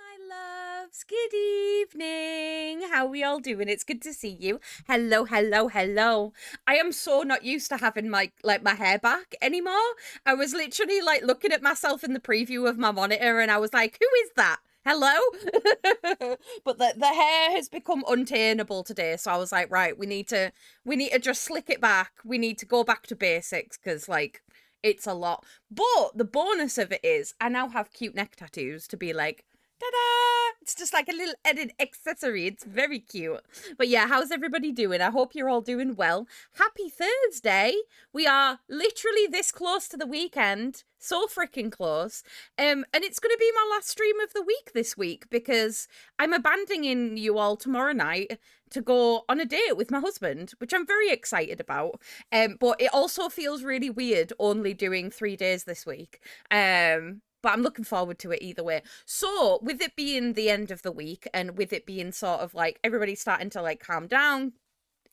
my loves. Good evening. How are we all doing? It's good to see you. Hello, hello, hello. I am so not used to having my hair back anymore. I was literally like looking at myself in the preview of my monitor and I was like, who is that? Hello? But the hair has become untainable today, so I was like, right, we need to just slick it back. We need to go back to basics because it's a lot. But the bonus of it is I now have cute neck tattoos to be like, ta-da! It's just like a little added accessory. It's very cute. But yeah, how's everybody doing? I hope you're all doing well. Happy Thursday. We are literally this close to the weekend. So freaking close. And it's going to be my last stream of the week this week because I'm abandoning you all tomorrow night to go on a date with my husband, which I'm very excited about. But it also feels really weird only doing 3 days this week. But I'm looking forward to it either way. So, with it being the end of the week and with it being sort of like everybody starting to like calm down,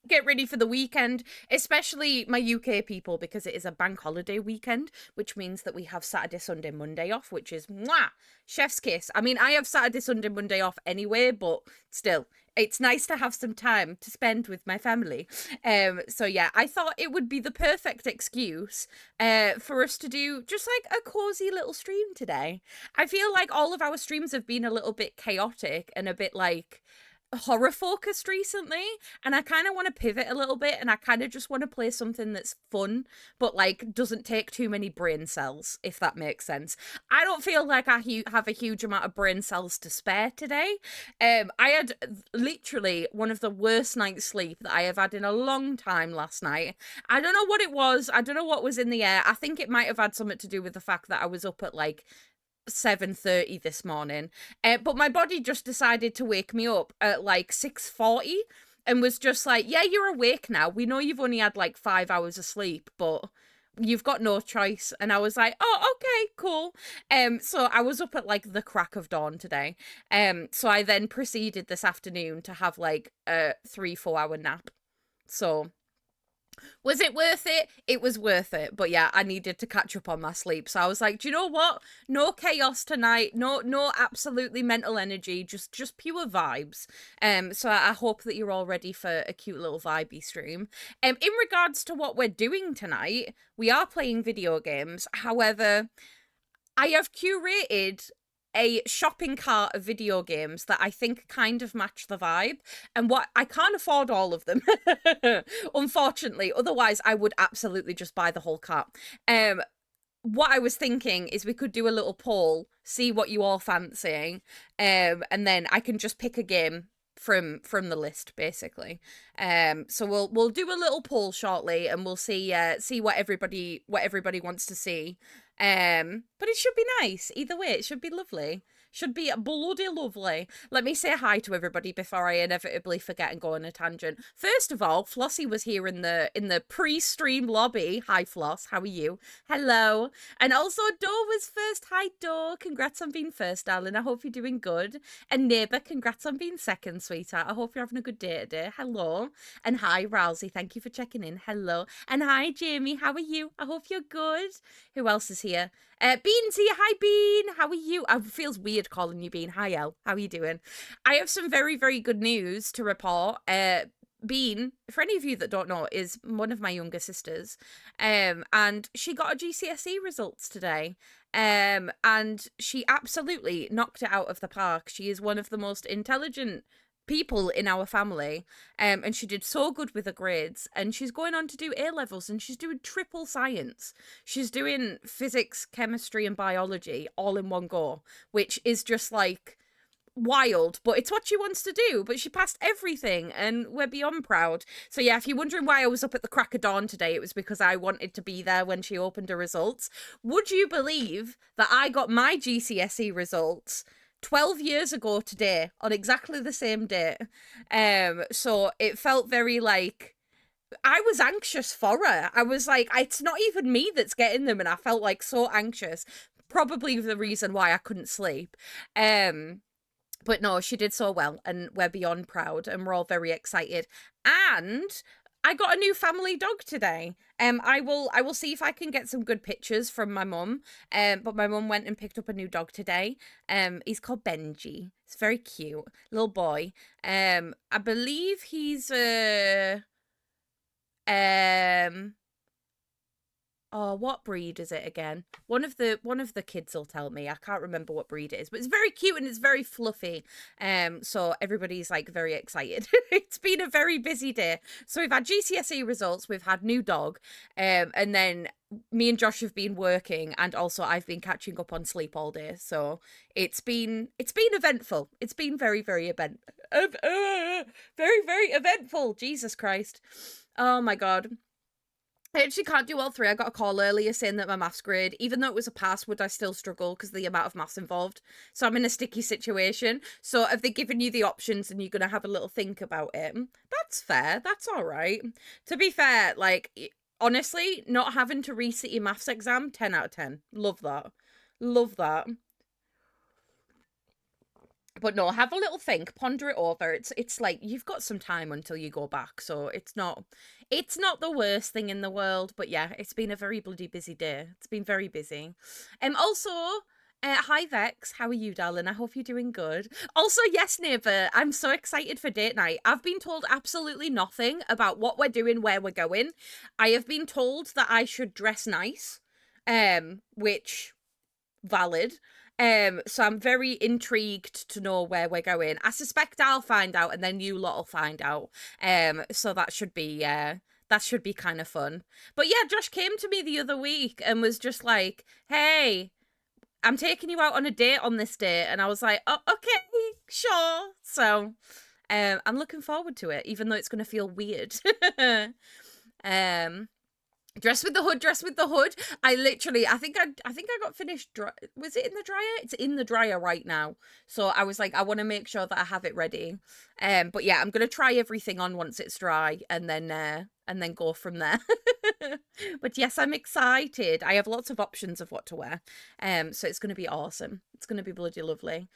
get ready for the weekend, especially my UK people, because it is a bank holiday weekend, which means that we have Saturday, Sunday, Monday off, which is mwah, chef's kiss. I mean, I have Saturday, Sunday, Monday off anyway, but still, it's nice to have some time to spend with my family. So yeah, I thought it would be the perfect excuse for us to do just like a cozy little stream today. I feel like all of our streams have been a little bit chaotic and a bit like horror focused recently, and I kind of want to pivot a little bit, and I kind of just want to play something that's fun but like doesn't take too many brain cells, if that makes sense. I don't feel like I have a huge amount of brain cells to spare today. I had literally one of the worst night's sleep that I have had in a long time last night. I don't know what it was. I don't know what was in the air. I think it might have had something to do with the fact that I was up at like 7:30 this morning, but my body just decided to wake me up at like 6:40 and was just like, yeah, you're awake now, we know you've only had like 5 hours of sleep, but you've got no choice. And I was like, oh, okay, cool. So I was up at like the crack of dawn today. So I then proceeded this afternoon to have like a 3-4 hour nap. So was it worth it? It was worth it. But yeah, I needed to catch up on my sleep. So I was like, do you know what? No chaos tonight. No absolutely mental energy. Just pure vibes. So I hope that you're all ready for a cute little vibey stream. In regards to what we're doing tonight, we are playing video games. However, I have curated a shopping cart of video games that I think kind of match the vibe. And what I can't afford all of them, unfortunately. Otherwise, I would absolutely just buy the whole cart. What I was thinking is we could do a little poll, see what you all fancy, and then I can just pick a game from the list basically. So we'll do a little poll shortly and we'll see what everybody wants to see. But it should be nice either way. It should be lovely. Should be bloody lovely. Let me say hi to everybody before I inevitably forget and go on a tangent. First of all, Flossie was here in the pre-stream lobby. Hi Floss, how are you? Hello. And also Dor was first. Hi Dor, congrats on being first, darling. I hope you're doing good. And neighbour, congrats on being second, sweetheart. I hope you're having a good day today. Hello. And hi Rousey, thank you for checking in. Hello. And hi Jamie, how are you? I hope you're good. Who else is here? Bean's here. Hi, Bean. How are you? It feels weird calling you Bean. Hi, El. How are you doing? I have some very, very good news to report. Bean, for any of you that don't know, is one of my younger sisters. And she got a GCSE results today. And she absolutely knocked it out of the park. She is one of the most intelligent people in our family, and she did so good with her grades, and she's going on to do A levels, and she's doing triple science. She's doing physics, chemistry and biology all in one go, which is just like wild, but it's what she wants to do. But she passed everything and we're beyond proud. So yeah, if you're wondering why I was up at the crack of dawn today, it was because I wanted to be there when she opened her results. Would you believe that I got my GCSE results 12 years ago today on exactly the same date? So it felt very like I was anxious for her. I was like, it's not even me that's getting them, and I felt like so anxious. Probably the reason why I couldn't sleep. But no, she did so well, and we're beyond proud, and we're all very excited. And I got a new family dog today. I will see if I can get some good pictures from my mum. But my mum went and picked up a new dog today. He's called Benji. It's very cute, little boy. I believe he's um oh, what breed is it again? One of the kids will tell me. I can't remember what breed it is, but it's very cute and it's very fluffy. So everybody's like very excited. It's been a very busy day. So we've had GCSE results, we've had new dog, and then me and Josh have been working, and also I've been catching up on sleep all day. So it's been eventful. It's been very very very very eventful. Jesus Christ. Oh my God. I actually can't do all three. I got a call earlier saying that my maths grade, even though it was a pass, would I still struggle because of the amount of maths involved? So I'm in a sticky situation. So have they given you the options and you're going to have a little think about it? That's fair. That's all right. To be fair, like, honestly, not having to resit your maths exam, 10 out of 10. Love that. Love that. But no, have a little think, ponder it over. It's like you've got some time until you go back, so it's not the worst thing in the world. But yeah, it's been a very bloody busy day. It's been very busy. Also, hi Vex, how are you, darling? I hope you're doing good. Also, yes, neighbour, I'm so excited for date night. I've been told absolutely nothing about what we're doing, where we're going. I have been told that I should dress nice, which valid. So I'm very intrigued to know where we're going. I suspect I'll find out and then you lot will find out. So that should be kind of fun. But yeah, Josh came to me the other week and was just like, "Hey, I'm taking you out on a date on this day." And I was like, "Oh, okay, sure." So, I'm looking forward to it, even though it's going to feel weird. um Dress with the hood, dress with the hood. I think I got finished. Was it in the dryer? It's in the dryer right now. So I was like, I want to make sure that I have it ready. But yeah, I'm gonna try everything on once it's dry, and then go from there. But yes, I'm excited. I have lots of options of what to wear. So it's gonna be awesome. It's gonna be bloody lovely.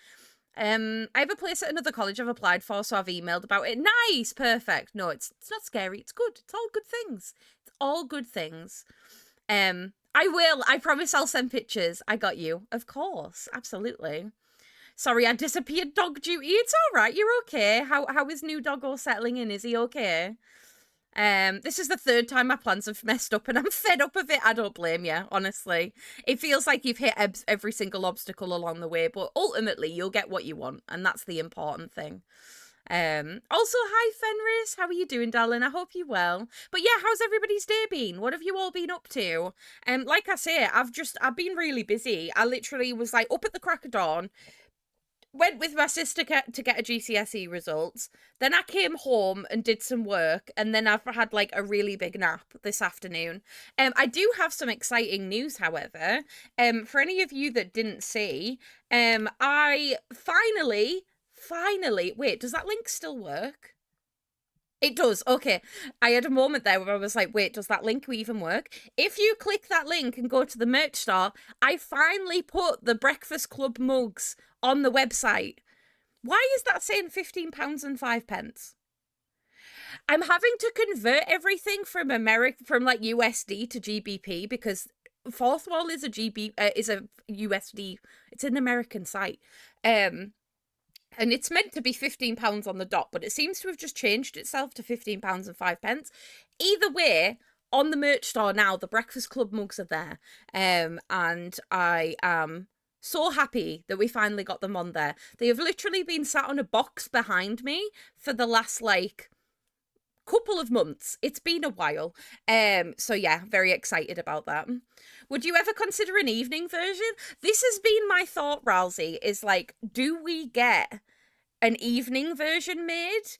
I have a place at another college I've applied for, so I've emailed about it. Nice, perfect. No, it's not scary. It's good. It's all good things. It's all good things. I will. I promise I'll send pictures. I got you. Of course, absolutely. Sorry, I disappeared dog duty. It's all right. You're okay. How is new doggo settling in? Is he okay? This is the third time my plans have messed up and I'm fed up of it. I don't blame you, honestly. It feels like you've hit every single obstacle along the way, but ultimately you'll get what you want, and that's the important thing. Also, hi Fenris, how are you doing, darling? I hope you're well. But yeah, how's everybody's day been? What have you all been up to? Like I say, I've been really busy. I literally was like up at the crack of dawn, went with my sister to get a GCSE results. Then I came home and did some work, and then I've had like a really big nap this afternoon. I do have some exciting news, however. For any of you that didn't see, I finally, wait, does that link still work? It does. Okay. I had a moment there where I was like, wait, does that link even work? If you click that link and go to the merch store, I finally put the Breakfast Club mugs on the website. Why is that saying £15 and 5 pence? I'm having to convert everything from from like USD to GBP because Fourth Wall is a USD. It's an American site. And it's meant to be £15 on the dot, but it seems to have just changed itself to £15 and 5 pence. Either way, on the merch store now, the Breakfast Club mugs are there. And I am so happy that we finally got them on there. They have literally been sat on a box behind me for the last like couple of months. It's been a while. So yeah, very excited about that. Would you ever consider an evening version? This has been my thought, Ralsei, is like, do we get an evening version made?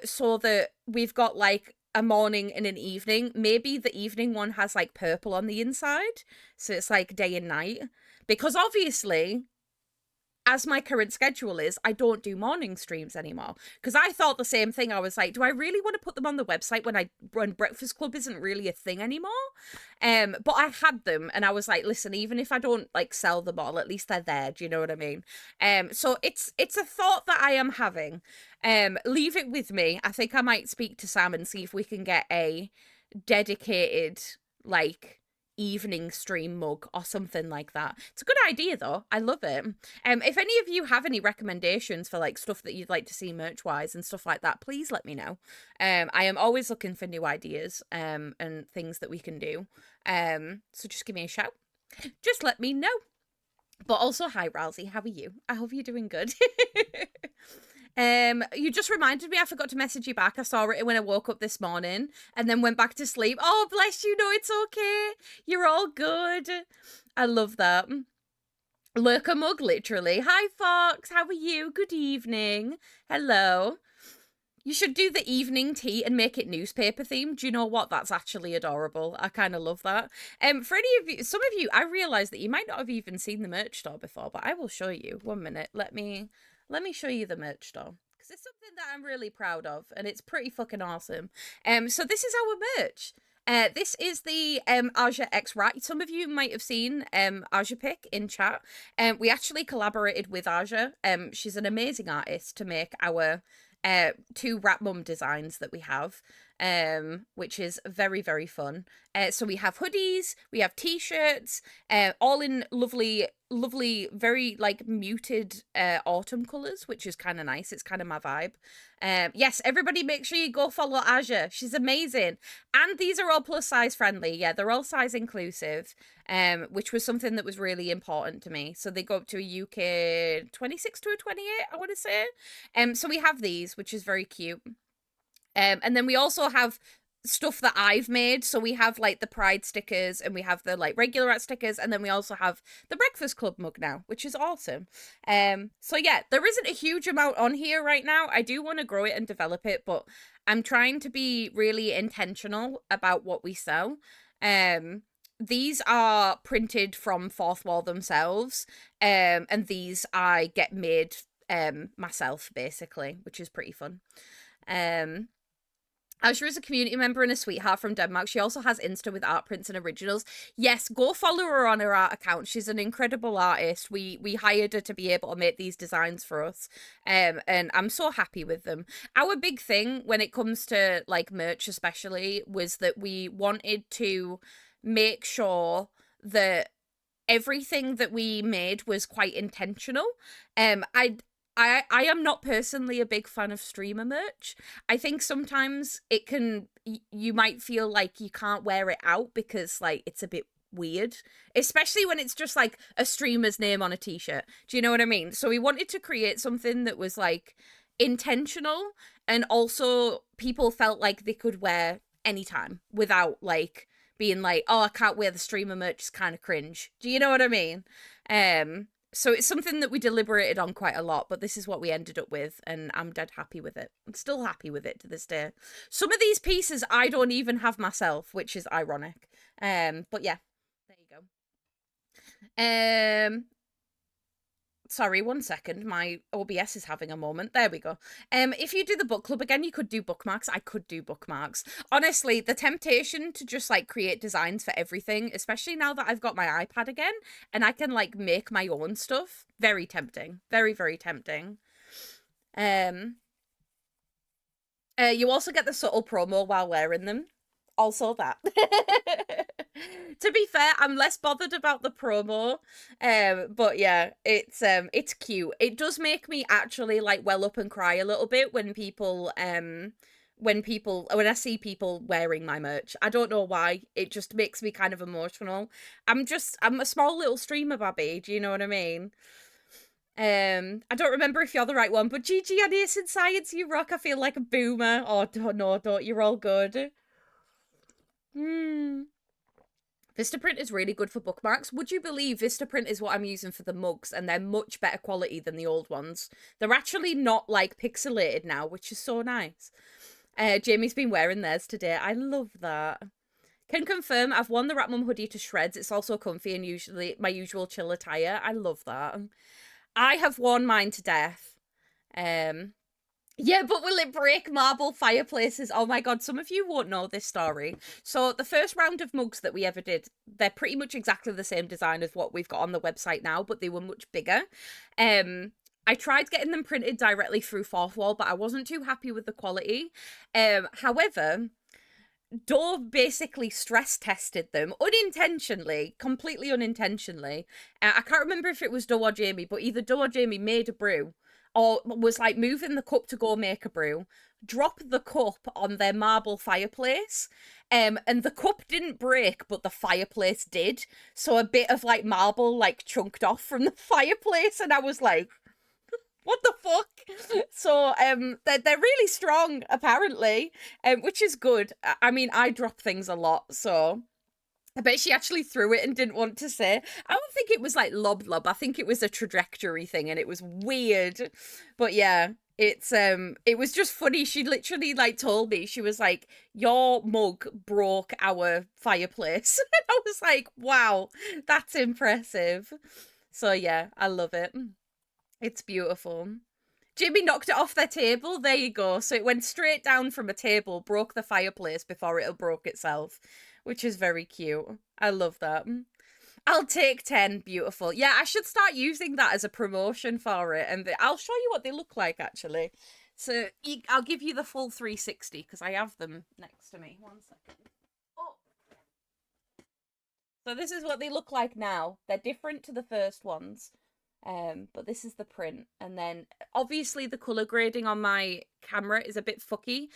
So that we've got like a morning and an evening. Maybe the evening one has like purple on the inside. So it's like day and night. Because obviously as my current schedule is, I don't do morning streams anymore. Because I thought the same thing. I was like, do I really want to put them on the website when Breakfast Club isn't really a thing anymore? But I had them, and I was like, listen, even if I don't like sell them all, at least they're there. Do you know what I mean? So it's a thought that I am having. Leave it with me. I think I might speak to Sam and see if we can get a dedicated like evening stream mug or something like that. It's a good idea though. I love it. If any of you have any recommendations for like stuff that you'd like to see merch wise and stuff like that, please let me know. I am always looking for new ideas and things that we can do. So just give me a shout. Just let me know. But also, hi Rousey, how are you? I hope you're doing good. You just reminded me I forgot to message you back. I saw it when I woke up this morning and then went back to sleep. Oh, bless you. No, it's okay. You're all good. I love that. Lurker mug, literally. Hi, Fox. How are you? Good evening. Hello. You should do the evening tea and make it newspaper themed. Do you know what? That's actually adorable. I kind of love that. For any of you, some of you, I realize that you might not have even seen the merch store before, but I will show you. 1 minute. Let me show you the merch store because it's something that I'm really proud of and it's pretty fucking awesome. So this is our merch. This is the Aja X Rat. Some of you might have seen Aja pic in chat. We actually collaborated with Aja. She's an amazing artist to make our 2 Rat Mum designs that we have, which is very, very fun. So we have hoodies, we have t-shirts, all in lovely, very like muted autumn colors, which is kind of nice. It's kind of my vibe. Yes, everybody make sure you go follow Aja. She's amazing. And these are all plus size friendly. Yeah, they're all size inclusive, which was something that was really important to me. So they go up to a UK 26 to a 28, I want to say. So we have these, which is very cute. And then we also have stuff that I've made. So we have like the Pride stickers and we have the like regular art stickers. And then we also have the Breakfast Club mug now, which is awesome. So yeah, there isn't a huge amount on here right now. I do want to grow it and develop it, but I'm trying to be really intentional about what we sell. These are printed from Fourth Wall themselves. And these I get made myself basically, which is pretty fun. Aja is a community member and a sweetheart from Denmark. She also has Insta with art prints and originals. Yes, go follow her on her art account. She's an incredible artist. We hired her to be able to make these designs for us. And I'm so happy with them. Our big thing when it comes to like merch especially was that we wanted to make sure that everything that we made was quite intentional. I am not personally a big fan of streamer merch. I think sometimes it can, you might feel like you can't wear it out because like it's a bit weird, especially when it's just like a streamer's name on a t-shirt. Do you know what I mean? So we wanted to create something that was like intentional and also people felt like they could wear anytime without like being like, oh, I can't wear the streamer merch, it's kind of cringe. Do you know what I mean? So it's something that we deliberated on quite a lot, but this is what we ended up with, and I'm dead happy with it. I'm still happy with it to this day. Some of these pieces I don't even have myself, which is ironic. But yeah, there you go. Sorry, 1 second. My OBS is having a moment. There we go. If you do the book club again, you could do bookmarks. I could do bookmarks. Honestly, the temptation to just like create designs for everything, especially now that I've got my iPad again and I can like make my own stuff. Very tempting. Very, very tempting. You also get the subtle promo while wearing them. Also that. To be fair, I'm less bothered about the promo. But yeah, it's cute. It does make me actually like well up and cry a little bit when I see people wearing my merch. I don't know why. It just makes me kind of emotional. I'm a small little streamer babby, do you know what I mean? I don't remember if you're the right one, but GG on Ace in Science, you rock. I feel like a boomer. Oh, don't. You're all good. Vistaprint is really good for bookmarks. Would you believe Vistaprint is what I'm using for the mugs, and they're much better quality than the old ones. They're actually not like pixelated now, which is so nice. Jamie's been wearing theirs today. I love that. Can confirm I've worn the Rat Mum hoodie to shreds. It's also comfy and usually my usual chill attire. I love that. I have worn mine to death. Um, yeah, but will it break marble fireplaces? Oh my god, some of you won't know this story. So the first round of mugs that we ever did, they're pretty much exactly the same design as what we've got on the website now, but they were much bigger. I tried getting them printed directly through Fourth Wall, but I wasn't too happy with the quality. However, Dove basically stress tested them unintentionally, completely unintentionally. I can't remember if it was Doe or Jamie, but either Doe or Jamie made a brew or was like moving the cup to go make a brew, drop the cup on their marble fireplace. And the cup didn't break, but the fireplace did. So a bit of like marble like chunked off from the fireplace, and I was like, what the fuck? So they're really strong apparently, which is good. I mean, I drop things a lot, so I bet she actually threw it and didn't want to say. I don't think it was like lob. I think it was a trajectory thing, and it was weird. But yeah, it was just funny. She literally like told me, she was like, "Your mug broke our fireplace." And I was like, "Wow, that's impressive." So yeah, I love it. It's beautiful. Jimmy knocked it off their table. There you go. So it went straight down from a table, broke the fireplace before it broke itself, which is very cute. I love that. I'll take 10. Beautiful. Yeah, I should start using that as a promotion for it. And I'll show you what they look like, actually. So I'll give you the full 360 because I have them next to me. One second. Oh. So this is what they look like now. They're different to the first ones. But this is the print. And then obviously the color grading on my camera is a bit fucky.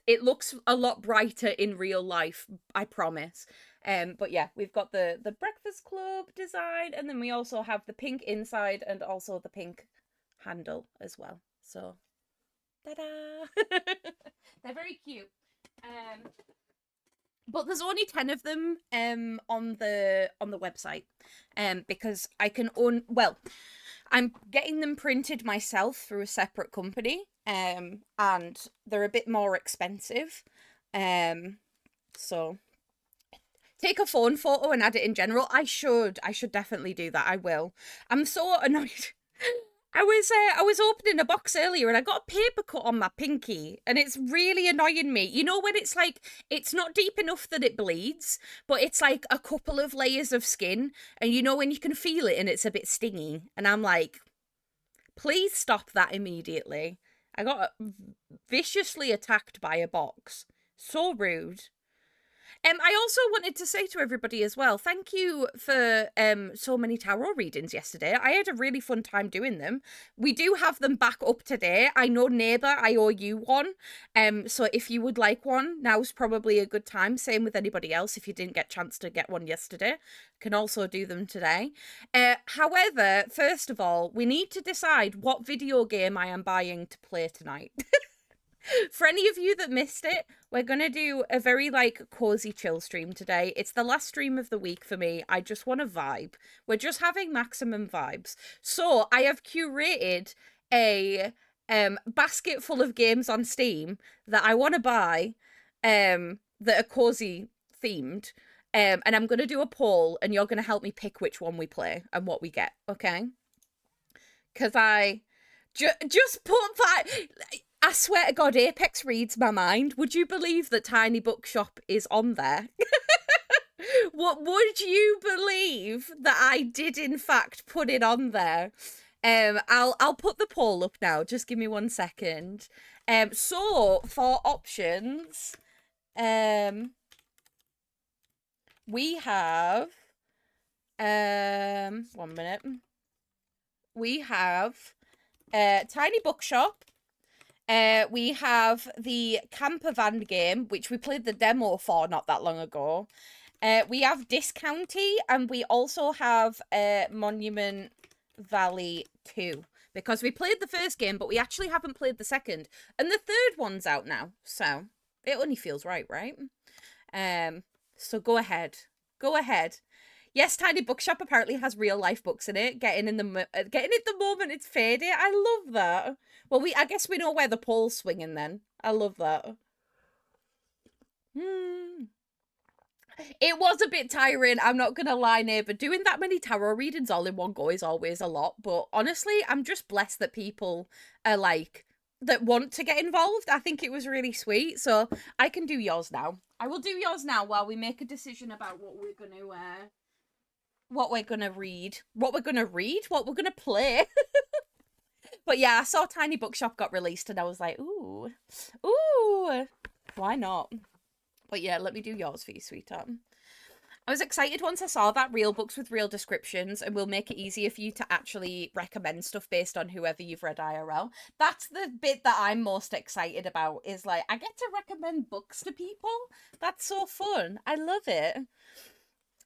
It looks a lot brighter in real life, I promise. But yeah, we've got the Breakfast Club design, and then we also have the pink inside and also the pink handle as well. So, ta-da! They're very cute. But there's only 10 of them on the website because I can I'm getting them printed myself through a separate company and they're a bit more expensive. So take a phone photo and add it in general. I should definitely do that. I will. I'm so annoyed. I was opening a box earlier and I got a paper cut on my pinky and it's really annoying me. You know when it's like, it's not deep enough that it bleeds, but it's like a couple of layers of skin, and you know when you can feel it and it's a bit stingy, and I'm like, please stop that immediately. I got viciously attacked by a box. So rude. I also wanted to say to everybody as well, thank you for so many tarot readings yesterday. I had a really fun time doing them. We do have them back up today. I know, neighbour, I owe you one. So if you would like one, now's probably a good time. Same with anybody else. If you didn't get a chance to get one yesterday, can also do them today. However, first of all, we need to decide what video game I am buying to play tonight. For any of you that missed it, we're going to do a very like cozy chill stream today. It's the last stream of the week for me. I just want to vibe. We're just having maximum vibes. So I have curated a basket full of games on Steam that I want to buy that are cozy themed. And I'm going to do a poll and you're going to help me pick which one we play and what we get, okay? Because I just put that... I swear to God, Apex reads my mind. Would you believe that Tiny Bookshop is on there? What would you believe that I did in fact put it on there? I'll put the poll up now. Just give me 1 second. So for options, we have 1 minute. We have Tiny Bookshop. We have the Camper Van game, which we played the demo for not that long ago. We have Discounty, and we also have Monument Valley 2. Because we played the first game, but we actually haven't played the second. And the third one's out now, so it only feels right, right? So go ahead. Go ahead. Yes, Tiny Bookshop apparently has real life books in it. Getting it the moment it's fading. I love that. Well, I guess we know where the pole's swinging then. I love that. It was a bit tiring, I'm not gonna lie, neighbour. Doing that many tarot readings all in one go is always a lot, but honestly, I'm just blessed that people are like, that want to get involved. I think it was really sweet, so I can do yours now. I will do yours now while we make a decision about what we're gonna read. What we're gonna read? What we're gonna play. But yeah, I saw Tiny Bookshop got released and I was like, ooh. Ooh. Why not? But yeah, let me do yours for you, sweetheart. I was excited once I saw that real books with real descriptions, and will make it easier for you to actually recommend stuff based on whoever you've read IRL. That's the bit that I'm most excited about, is like, I get to recommend books to people. That's so fun. I love it.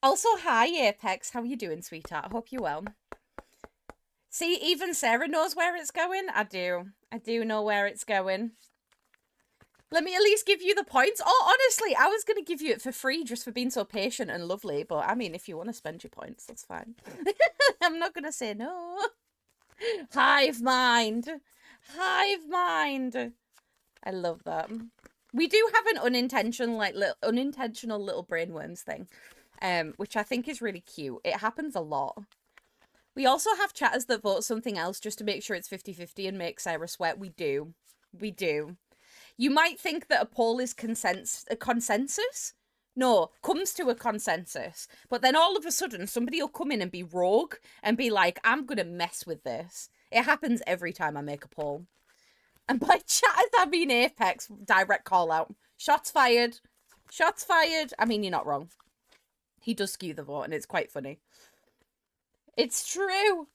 Also, hi Apex, how you doing, sweetheart? Hope you're well. See, even Sarah knows where it's going. I do know where it's going. Let me at least give you the points. Oh, honestly, I was going to give you it for free just for being so patient and lovely. But I mean, if you want to spend your points, that's fine. I'm not going to say no. Hive mind. Hive mind. I love that. We do have an unintentional little brainworms thing, which I think is really cute. It happens a lot. We also have chatters that vote something else just to make sure it's 50-50 and make Sarah sweat. We do. We do. You might think that a poll is a consensus. No, comes to a consensus. But then all of a sudden, somebody will come in and be rogue and be like, I'm going to mess with this. It happens every time I make a poll. And by chatters, I mean Apex. Direct call out. Shots fired. Shots fired. I mean, you're not wrong. He does skew the vote and it's quite funny. It's true.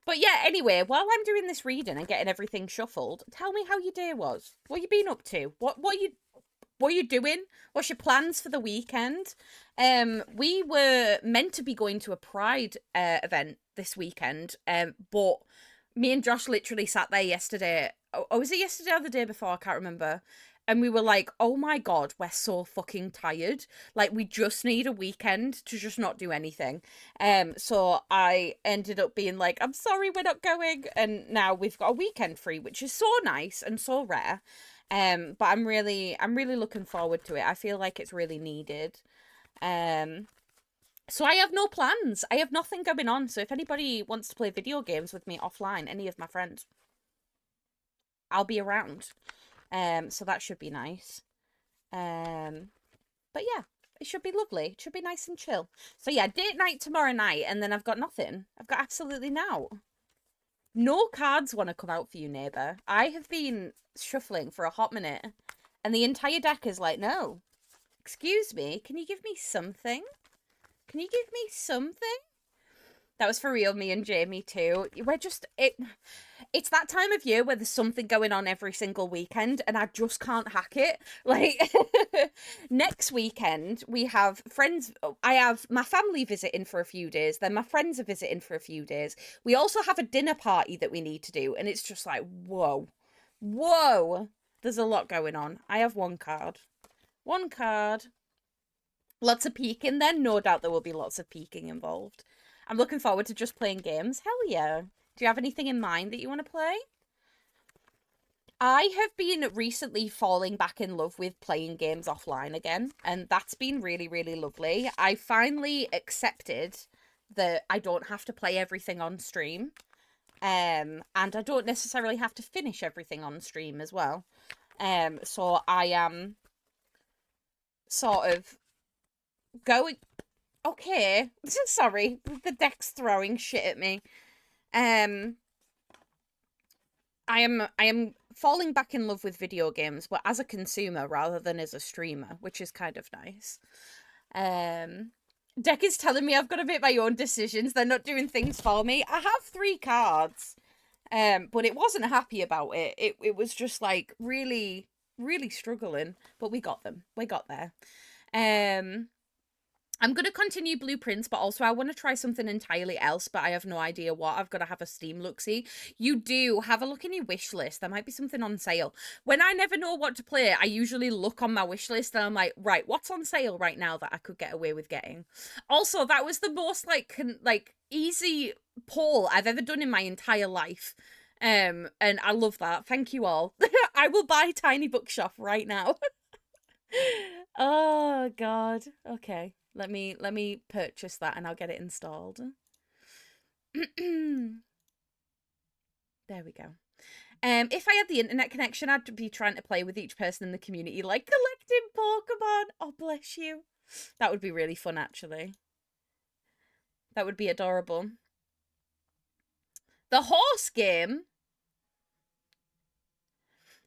But yeah, anyway, while I'm doing this reading and getting everything shuffled, tell me how your day was. What you been up to? What are you doing? What's your plans for the weekend? We were meant to be going to a Pride event this weekend, but me and Josh literally sat there yesterday. Oh, was it yesterday or the day before? I can't remember. And we were like, oh my God, we're so fucking tired. Like, we just need a weekend to just not do anything. So I ended up being like, I'm sorry, we're not going. And now we've got a weekend free, which is so nice and so rare. But I'm really looking forward to it. I feel like it's really needed. So I have no plans. I have nothing going on. So if anybody wants to play video games with me offline, any of my friends, I'll be around. So that should be nice. But yeah, it should be lovely. It should be nice and chill. So yeah, date night tomorrow night, and then I've got nothing. I've got absolutely no cards want to come out for you, neighbour. I have been shuffling for a hot minute, and the entire deck is like, no. Excuse me, can you give me something? Can you give me something? That was for real, me and Jamie too. We're just, it's that time of year where there's something going on every single weekend and I just can't hack it. Like, next weekend, we have friends, I have my family visiting for a few days, then my friends are visiting for a few days. We also have a dinner party that we need to do, and it's just like, whoa. There's a lot going on. I have one card. One card. Lots of peeking then. No doubt there will be lots of peeking involved. I'm looking forward to just playing games. Hell yeah. Do you have anything in mind that you want to play? I have been recently falling back in love with playing games offline again, and that's been really, really lovely. I finally accepted that I don't have to play everything on stream, and I don't necessarily have to finish everything on stream as well. So I am sort of going... Okay, sorry, the deck's throwing shit at me. I am falling back in love with video games, but as a consumer rather than as a streamer, which is kind of nice. Deck is telling me I've got to make my own decisions. They're not doing things for me. I have 3 cards, but it wasn't happy about it. It was just like really, really struggling, but we got them. We got there. I'm going to continue Blueprints, but also I want to try something entirely else, but I have no idea what. I've got to have a Steam look-see. You do. Have a look in your wish list. There might be something on sale. When I never know what to play, I usually look on my wish list and I'm like, right, what's on sale right now that I could get away with getting? Also, that was the most, like easy poll I've ever done in my entire life. And I love that. Thank you all. I will buy Tiny Bookshop right now. Oh God. Okay. Let me purchase that and I'll get it installed. There we go. If I had the internet connection, I'd be trying to play with each person in the community, like collecting Pokemon. Oh, bless you. That would be really fun, actually. That would be adorable. The horse game.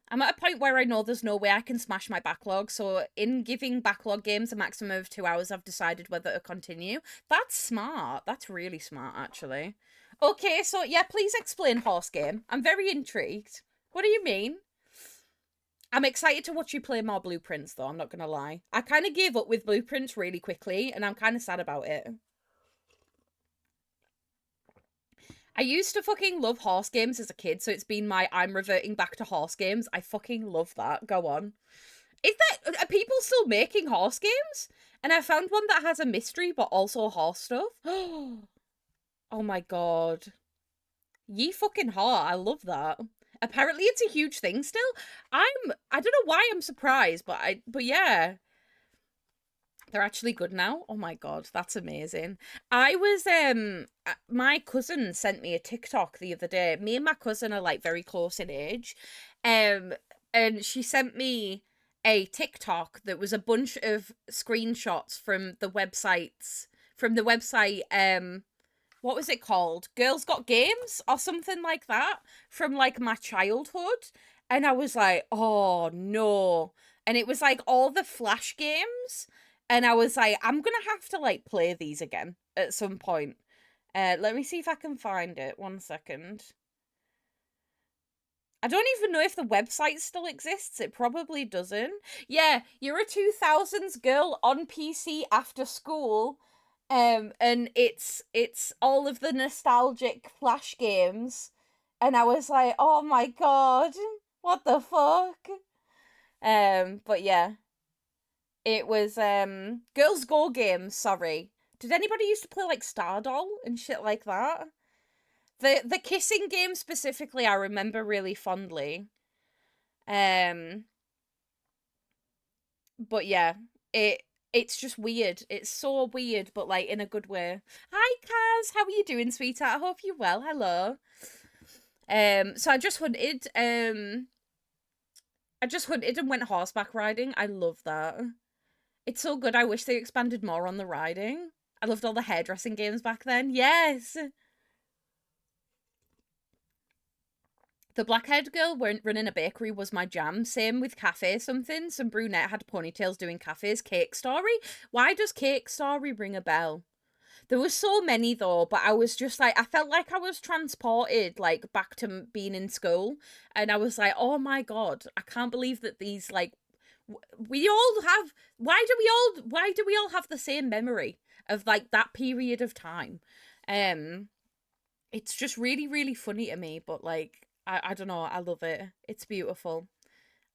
I'm at a point where I know there's no way I can smash my backlog, so in giving backlog games a maximum of 2 hours, I've decided whether to continue. That's smart. That's really smart, actually. Okay, so yeah, please explain horse game. I'm very intrigued. What do you mean? I'm excited to watch you play more Blueprints, though, I'm not gonna lie. I kind of gave up with Blueprints really quickly, and I'm kind of sad about it. I used to fucking love horse games as a kid, so it's been I'm reverting back to horse games. I fucking love that. Go on. Are people still making horse games? And I found one that has a mystery, but also horse stuff. Oh my god. Ye fucking heart, I love that. Apparently it's a huge thing still. I don't know why I'm surprised, but yeah. They're actually good now. Oh my god, that's amazing. I was my cousin sent me a TikTok the other day. Me and my cousin are like very close in age. Um and she sent me a TikTok that was a bunch of screenshots from the website what was it called? Girls Got Games or something like that from like my childhood. And I was like, oh no. And it was like all the Flash games. And I was like, I'm gonna have to like play these again at some point. Let me see if I can find it. 1 second. I don't even know if the website still exists. It probably doesn't. Yeah, you're a 2000s girl on PC after school. And it's all of the nostalgic Flash games. And I was like, oh my god, what the fuck? But yeah. It was Girls Go Games, sorry. Did anybody used to play like Stardoll and shit like that? The kissing game specifically I remember really fondly. Um but yeah, it's just weird. It's so weird, but like in a good way. Hi Kaz, how are you doing, sweetheart? I hope you're well. Hello. So I just hunted and went horseback riding. I love that. It's so good. I wish they expanded more on the riding. I loved all the hairdressing games back then. Yes. The black-haired girl running a bakery was my jam. Same with cafe something. Some brunette had ponytails doing cafes. Cake Story. Why does Cake Story ring a bell? There were so many though, but I was just like, I felt like I was transported like back to being in school, and I was like, oh my god, I can't believe that these like we all have why do we all have the same memory of like that period of time. um it's just really really funny to me, but like I don't know, I love it. It's beautiful,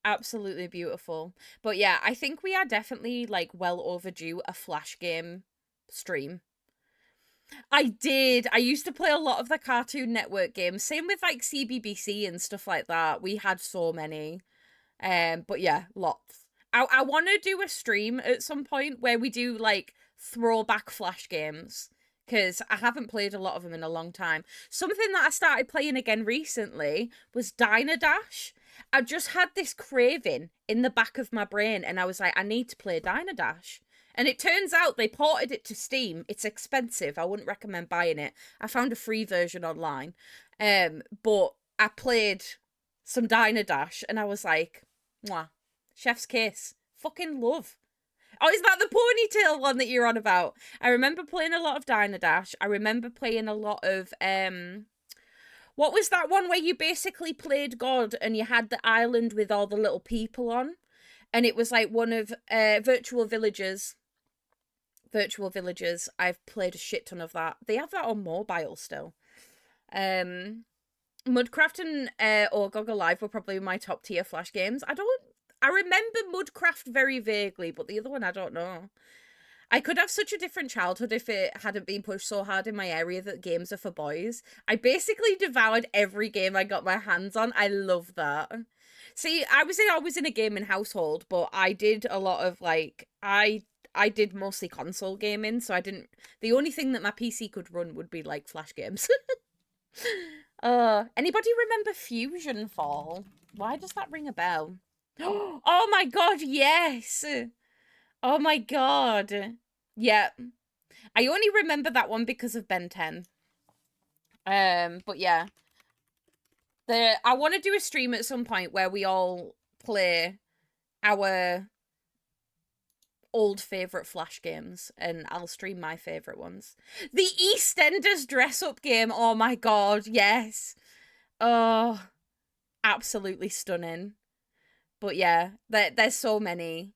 absolutely beautiful. But yeah, I think we are definitely like well overdue a Flash game stream. I used to play a lot of the Cartoon Network games, same with like CBBC and stuff like that. We had so many. But yeah, lots. I want to do a stream at some point where we do like throwback Flash games, because I haven't played a lot of them in a long time. Something that I started playing again recently was Dynadash. I just had this craving in the back of my brain, and I was like, I need to play Dynadash. And it turns out they ported it to Steam. It's expensive. I wouldn't recommend buying it. I found a free version online. But I played some Dynadash and I was like, mwah, chef's kiss. Fucking love. Oh, is that the ponytail one that you're on about? I remember playing a lot of Dynadash. I remember playing a lot of what was that one where you basically played God and you had the island with all the little people on? And it was like one of Virtual Villagers. Virtual Villagers. I've played a shit ton of that. They have that on mobile still. Mudcraft and or Goggle Live were probably my top tier Flash games. I remember Mudcraft very vaguely, but the other one I don't know. I could have such a different childhood if it hadn't been pushed so hard in my area that games are for boys. I basically devoured every game I got my hands on. I love that. See, I was in a gaming household, but I did a lot of like I did mostly console gaming, so I didn't. The only thing that my PC could run would be like flash games. Anybody remember Fusion Fall? Why does that ring a bell? Oh my god, yes. Oh my god. Yeah. I only remember that one because of Ben 10. But yeah. I want to do a stream at some point where we all play our old favorite Flash games, and I'll stream my favorite ones. The EastEnders dress up game. Oh my god, yes. Oh, absolutely stunning. But yeah, there's so many.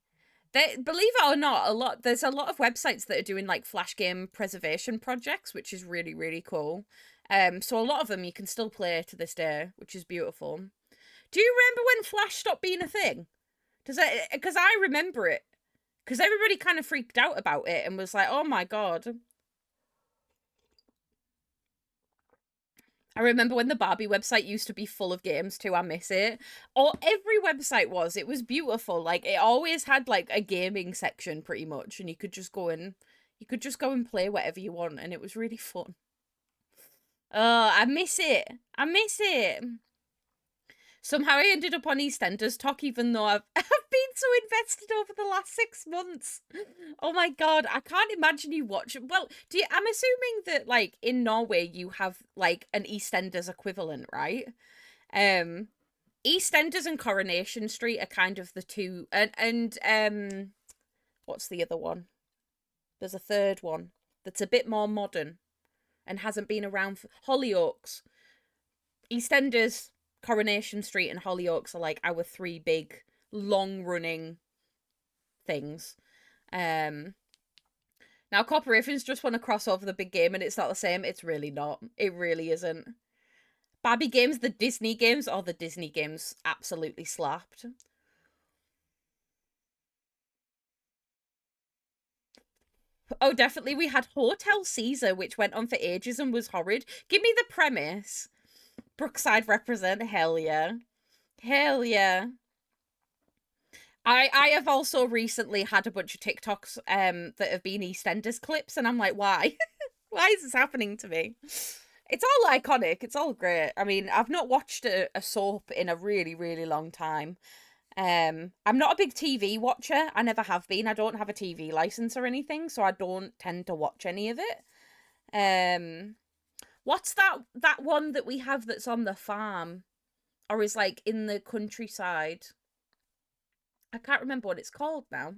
Believe it or not, there's a lot of websites that are doing like Flash game preservation projects, which is really, really cool. So a lot of them you can still play to this day, which is beautiful. Do you remember when Flash stopped being a thing? Because I remember it. Because everybody kind of freaked out about it and was like, oh my god. I remember when the Barbie website used to be full of games too. I miss it. Or every website was. It was beautiful. Like, it always had like a gaming section pretty much, and you could just go and play whatever you want, and it was really fun. Oh, I miss it. I miss it. Somehow I ended up on EastEnders talk, even though I've been so invested over the last 6 months. Oh my god, I can't imagine you watch. Well, I'm assuming that like in Norway you have like an EastEnders equivalent, right? Um, EastEnders and Coronation Street are kind of the two, and what's the other one? There's a third one that's a bit more modern and hasn't been around for Hollyoaks. EastEnders, Coronation Street, and Hollyoaks are like our three big, long-running things. Now, corporations just want to cross over the big game, and it's not the same. It's really not. It really isn't. Barbie games, the Disney games, absolutely slapped. Oh, definitely. We had Hotel Caesar, which went on for ages and was horrid. Give me the premise. Brookside represent. Hell yeah. Hell yeah. I have also recently had a bunch of TikToks that have been EastEnders clips, and I'm like, why? Why is this happening to me? It's all iconic. It's all great. I mean, I've not watched a soap in a really, really long time. I'm not a big TV watcher. I never have been. I don't have a TV license or anything, so I don't tend to watch any of it. What's that one that we have that's on the farm or is like in the countryside? I can't remember what it's called now.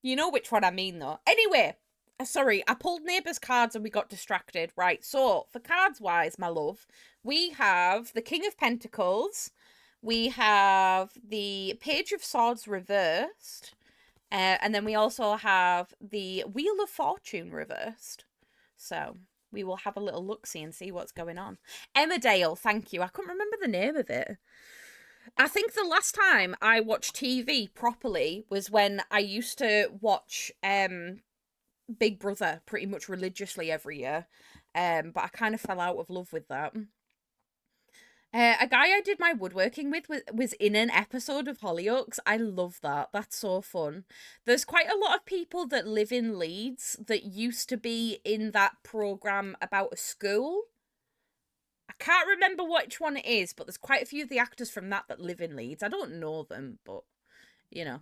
You know which one I mean, though. Anyway, sorry, I pulled neighbours' cards and we got distracted. Right, so for cards-wise, my love, we have the King of Pentacles. We have the Page of Swords reversed. And then we also have the Wheel of Fortune reversed. So we will have a little look-see and see what's going on. Emmerdale, thank you. I couldn't remember the name of it. I think the last time I watched TV properly was when I used to watch Big Brother pretty much religiously every year. But I kind of fell out of love with that. A guy I did my woodworking with was in an episode of Hollyoaks. I love that. That's so fun. There's quite a lot of people that live in Leeds that used to be in that programme about a school. I can't remember which one it is, but there's quite a few of the actors from that live in Leeds. I don't know them, but, you know.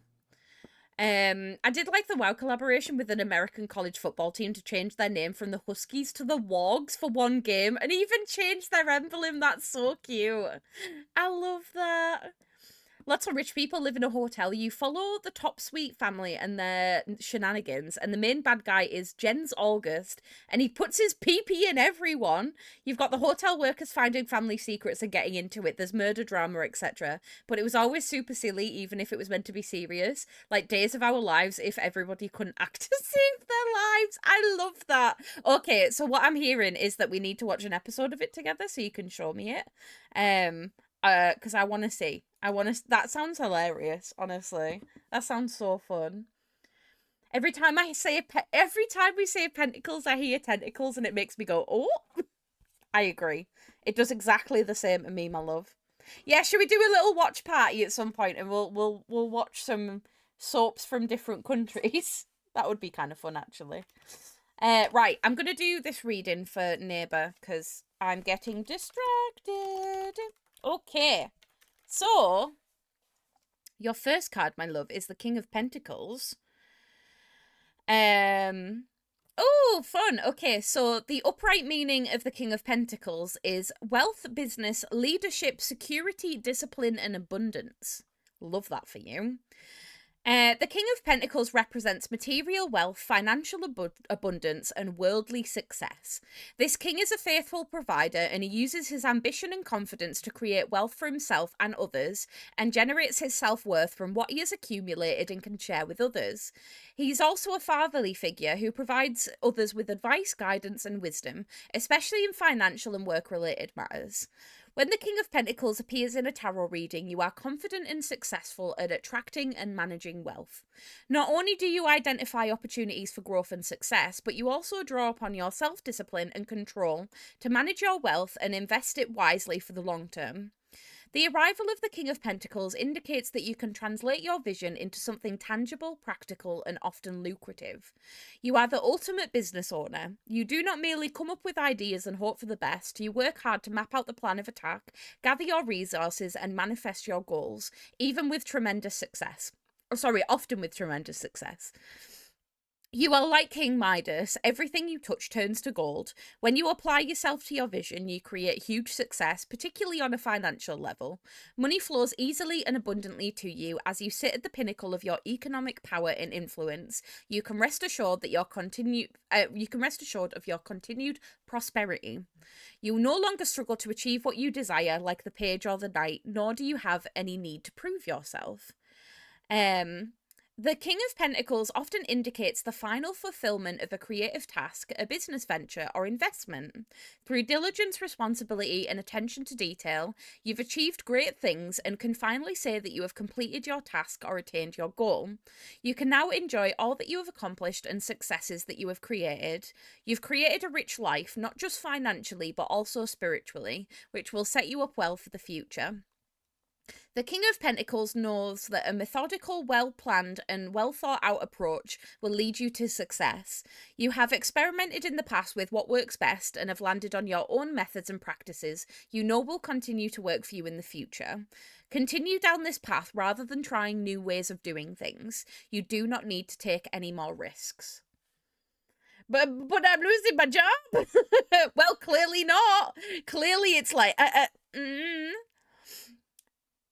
I did like the WoW collaboration with an American college football team to change their name from the Huskies to the Wargs for one game and even change their emblem. That's so cute. I love that. Lots of rich people live in a hotel. You follow the top suite family and their shenanigans, and the main bad guy is Jens August, and he puts his pee in everyone. You've got the hotel workers finding family secrets and getting into it. There's murder drama, etc. But it was always super silly, even if it was meant to be serious. Like Days of Our Lives, if everybody couldn't act to save their lives. I love that. Okay, so what I'm hearing is that we need to watch an episode of it together so you can show me it. Because I want to see. That sounds hilarious, honestly. That sounds so fun. Every time we say pentacles, I hear tentacles and it makes me go, oh. I agree. It does exactly the same to me, my love. Yeah, should we do a little watch party at some point and we'll watch some soaps from different countries? That would be kind of fun actually. Right, I'm gonna do this reading for Neighbour because I'm getting distracted. Okay, so your first card, my love, is the King of Pentacles. Oh, fun. Okay, so the upright meaning of the King of Pentacles is wealth, business, leadership, security, discipline, and abundance. Love that for you. The King of Pentacles represents material wealth, financial abundance, and worldly success. This king is a faithful provider, and he uses his ambition and confidence to create wealth for himself and others, and generates his self-worth from what he has accumulated and can share with others. He's also a fatherly figure who provides others with advice, guidance, and wisdom, especially in financial and work-related matters. When the King of Pentacles appears in a tarot reading, you are confident and successful at attracting and managing wealth. Not only do you identify opportunities for growth and success, but you also draw upon your self-discipline and control to manage your wealth and invest it wisely for the long term. The arrival of the King of Pentacles indicates that you can translate your vision into something tangible, practical, and often lucrative. You are the ultimate business owner. You do not merely come up with ideas and hope for the best. You work hard to map out the plan of attack, gather your resources, and manifest your goals, even with tremendous success. Often with tremendous success. You are like King Midas. Everything you touch turns to gold. When you apply yourself to your vision, you create huge success, particularly on a financial level. Money flows easily and abundantly to you as you sit at the pinnacle of your economic power and influence. You can rest assured of your continued prosperity. You no longer struggle to achieve what you desire, like the page or the knight, nor do you have any need to prove yourself. The King of Pentacles often indicates the final fulfillment of a creative task, a business venture, or investment. Through diligence, responsibility, and attention to detail, you've achieved great things and can finally say that you have completed your task or attained your goal. You can now enjoy all that you have accomplished and successes that you have created. You've created a rich life, not just financially, but also spiritually, which will set you up well for the future. The King of Pentacles knows that a methodical, well-planned, and well-thought-out approach will lead you to success. You have experimented in the past with what works best and have landed on your own methods and practices you know will continue to work for you in the future. Continue down this path rather than trying new ways of doing things. You do not need to take any more risks. But I'm losing my job. Well, clearly not. Clearly it's like,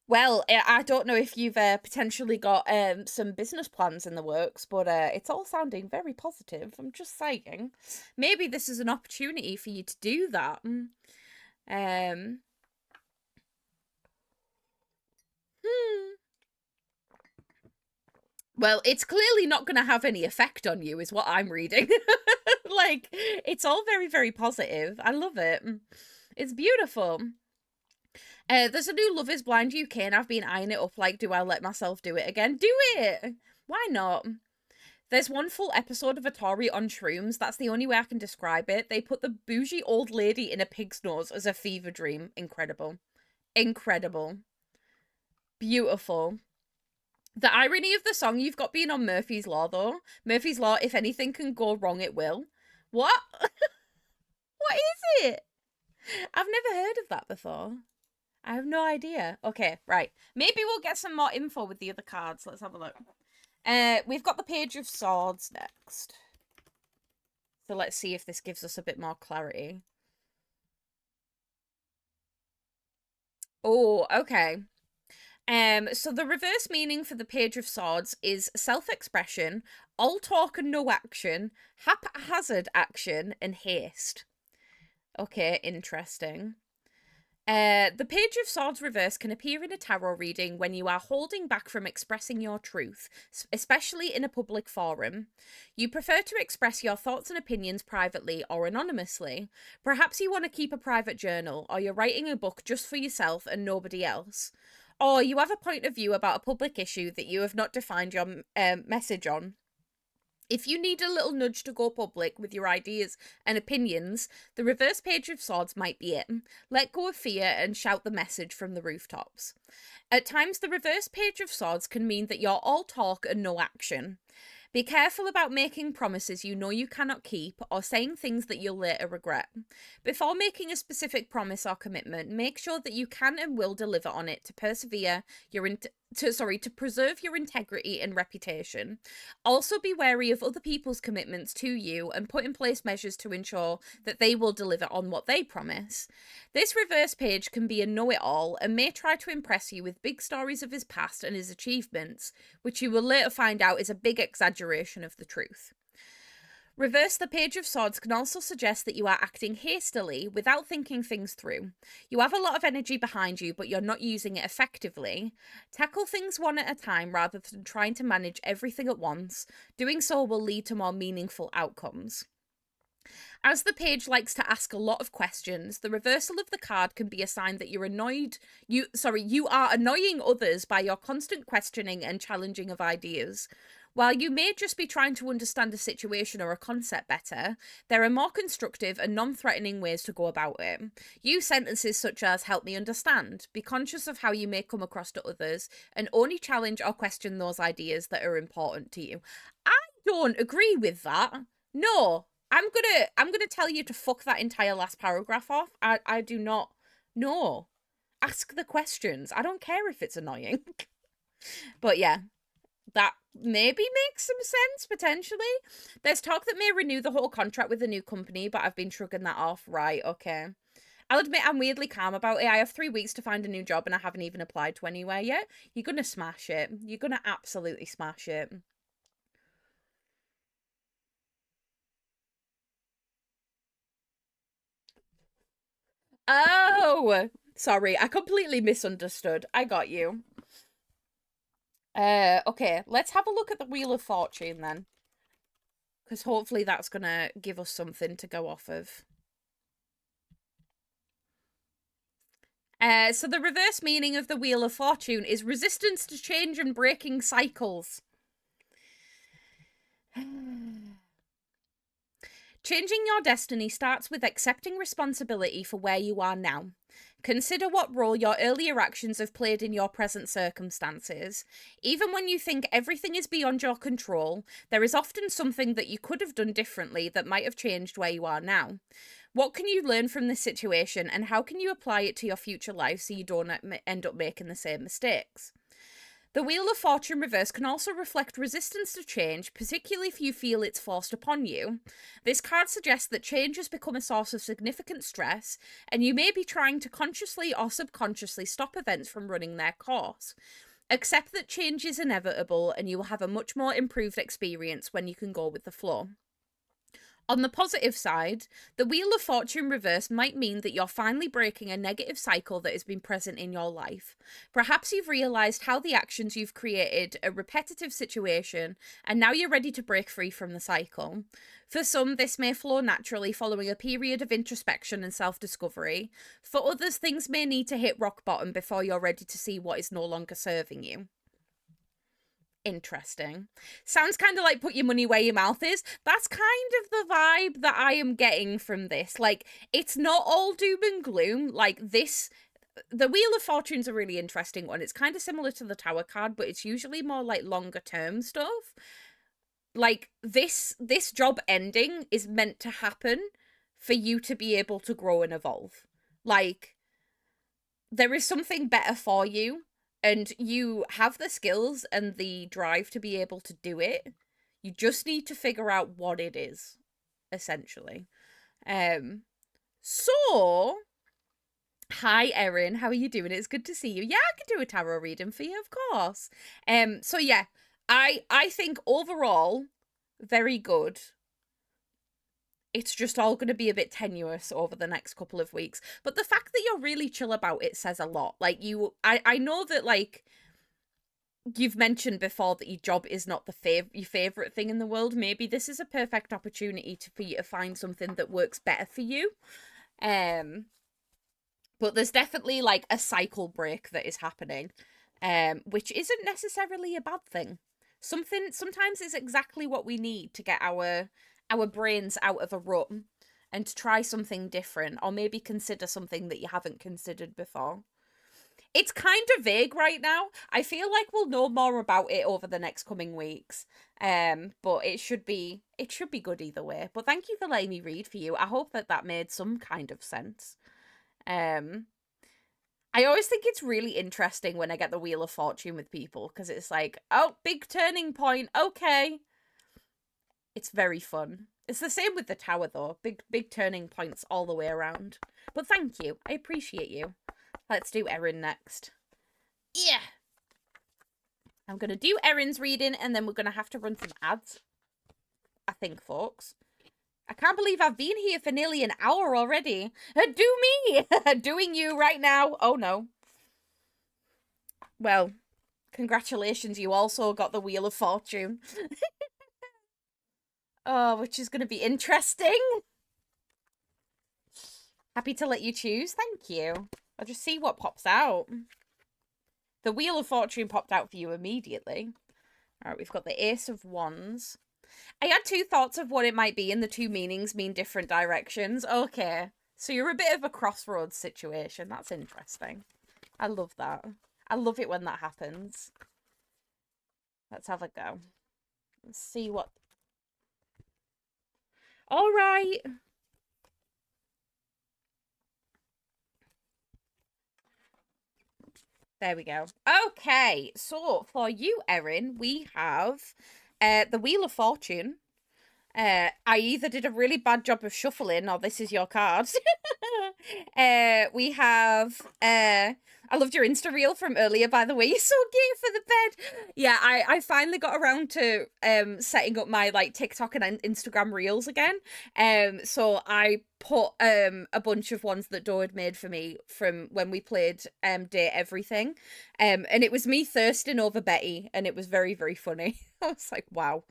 Well, I don't know if you've potentially got some business plans in the works, but it's all sounding very positive. I'm just saying. Maybe this is an opportunity for you to do that. Well, it's clearly not going to have any effect on you, is what I'm reading. Like, it's all very, very positive. I love it. It's beautiful. There's a new Love is Blind UK, and I've been eyeing it up like, do I let myself do it again? Do it! Why not? There's one full episode of Atari on shrooms. That's the only way I can describe it. They put the bougie old lady in a pig's nose as a fever dream. Incredible. Incredible. Beautiful. The irony of the song you've got being on Murphy's Law, though. Murphy's Law, if anything can go wrong, it will. What? What is it? I've never heard of that before. I have no idea. Okay, right. Maybe we'll get some more info with the other cards. Let's have a look. We've got the Page of Swords next. So let's see if this gives us a bit more clarity. Oh, okay. So the reverse meaning for the Page of Swords is self-expression, all talk and no action, haphazard action, and haste. Okay, interesting. The Page of Swords reverse can appear in a tarot reading when you are holding back from expressing your truth, especially in a public forum. You prefer to express your thoughts and opinions privately or anonymously. Perhaps you want to keep a private journal, or you're writing a book just for yourself and nobody else. Or you have a point of view about a public issue that you have not defined your message on. If you need a little nudge to go public with your ideas and opinions, the reverse page of swords might be it. Let go of fear and shout the message from the rooftops. At times, the reverse page of swords can mean that you're all talk and no action. Be careful about making promises you know you cannot keep or saying things that you'll later regret. Before making a specific promise or commitment, make sure that you can and will deliver on it to persevere to preserve your integrity and reputation. Also be wary of other people's commitments to you and put in place measures to ensure that they will deliver on what they promise. This reverse page can be a know-it-all and may try to impress you with big stories of his past and his achievements, which you will later find out is a big exaggeration of the truth. Reverse the Page of Swords can also suggest that you are acting hastily without thinking things through. You have a lot of energy behind you, but you're not using it effectively. Tackle things one at a time rather than trying to manage everything at once. Doing so will lead to more meaningful outcomes. As the page likes to ask a lot of questions, the reversal of the card can be a sign that you are annoying others by your constant questioning and challenging of ideas. While you may just be trying to understand a situation or a concept better, there are more constructive and non-threatening ways to go about it. Use sentences such as "help me understand," be conscious of how you may come across to others, and only challenge or question those ideas that are important to you. I don't agree with that. No, I'm gonna tell you to fuck that entire last paragraph off. I do not. No. Ask the questions. I don't care if it's annoying. But yeah, that maybe makes some sense, potentially. There's talk that may renew the whole contract with the new company, but I've been shrugging that off. Right, okay. I'll admit I'm weirdly calm about it. I have 3 weeks to find a new job and I haven't even applied to anywhere yet. You're gonna smash it. You're gonna absolutely smash it. Oh! Sorry, I completely misunderstood. I got you. Okay, let's have a look at the Wheel of Fortune then. Because hopefully that's gonna give us something to go off of. So the reverse meaning of the Wheel of Fortune is resistance to change and breaking cycles. Changing your destiny starts with accepting responsibility for where you are now. Consider what role your earlier actions have played in your present circumstances. Even when you think everything is beyond your control, there is often something that you could have done differently that might have changed where you are now. What can you learn from this situation, and how can you apply it to your future life so you don't end up making the same mistakes? The Wheel of Fortune reverse can also reflect resistance to change, particularly if you feel it's forced upon you. This card suggests that change has become a source of significant stress, and you may be trying to consciously or subconsciously stop events from running their course. Accept that change is inevitable, and you will have a much more improved experience when you can go with the flow. On the positive side, the Wheel of Fortune reverse might mean that you're finally breaking a negative cycle that has been present in your life. Perhaps you've realised how the actions you've created a repetitive situation, and now you're ready to break free from the cycle. For some, this may flow naturally following a period of introspection and self-discovery. For others, things may need to hit rock bottom before you're ready to see what is no longer serving you. Interesting. Sounds kind of like put your money where your mouth is. That's kind of the vibe that I am getting from this. Like, it's not all doom and gloom. Like, this. The Wheel of Fortune's a really interesting one. It's kind of similar to the Tower card, but it's usually more like longer term stuff. Like, this job ending is meant to happen for you to be able to grow and evolve. Like, there is something better for you, and you have the skills and the drive to be able to do it. You just need to figure out what it is, essentially. So hi Erin, how are you doing? It's good to see you. Yeah, I can do a tarot reading for you, of course. So yeah, I think overall very good. It's just all going to be a bit tenuous over the next couple of weeks. But the fact that you're really chill about it says a lot. Like, I know that, like, you've mentioned before that your job is not your favorite thing in the world. Maybe this is a perfect opportunity for you to find something that works better for you. But there's definitely, like, a cycle break that is happening, which isn't necessarily a bad thing. Sometimes it's exactly what we need to get our brains out of a rut and to try something different, or maybe consider something that you haven't considered before. It's kind of vague right now. I feel like we'll know more about it over the next coming weeks. But it should be good either way. But thank you for letting me read for you. I hope that made some kind of sense. Um, I always think it's really interesting when I get the Wheel of Fortune with people, because it's like, oh, big turning point. Okay. It's very fun. It's the same with the tower though. Big turning points all the way around. But thank you. I appreciate you. Let's do Erin next. Yeah. I'm going to do Erin's reading, and then we're going to have to run some ads. I think, folks. I can't believe I've been here for nearly an hour already. Do me! Doing you right now. Oh, no. Well, congratulations. You also got the Wheel of Fortune. Oh, which is going to be interesting. Happy to let you choose. Thank you. I'll just see what pops out. The Wheel of Fortune popped out for you immediately. All right, we've got the Ace of Wands. I had two thoughts of what it might be, and the two meanings mean different directions. Okay, so you're a bit of a crossroads situation. That's interesting. I love that. I love it when that happens. Let's have a go. Let's see what... All right. There we go. Okay, so for you, Erin, we have the Wheel of Fortune. I either did a really bad job of shuffling, or this is your cards. We have I loved your Insta reel from earlier, by the way. You're so cute for the bed. Yeah, I finally got around to setting up my like TikTok and Instagram reels again. So I put a bunch of ones that Doe had made for me from when we played Date Everything. And it was me thirsting over Betty, and it was very, very funny. I was like, wow.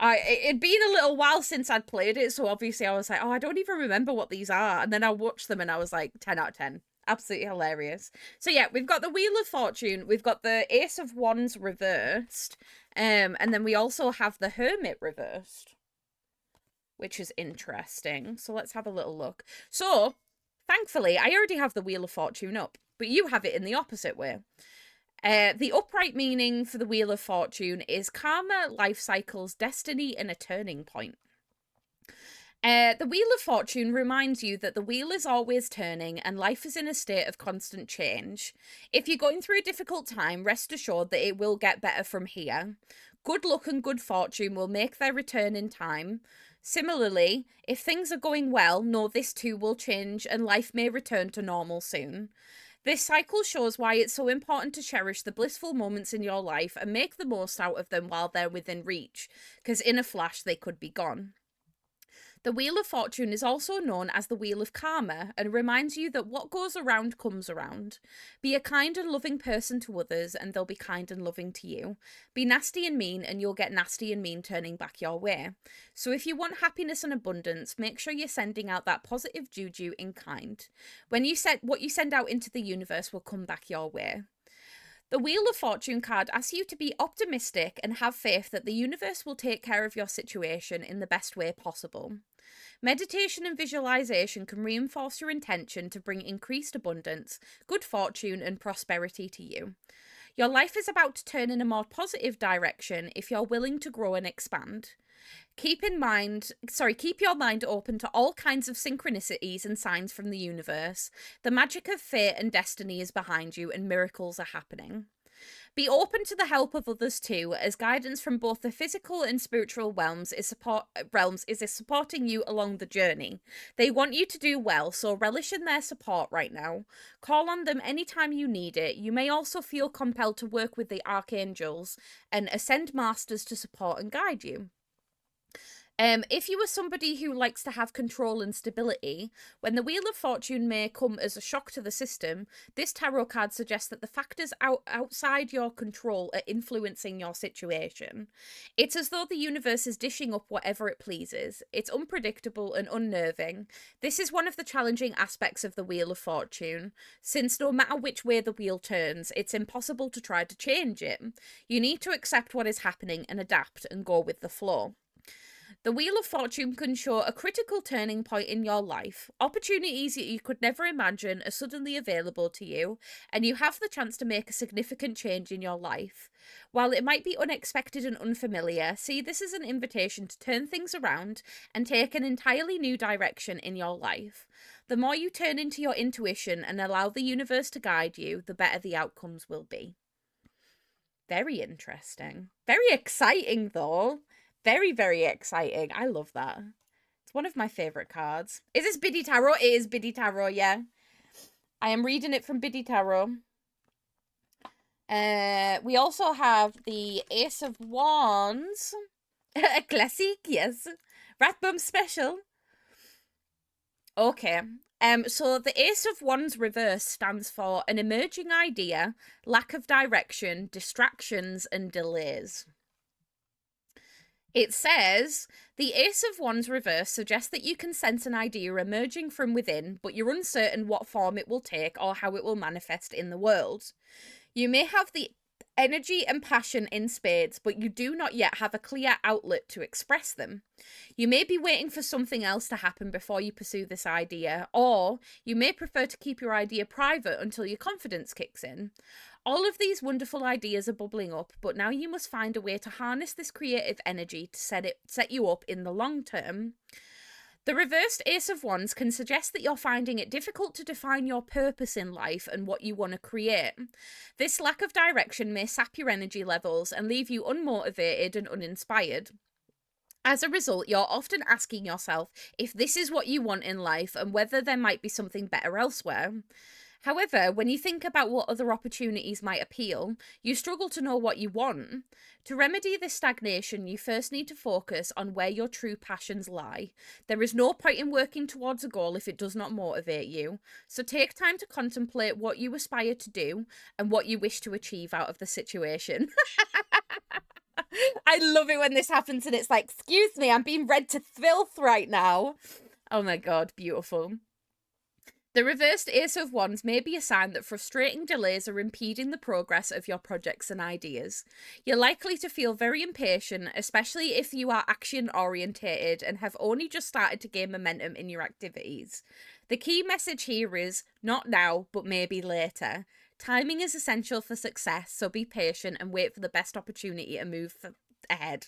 It'd been a little while since I'd played it, so obviously I was like, oh, I don't even remember what these are. And then I watched them and I was like, 10 out of 10. Absolutely hilarious. So yeah, we've got the Wheel of Fortune, we've got the Ace of Wands reversed, and then we also have the Hermit reversed, which is interesting. So let's have a little look. So, thankfully, I already have the Wheel of Fortune up, but you have it in the opposite way. The upright meaning for the Wheel of Fortune is karma, life cycles, destiny, and a turning point. The Wheel of Fortune reminds you that the wheel is always turning and life is in a state of constant change. If you're going through a difficult time, rest assured that it will get better from here. Good luck and good fortune will make their return in time. Similarly, if things are going well, know this too will change and life may return to normal soon. This cycle shows why it's so important to cherish the blissful moments in your life and make the most out of them while they're within reach, because in a flash they could be gone. The Wheel of Fortune is also known as the Wheel of Karma and reminds you that what goes around comes around. Be a kind and loving person to others and they'll be kind and loving to you. Be nasty and mean and you'll get nasty and mean turning back your way. So if you want happiness and abundance, make sure you're sending out that positive juju in kind. When you set what you send out into the universe will come back your way. The Wheel of Fortune card asks you to be optimistic and have faith that the universe will take care of your situation in the best way possible. Meditation and visualization can reinforce your intention to bring increased abundance, good fortune, and prosperity to you. Your life is about to turn in a more positive direction if you're willing to grow and expand. Keep your mind open to all kinds of synchronicities and signs from the universe. The magic of fate and destiny is behind you and miracles are happening. Be open to the help of others too, as guidance from both the physical and spiritual realms is supporting you along the journey. They want you to do well, so relish in their support right now. Call on them anytime you need it. You may also feel compelled to work with the archangels and ascend masters to support and guide you. If you are somebody who likes to have control and stability, when the Wheel of Fortune may come as a shock to the system, this tarot card suggests that the factors outside your control are influencing your situation. It's as though the universe is dishing up whatever it pleases. It's unpredictable and unnerving. This is one of the challenging aspects of the Wheel of Fortune, since no matter which way the wheel turns, it's impossible to try to change it. You need to accept what is happening and adapt and go with the flow. The Wheel of Fortune can show a critical turning point in your life. Opportunities that you could never imagine are suddenly available to you, and you have the chance to make a significant change in your life. While it might be unexpected and unfamiliar, see this as an invitation to turn things around and take an entirely new direction in your life. The more you turn into your intuition and allow the universe to guide you, the better the outcomes will be. Very interesting. Very exciting, though. Very, very exciting. I love that. It's one of my favourite cards. Is this Biddy Tarot? It is Biddy Tarot, yeah. I am reading it from Biddy Tarot. We also have the Ace of Wands. A classic, yes. Ratbum special. Okay. So the Ace of Wands reverse stands for an emerging idea, lack of direction, distractions, and delays. It says, the Ace of Wands reverse suggests that you can sense an idea emerging from within, but you're uncertain what form it will take or how it will manifest in the world. You may have the energy and passion in spades, but you do not yet have a clear outlet to express them. You may be waiting for something else to happen before you pursue this idea, or you may prefer to keep your idea private until your confidence kicks in. All of these wonderful ideas are bubbling up, but now you must find a way to harness this creative energy to set you up in the long term. The reversed Ace of Wands can suggest that you're finding it difficult to define your purpose in life and what you want to create. This lack of direction may sap your energy levels and leave you unmotivated and uninspired. As a result, you're often asking yourself if this is what you want in life and whether there might be something better elsewhere. However, when you think about what other opportunities might appeal, you struggle to know what you want. To remedy this stagnation, you first need to focus on where your true passions lie. There is no point in working towards a goal if it does not motivate you. So take time to contemplate what you aspire to do and what you wish to achieve out of the situation. I love it when this happens and it's like, excuse me, I'm being read to filth right now. Oh my God, beautiful. The reversed Ace of Wands may be a sign that frustrating delays are impeding the progress of your projects and ideas. You're likely to feel very impatient, especially if you are action-orientated and have only just started to gain momentum in your activities. The key message here is, not now, but maybe later. Timing is essential for success, so be patient and wait for the best opportunity to move ahead.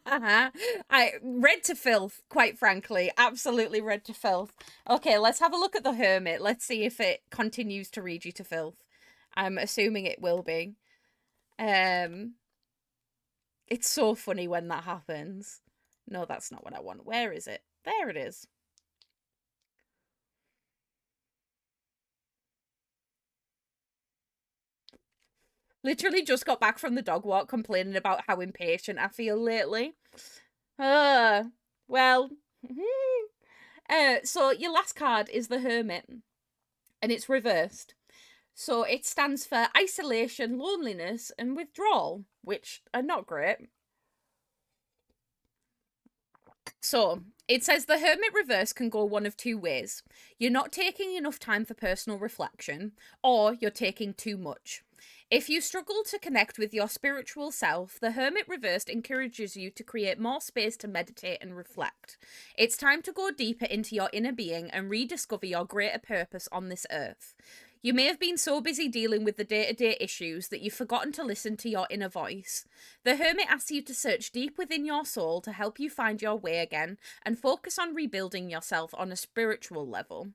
I read to filth, quite frankly. Absolutely read to filth. Okay, let's have a look at the Hermit. Let's see if it continues to read you to filth. I'm assuming it will be. It's so funny when that happens. No, that's not what I want. Where is it? There it is. Literally just got back from the dog walk complaining about how impatient I feel lately. Well. So your last card is the Hermit. And it's reversed. So it stands for isolation, loneliness, and withdrawal, which are not great. So, it says the Hermit reverse can go one of two ways. You're not taking enough time for personal reflection, or you're taking too much. If you struggle to connect with your spiritual self, the Hermit reversed encourages you to create more space to meditate and reflect. It's time to go deeper into your inner being and rediscover your greater purpose on this earth. You may have been so busy dealing with the day-to-day issues that you've forgotten to listen to your inner voice. The Hermit asks you to search deep within your soul to help you find your way again and focus on rebuilding yourself on a spiritual level.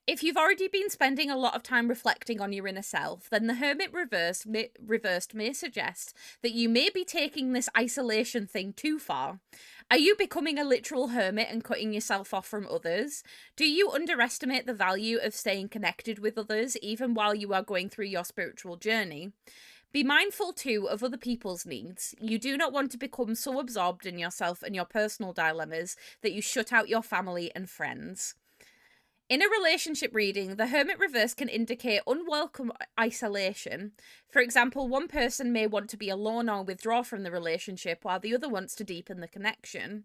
If you've already been spending a lot of time reflecting on your inner self, then the Hermit reversed may suggest that you may be taking this isolation thing too far. Are you becoming a literal hermit and cutting yourself off from others? Do you underestimate the value of staying connected with others even while you are going through your spiritual journey? Be mindful too of other people's needs. You do not want to become so absorbed in yourself and your personal dilemmas that you shut out your family and friends. In a relationship reading, the Hermit reverse can indicate unwelcome isolation. For example, one person may want to be alone or withdraw from the relationship while the other wants to deepen the connection.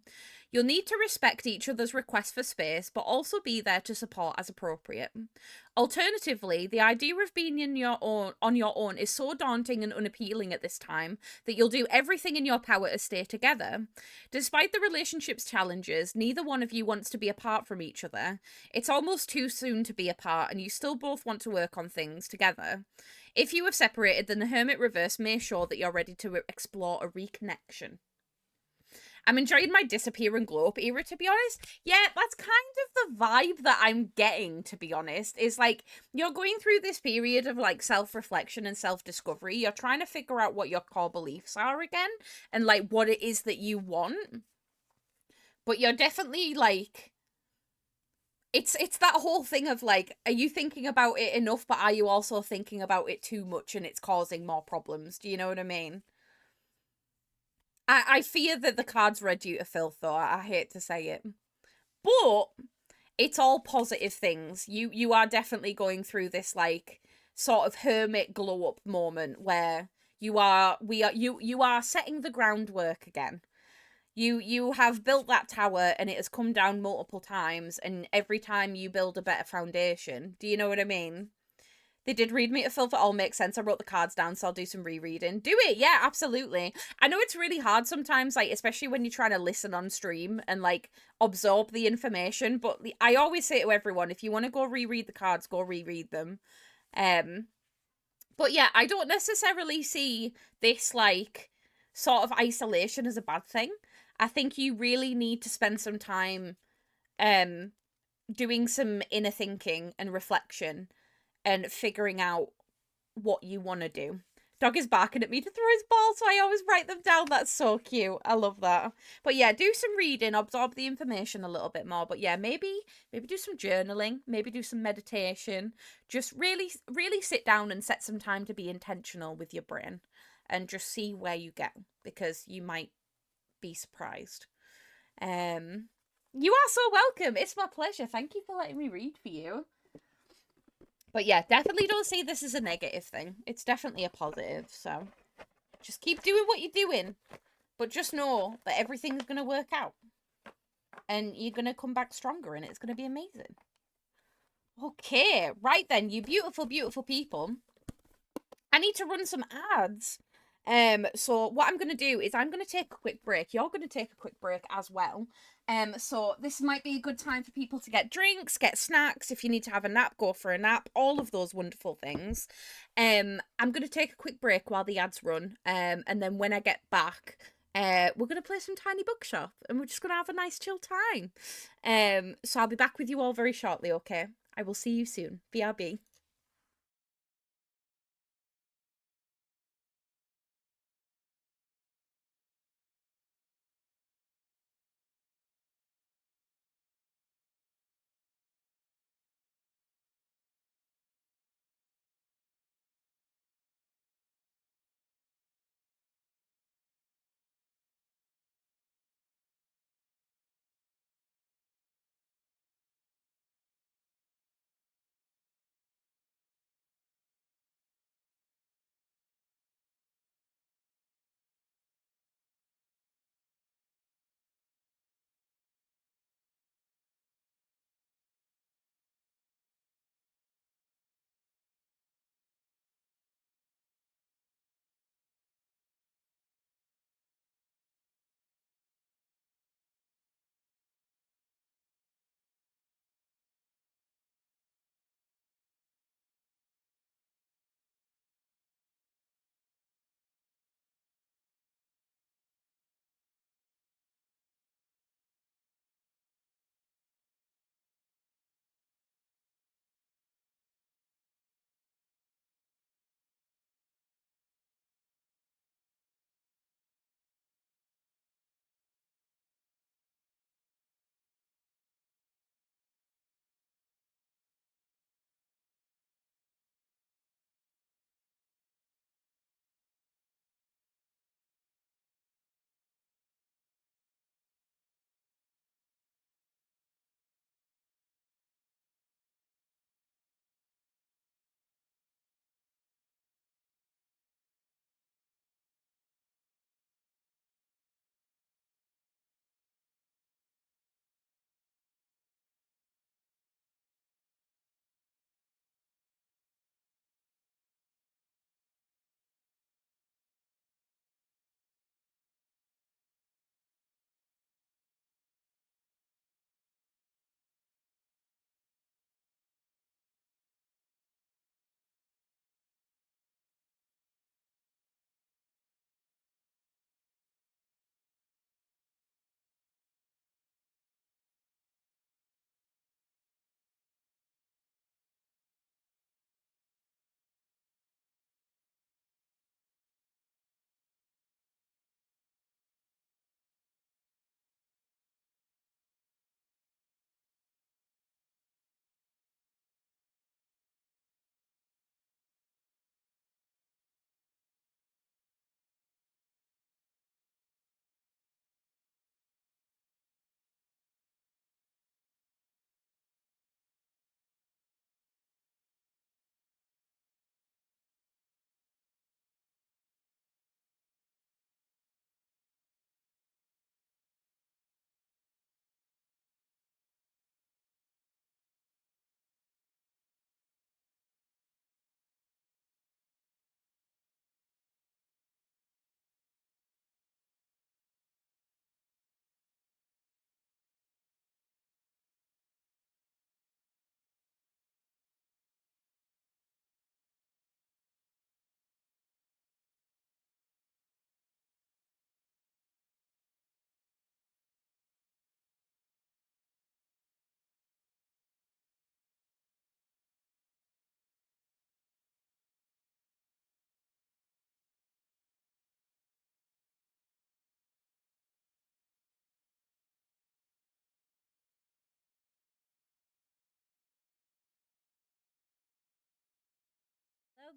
You'll need to respect each other's request for space, but also be there to support as appropriate. Alternatively, the idea of being on your own is so daunting and unappealing at this time that you'll do everything in your power to stay together. Despite the relationship's challenges, neither one of you wants to be apart from each other. It's almost too soon to be apart, and you still both want to work on things together. If you have separated, then the Hermit reverse may show that you're ready to explore a reconnection. I'm enjoying my disappear and glow up era, to be honest. Yeah, that's kind of the vibe that I'm getting, to be honest. Is like, you're going through this period of like self-reflection and self-discovery. You're trying to figure out what your core beliefs are again and like what it is that you want. But you're definitely like, it's that whole thing of like, are you thinking about it enough, but are you also thinking about it too much and it's causing more problems? Do you know what I mean? I fear that the cards read you to filth, though. I hate to say it. But it's all positive things. You are definitely going through this like sort of hermit glow up moment where you are setting the groundwork again. You have built that tower and it has come down multiple times, and every time you build a better foundation. Do you know what I mean? They did read me to filth. It all makes sense. I wrote the cards down, so I'll do some rereading. Do it, yeah, absolutely. I know it's really hard sometimes, like, especially when you're trying to listen on stream and, like, absorb the information. But I always say to everyone, if you want to go reread the cards, go reread them. But yeah, I don't necessarily see this, like, sort of isolation as a bad thing. I think you really need to spend some time doing some inner thinking and reflection and figuring out what you want to do. Dog is barking at me to throw his ball, so I always write them down. That's so cute. I love that. But yeah, do some reading, absorb the information a little bit more. But yeah, maybe do some journaling, maybe do some meditation. Just really, really sit down and set some time to be intentional with your brain and just see where you get, because you might be surprised. You are so welcome. It's my pleasure. Thank you for letting me read for you. But yeah, definitely don't see this as a negative thing. It's definitely a positive, so just keep doing what you're doing. But just know that everything's going to work out. And you're going to come back stronger and it's going to be amazing. Okay, right then, you beautiful, beautiful people. I need to run some ads. So what I'm going to do is I'm going to take a quick break. You're going to take a quick break as well. So this might be a good time for people to get drinks, get snacks. If you need to have a nap, go for a nap. All of those wonderful things. I'm going to take a quick break while the ads run. And then when I get back, we're going to play some Tiny Bookshop and we're just going to have a nice chill time. So I'll be back with you all very shortly, okay? I will see you soon. BRB.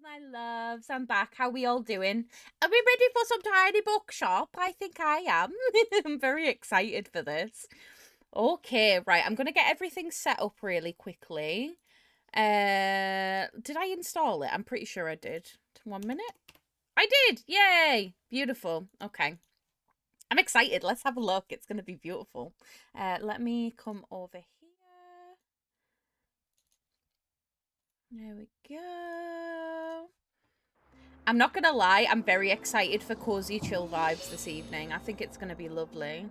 my loves, I'm back. How we all doing? Are we ready for some tiny bookshop? I think I am. I'm very excited for this. Okay, right. I'm going to get everything set up really quickly. Did I install it? I'm pretty sure I did. 1 minute. I did. Yay. Beautiful. Okay. I'm excited. Let's have a look. It's going to be beautiful. Let me come over here. There we go. I'm not going to lie. I'm very excited for cozy chill vibes this evening. I think it's going to be lovely.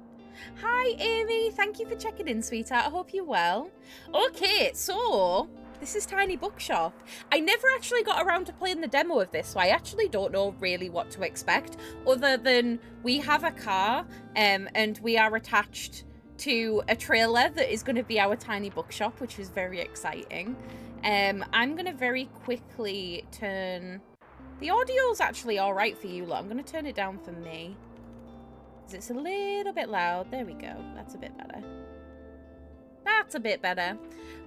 Hi, Amy. Thank you for checking in, sweetheart. I hope you're well. Okay, so this is Tiny Bookshop. I never actually got around to playing the demo of this, so I actually don't know really what to expect, other than we have a car and we are attached to a trailer that is going to be our tiny bookshop, which is very exciting. I'm going to very quickly turn... The audio's actually all right for you lot. I'm going to turn it down for me. It's a little bit loud. There we go. That's a bit better. That's a bit better.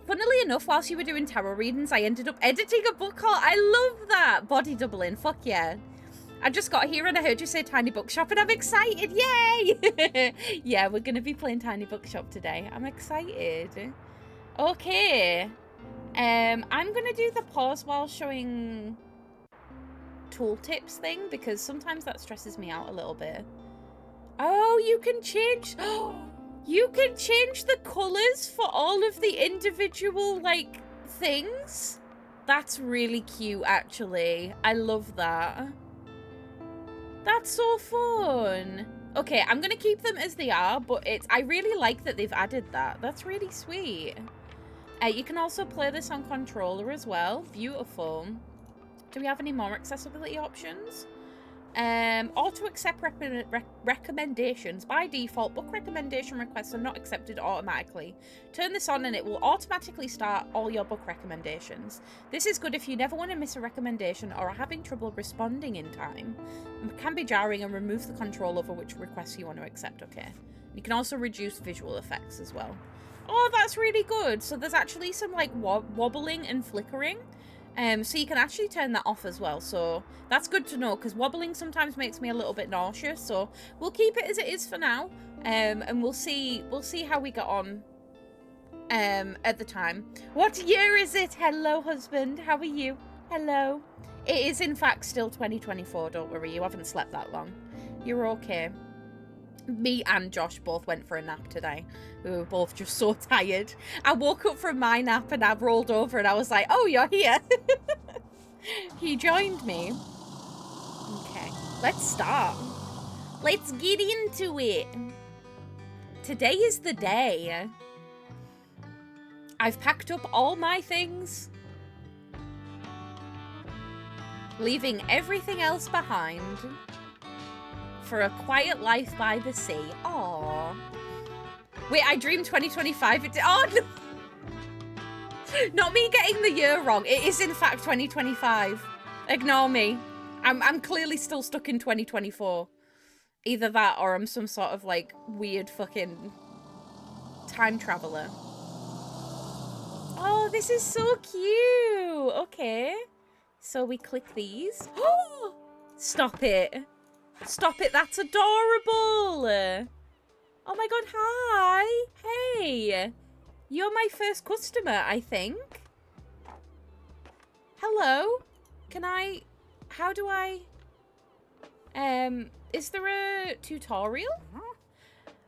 Funnily enough, whilst you were doing tarot readings, I ended up editing a book haul. I love that. Body doubling. Fuck yeah. I just got here and I heard you say Tiny Bookshop and I'm excited. Yay! Yeah, we're going to be playing Tiny Bookshop today. I'm excited. Okay. I'm going to do the pause while showing tooltips thing because sometimes that stresses me out a little bit. Oh, you can change... You can change the colours for all of the individual, like, things. That's really cute, actually. I love that. That's so fun. Okay, I'm going to keep them as they are, but I really like that they've added that. That's really sweet. You can also play this on controller as well. Beautiful. Do we have any more accessibility options? Auto accept recommendations. By default, book recommendation requests are not accepted automatically. Turn this on and it will automatically start all your book recommendations. This is good if you never want to miss a recommendation or are having trouble responding in time. It can be jarring and remove the control over which requests you want to accept. Okay. You can also reduce visual effects as well. Oh, that's really good. So there's actually some like wobbling and flickering. So you can actually turn that off as well. So that's good to know because wobbling sometimes makes me a little bit nauseous. So we'll keep it as it is for now. And we'll see how we get on at the time. What year is it? Hello, husband. How are you? Hello. It is in fact still 2024. Don't worry. You haven't slept that long. You're okay. Me and Josh both went for a nap today. We were both just so tired. I woke up from my nap and I rolled over and I was like, oh, you're here. He joined me. Okay, let's start. Let's get into it. Today is the day. I've packed up all my things, leaving everything else behind. For a quiet life by the sea. Aww. Wait, I dreamed 2025. Oh, no. Not me getting the year wrong. It is, in fact, 2025. Ignore me. I'm clearly still stuck in 2024. Either that or I'm some sort of, like, weird fucking time traveler. Oh, this is so cute. Okay. So we click these. Oh! Stop it. Stop it, that's adorable! Oh my god, hi! Hey! You're my first customer, I think. Hello? Can I... How do I... Is there a tutorial?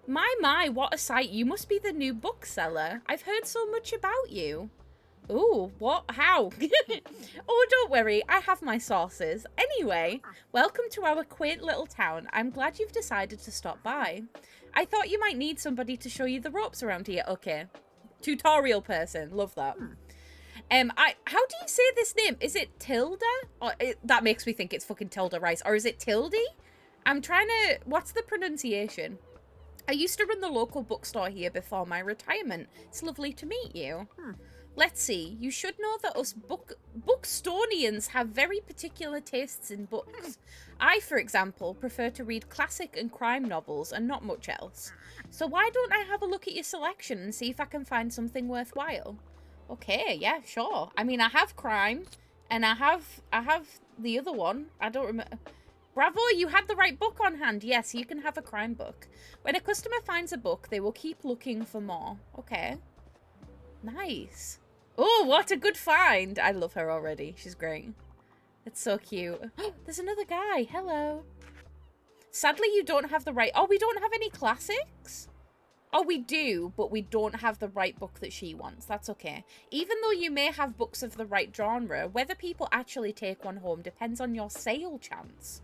My, what a sight. You must be the new bookseller. I've heard so much about you. Ooh, what? How? Oh, don't worry. I have my sources. Anyway, welcome to our quaint little town. I'm glad you've decided to stop by. I thought you might need somebody to show you the ropes around here. Okay. Tutorial person. Love that. How do you say this name? Is it Tilda? Or that makes me think it's fucking Tilda Rice. Or is it Tildy? I'm trying to... What's the pronunciation? I used to run the local bookstore here before my retirement. It's lovely to meet you. Let's see, you should know that us Bookstonians have very particular tastes in books. I, for example, prefer to read classic and crime novels and not much else. So why don't I have a look at your selection and see if I can find something worthwhile? Okay, yeah, sure. I mean, I have crime And I have the other one. I don't remember. Bravo, you had the right book on hand. Yes, you can have a crime book. When a customer finds a book, they will keep looking for more. Okay. Nice. Oh, what a good find. I love her already. She's great. It's so cute. There's another guy. Hello. Sadly, you don't have the right... Oh, we don't have any classics? Oh, we do, but we don't have the right book that she wants. That's okay. Even though you may have books of the right genre, whether people actually take one home depends on your sale chance.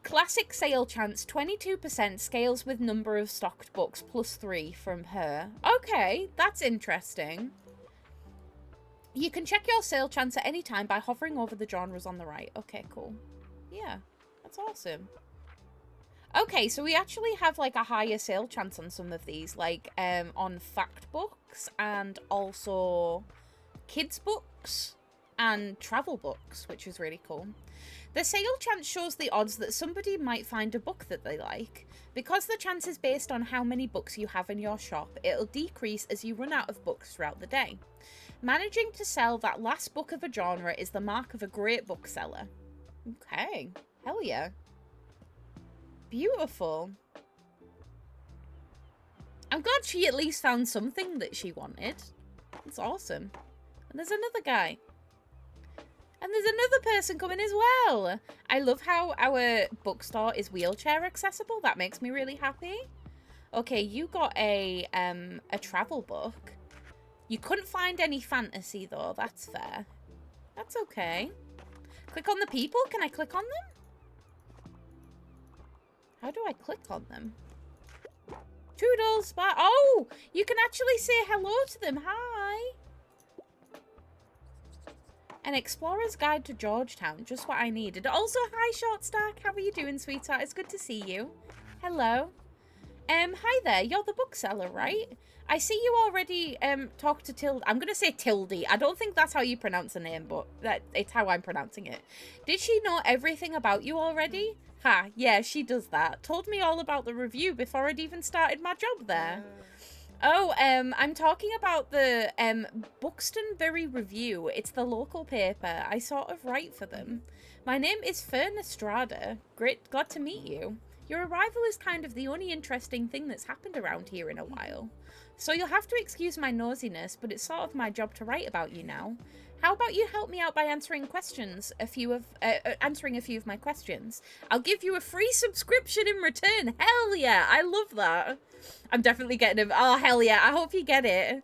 Classic sale chance, 22%, scales with number of stocked books, +3 from her. Okay, that's interesting. You can check your sale chance at any time by hovering over the genres on the right. Okay, cool. Yeah, that's awesome. Okay, so we actually have like a higher sale chance on some of these, like on fact books and also kids books and travel books, which is really cool. The sale chance shows the odds that somebody might find a book that they like. Because the chance is based on how many books you have in your shop, it'll decrease as you run out of books throughout the day. Managing to sell that last book of a genre is the mark of a great bookseller. Okay, hell yeah. Beautiful. I'm glad she at least found something that she wanted. That's awesome. And there's another guy. And there's another person coming as well. I love how our bookstore is wheelchair accessible. That makes me really happy. Okay, you got a travel book. You couldn't find any fantasy though. That's fair. That's okay. Click on the people. Can I click on them? How do I click on them? Toodles, bye. Oh, you can actually say hello to them. Hi. An Explorer's Guide to Georgetown. Just what I needed. Also, hi, Short Stack. How are you doing, sweetheart? It's good to see you. Hello. Hi there. You're the bookseller, right? I see you already talked to Tildy. I'm going to say Tildy. I don't think that's how you pronounce the name, but it's how I'm pronouncing it. Did she know everything about you already? Ha, yeah, she does that. Told me all about the review before I'd even started my job there. Oh, I'm talking about the Buxtonbury Review. It's the local paper. I sort of write for them. My name is Fern Estrada. Great, glad to meet you. Your arrival is kind of the only interesting thing that's happened around here in a while. So you'll have to excuse my nosiness, but it's sort of my job to write about you now. How about you help me out by answering answering a few of my questions? I'll give you a free subscription in return. Hell yeah, I love that. I'm definitely getting him. Oh, hell yeah, I hope you get it.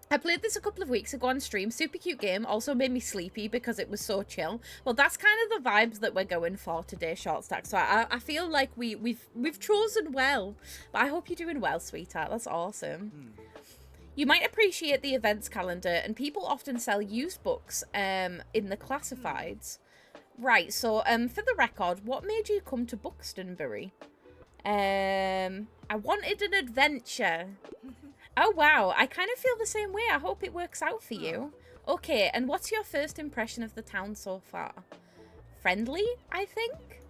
I played this a couple of weeks ago on stream. Super cute game. Also made me sleepy because it was so chill. Well, that's kind of the vibes that we're going for today, Short Stack. So I feel like we've chosen well. But I hope you're doing well, sweetheart. That's awesome. You might appreciate the events calendar, and people often sell used books in the classifieds. Right, so for the record, what made you come to Buxtonbury? I wanted an adventure. Oh, wow. I kind of feel the same way. I hope it works out for you. Okay, and what's your first impression of the town so far? Friendly, I think?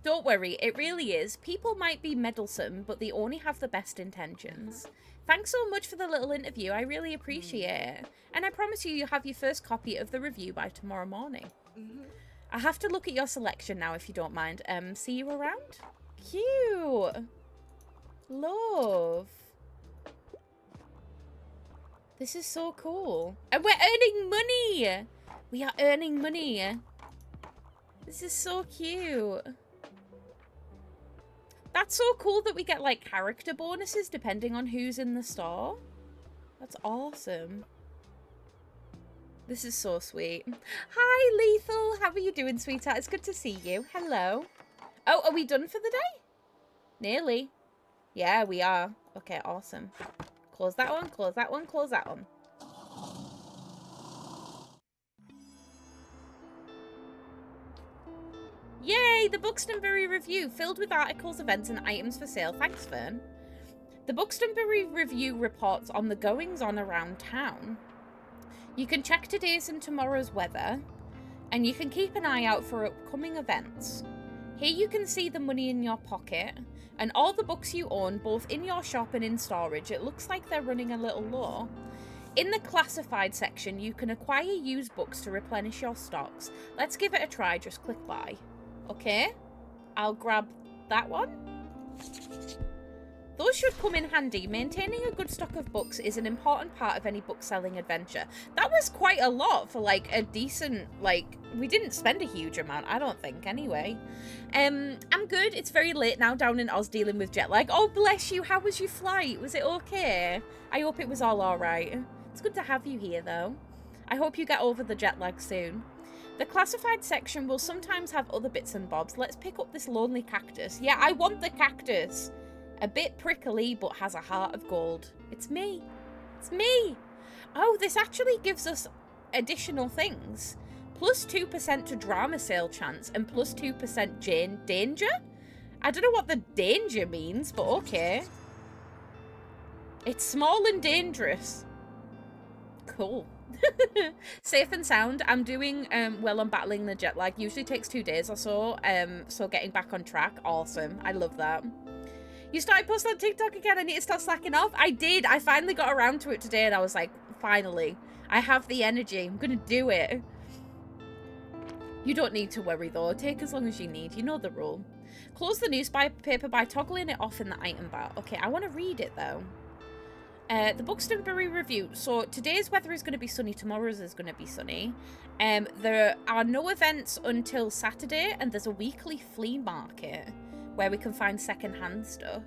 Don't worry, it really is. People might be meddlesome, but they only have the best intentions. Thanks so much for the little interview. I really appreciate it. And I promise you'll have your first copy of the review by tomorrow morning. I have to look at your selection now, if you don't mind. See you around? Cute. Love. This is so cool. And we're earning money. We are earning money. This is so cute. That's so cool that we get like character bonuses depending on who's in the store. That's awesome. This is so sweet. Hi, Lethal. How are you doing, sweetheart? It's good to see you. Hello. Oh, are we done for the day? Nearly. Yeah, we are. Okay, awesome. Close that one, close that one, close that one. Yay, the Buxtonbury Review, filled with articles, events, and items for sale. Thanks, Fern. The Buxtonbury Review reports on the goings-on around town. You can check today's and tomorrow's weather, and you can keep an eye out for upcoming events. Here you can see the money in your pocket, and all the books you own, both in your shop and in storage. It looks like they're running a little low. In the classified section, you can acquire used books to replenish your stocks. Let's give it a try. Just click buy. Okay. I'll grab that one. Those should come in handy. Maintaining a good stock of books is an important part of any book-selling adventure. That was quite a lot for, like, a decent, like, we didn't spend a huge amount, I don't think, anyway. I'm good. It's very late now down in Oz dealing with jet lag. Oh, bless you. How was your flight? Was it okay? I hope it was all right. It's good to have you here, though. I hope you get over the jet lag soon. The classified section will sometimes have other bits and bobs. Let's pick up this lonely cactus. Yeah, I want the cactus. A bit prickly, but has a heart of gold. It's me. It's me. Oh, this actually gives us additional things. Plus 2% to drama sale chance and plus 2% danger? I don't know what the danger means, but okay. It's small and dangerous. Cool. Safe and sound. I'm doing well on battling the jet lag. Usually takes 2 days or so. So getting back on track. Awesome. I love that. You started posting on TikTok again. I need to start slacking off. I did. I finally got around to it today and I was like, finally. I have the energy. I'm going to do it. You don't need to worry though. Take as long as you need. You know the rule. Close the newspaper by toggling it off in the item bar. Okay, I want to read it though. The Buxtonbury Review. So today's weather is going to be sunny. Tomorrow's is going to be sunny. There are no events until Saturday and there's a weekly flea market where we can find second-hand stuff.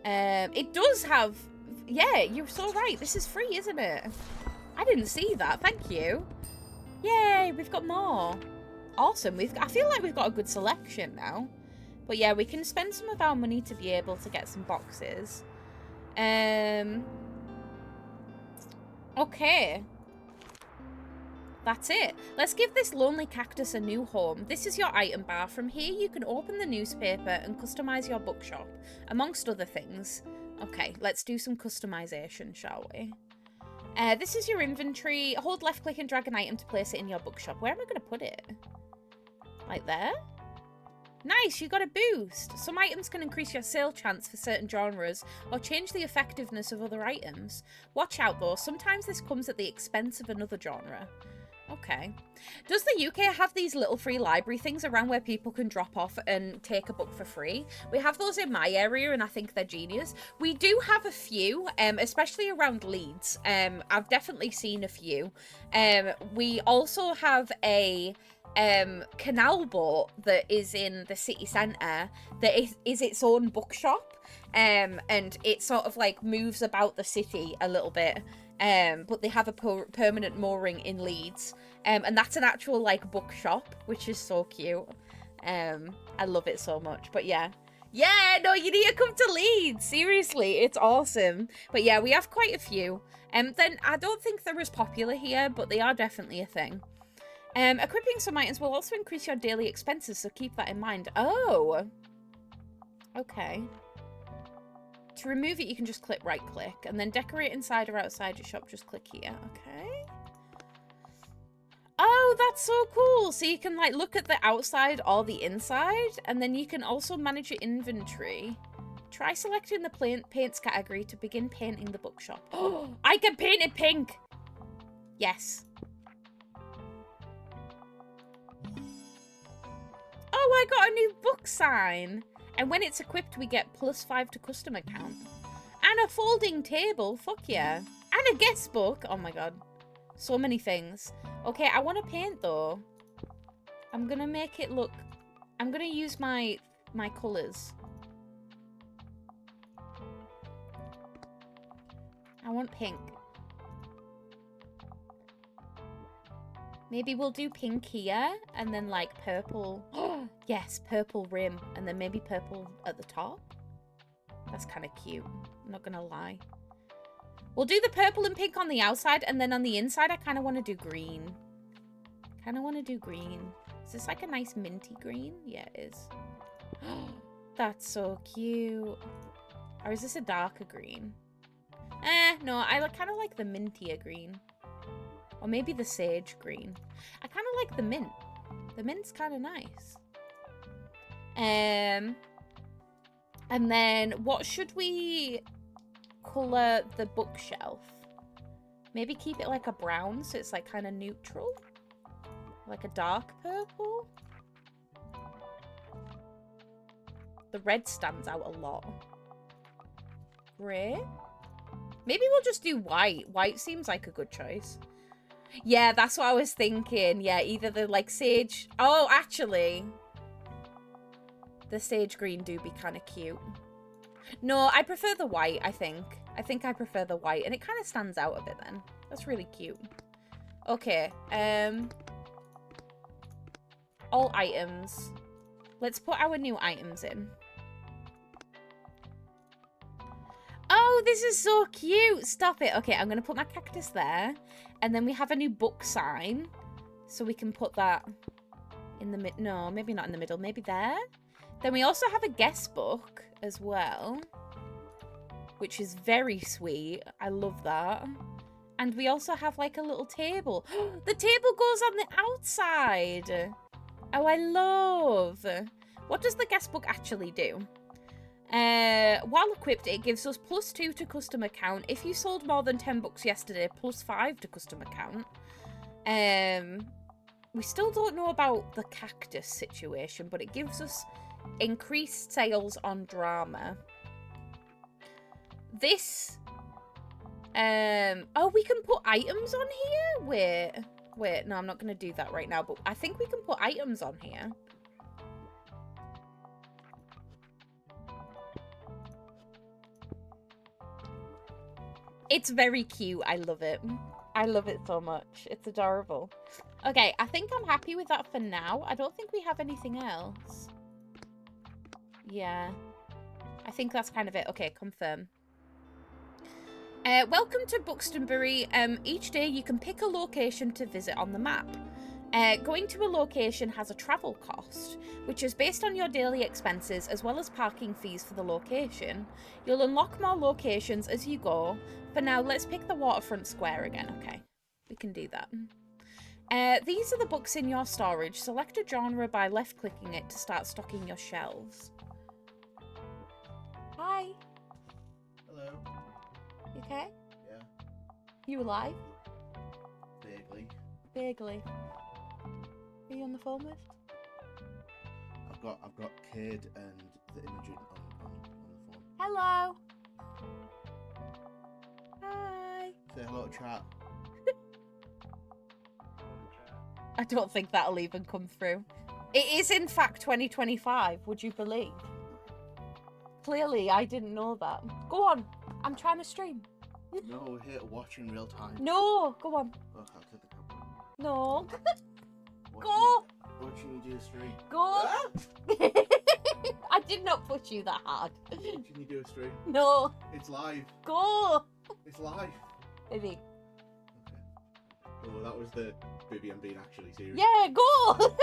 It does have... Yeah, you're so right. This is free, isn't it? I didn't see that. Thank you. Yay, we've got more. Awesome. I feel like we've got a good selection now. But yeah, we can spend some of our money to be able to get some boxes. Okay. That's it. Let's give this lonely cactus a new home. This is your item bar. From here, you can open the newspaper and customize your bookshop, amongst other things. Okay, let's do some customization, shall we? This is your inventory. Hold left click and drag an item to place it in your bookshop. Where am I going to put it? Like there? Nice, you got a boost. Some items can increase your sale chance for certain genres or change the effectiveness of other items. Watch out though, sometimes this comes at the expense of another genre. Okay. Does the UK have these little free library things around where people can drop off and take a book for free? We have those in my area and I think they're genius. We do have a few, especially around Leeds. I've definitely seen a few. We also have a canal boat that is in the city centre that is its own bookshop. And it sort of like moves about the city a little bit. But they have a permanent mooring in Leeds. And that's an actual, like, bookshop, which is so cute. I love it so much. But, yeah. Yeah, no, you need to come to Leeds. Seriously, it's awesome. But, yeah, we have quite a few. Then I don't think they're as popular here, but they are definitely a thing. Equipping some items will also increase your daily expenses, so keep that in mind. Oh. Okay. To remove it, you can just click right-click. And then decorate inside or outside your shop, just click here. Okay. Oh, that's so cool. So you can, like, look at the outside or the inside. And then you can also manage your inventory. Try selecting the paints category to begin painting the bookshop. Oh, I can paint it pink. Yes. Oh, I got a new book sign. And when it's equipped, we get +5 to customer count. And a folding table. Fuck yeah. And a guest book. Oh my god. So many things. Okay, I want to paint though. I'm going to make it look... I'm going to use my colours. I want pink. Maybe we'll do pink here and then like purple. Oh, yes, purple rim and then maybe purple at the top. That's kind of cute. I'm not gonna lie. We'll do the purple and pink on the outside and then on the inside I kind of want to do green. Is this like a nice minty green? Yeah, it is. That's so cute. Or is this a darker green? No, I kind of like the mintier green. Or maybe the sage green. I kind of like the mint. The mint's kind of nice. And then what should we colour the bookshelf? Maybe keep it like a brown so it's like kind of neutral. Like a dark purple. The red stands out a lot. Grey? Maybe we'll just do white. White seems like a good choice. Yeah, that's what I was thinking. Yeah, either the like sage... Oh, actually. The sage green do be kind of cute. No, I prefer the white, I think. I think I prefer the white. And it kind of stands out a bit then. That's really cute. Okay. All items. Let's put our new items in. Oh, this is so cute. Stop it. Okay, I'm going to put my cactus there. And then we have a new book sign. So we can put that in the middle. No, maybe not in the middle. Maybe there. Then we also have a guest book as well. Which is very sweet. I love that. And we also have like a little table. The table goes on the outside. Oh, I love. What does the guest book actually do? While equipped, it gives us +2 to customer count. If you sold more than 10 books yesterday, +5 to customer count. We still don't know about the cactus situation, but it gives us increased sales on drama. This... oh, we can put items on here? Wait, no, I'm not going to do that right now, but I think we can put items on here. It's very cute. I love it. I love it so much. It's adorable. Okay, I think I'm happy with that for now. I don't think we have anything else. Yeah. I think that's kind of it. Okay, confirm. Welcome to Buxtonbury. Each day you can pick a location to visit on the map. Going to a location has a travel cost, which is based on your daily expenses as well as parking fees for the location. You'll unlock more locations as you go. For now, let's pick the waterfront square again. Okay, we can do that. These are the books in your storage. Select a genre by left-clicking it to start stocking your shelves. Hi. Hello. You okay? Yeah. You alive? Vaguely. Vaguely. Who are you on the phone with? I've got Cade and the Imogen on the phone. Hello. Hi. Say hello to chat. I don't think that'll even come through. It is in fact 2025, would you believe? Clearly, I didn't know that. Go on. I'm trying to stream. No, we're here to watch in real time. No, go on. Look, I'll take the camera. No. Watching, Go. Watching you do a stream. Go. Ah! I did not push you that hard. Watching you do a stream. No. It's live. Go. It's live. Maybe. Okay. Oh, that was the baby I'm being actually serious. Yeah, go.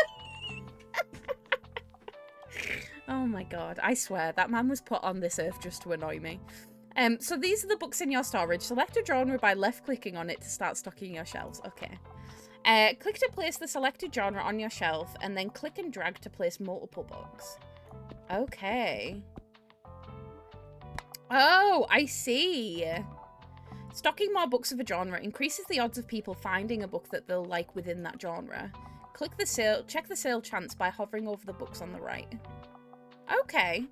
Oh my god, I swear, that man was put on this earth just to annoy me. So these are the books in your storage. Select a genre by left-clicking on it to start stocking your shelves. Okay. Click to place the selected genre on your shelf, and then click and drag to place multiple books. Okay. Oh, I see. Stocking more books of a genre increases the odds of people finding a book that they'll like within that genre. Check the sale chance by hovering over the books on the right. Okay.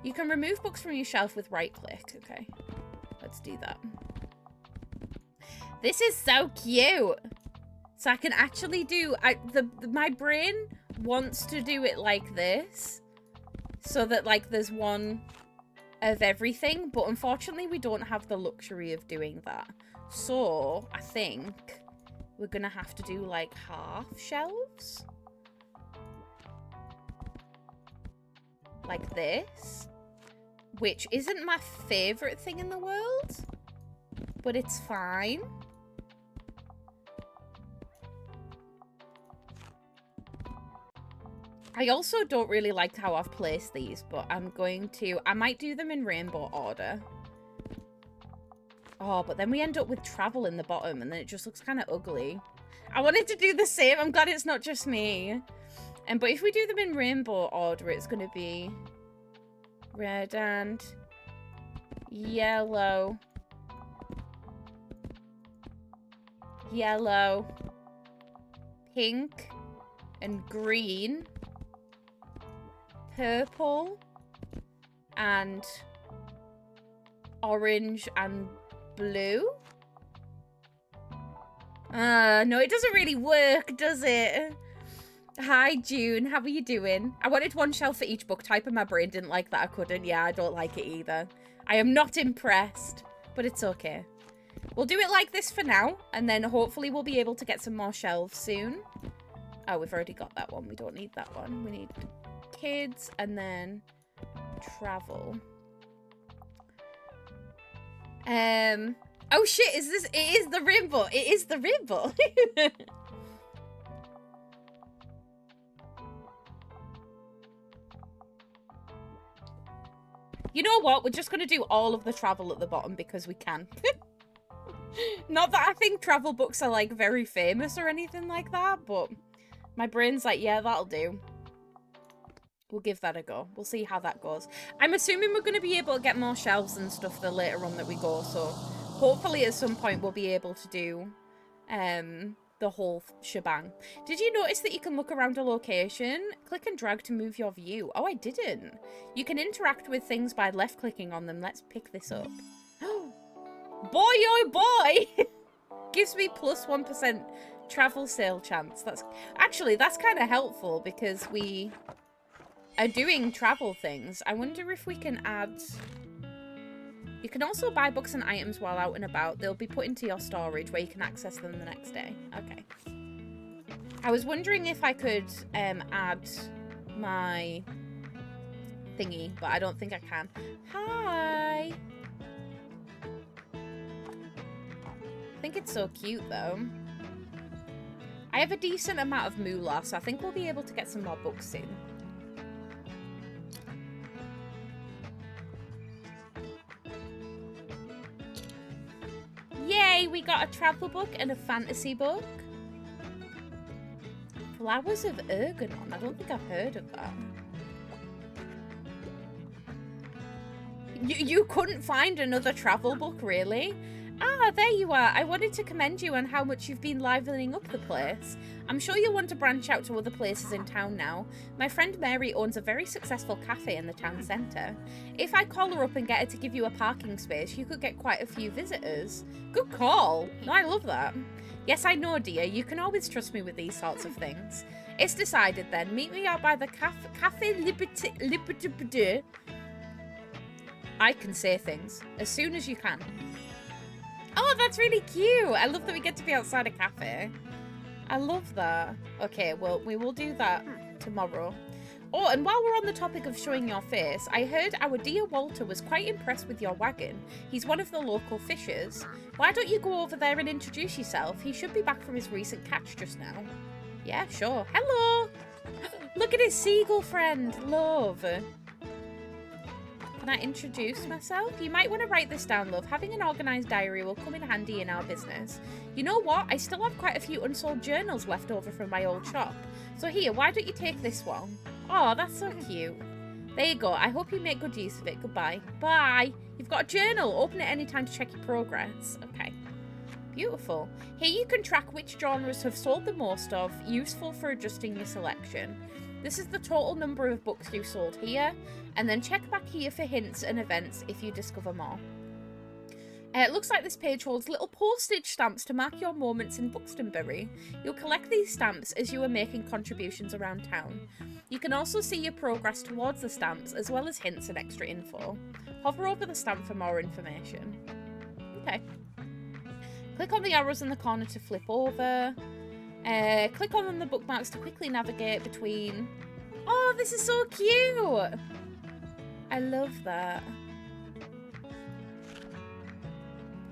You can remove books from your shelf with right click. Okay. Let's do that. This is so cute. So I can actually do... my brain wants to do it like this. So that, like, there's one of everything. But unfortunately, we don't have the luxury of doing that. So, I think we're going to have to do, like, half shelves. Like this. Which isn't my favourite thing in the world. But it's fine. I also don't really like how I've placed these, but I might do them in rainbow order. Oh, but then we end up with travel in the bottom, and then it just looks kind of ugly. I wanted to do the same. I'm glad it's not just me. But if we do them in rainbow order, it's going to be red and yellow. yellow, pink, and green, purple, and orange and blue. No, it doesn't really work, does it? Hi, June. How are you doing? I wanted one shelf for each book type and my brain didn't like that I couldn't. Yeah, I don't like it either. I am not impressed, but it's okay. We'll do it like this for now, and then hopefully we'll be able to get some more shelves soon. Oh, we've already got that one. We don't need that one. We need kids and then travel. Oh shit, is this? It is the rainbow. It is the rainbow. You know what? We're just going to do all of the travel at the bottom because we can. Not that I think travel books are, like, very famous or anything like that, but my brain's like, yeah, that'll do. We'll give that a go. We'll see how that goes. I'm assuming we're going to be able to get more shelves and stuff the later on that we go, so hopefully at some point we'll be able to do the whole shebang. Did you notice that you can look around a location? Click and drag to move your view. Oh, I didn't. You can interact with things by left-clicking on them. Let's pick this up. Boy, oh boy! Gives me plus 1% travel sale chance. That's kind of helpful because we are doing travel things. I wonder if we can add... You can also buy books and items while out and about. They'll be put into your storage where you can access them the next day. Okay. I was wondering if I could add my thingy, but I don't think I can. Hi! I think it's so cute, though. I have a decent amount of moolah, so I think we'll be able to get some more books soon. Yay, we got a travel book and a fantasy book. Flowers of Ergonon. I don't think I've heard of that. You couldn't find another travel book, really? Ah, there you are. I wanted to commend you on how much you've been livening up the place. I'm sure you'll want to branch out to other places in town now. My friend Mary owns a very successful cafe in the town centre. If I call her up and get her to give you a parking space, you could get quite a few visitors. Good call. I love that. Yes, I know, dear. You can always trust me with these sorts of things. It's decided then. Meet me out by the Cafe Liberté. I can say things. As soon as you can. Oh, that's really cute. I love that we get to be outside a cafe. I love that. Okay, well, we will do that tomorrow. Oh, and while we're on the topic of showing your face, I heard our dear Walter was quite impressed with your wagon. He's one of the local fishers. Why don't you go over there and introduce yourself? He should be back from his recent catch just now. Yeah, sure. Hello! Look at his seagull friend. Love. Can I introduce myself? You might want to write this down, love. Having an organised diary will come in handy in our business. You know what? I still have quite a few unsold journals left over from my old shop. So here, why don't you take this one? Oh, that's so cute. There you go. I hope you make good use of it. Goodbye. Bye. You've got a journal. Open it anytime to check your progress. Okay. Beautiful. Here you can track which genres have sold the most of, useful for adjusting your selection. This is the total number of books you sold here, and then check back here for hints and events if you discover more. It looks like this page holds little postage stamps to mark your moments in Buxtonbury. You'll collect these stamps as you are making contributions around town. You can also see your progress towards the stamps, as well as hints and extra info. Hover over the stamp for more information. Okay. Click on the arrows in the corner to flip over. Click on the bookmarks to quickly navigate between... Oh, this is so cute! I love that.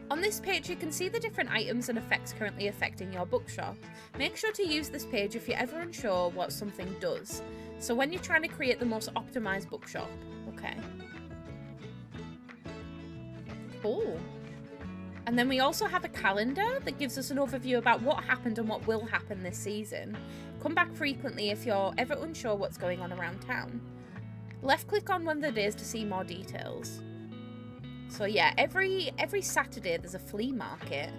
On this page, you can see the different items and effects currently affecting your bookshop. Make sure to use this page if you're ever unsure what something does. So when you're trying to create the most optimized bookshop. Okay. Cool. And then we also have a calendar that gives us an overview about what happened and what will happen this season. Come back frequently if you're ever unsure what's going on around town. Left click on one of the days to see more details. So yeah, every Saturday there's a flea market,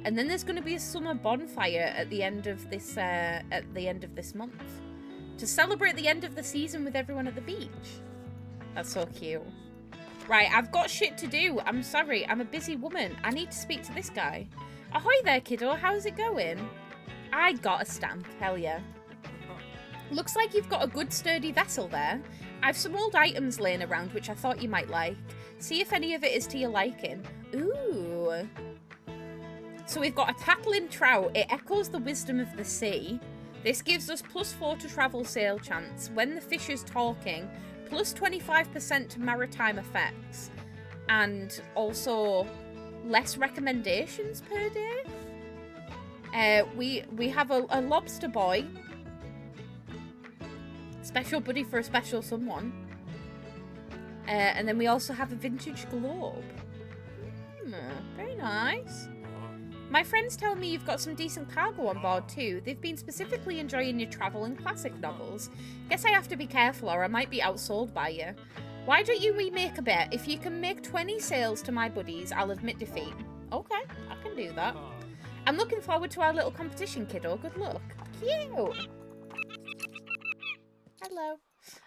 and then there's going to be a summer bonfire at the end of this month to celebrate the end of the season with everyone at the beach. That's so cute. Right, I've got shit to do. I'm sorry, I'm a busy woman. I need to speak to this guy. Ahoy there, kiddo. How's it going? I got a stamp. Hell yeah. Looks like you've got a good sturdy vessel there. I've some old items laying around which I thought you might like. See if any of it is to your liking. Ooh. So we've got a tattling trout. It echoes the wisdom of the sea. This gives us +4 to travel sail chance. When the fish is talking, plus 25% to maritime effects. And also less recommendations per day. We have a lobster boy. Special buddy for a special someone. And then we also have a vintage globe. Very nice. My friends tell me you've got some decent cargo on board too. They've been specifically enjoying your travel and classic novels. Guess I have to be careful or I might be outsold by you. Why don't we make a bet? If you can make 20 sales to my buddies, I'll admit defeat. Okay, I can do that. I'm looking forward to our little competition, kiddo. Good luck. Cute. Hello.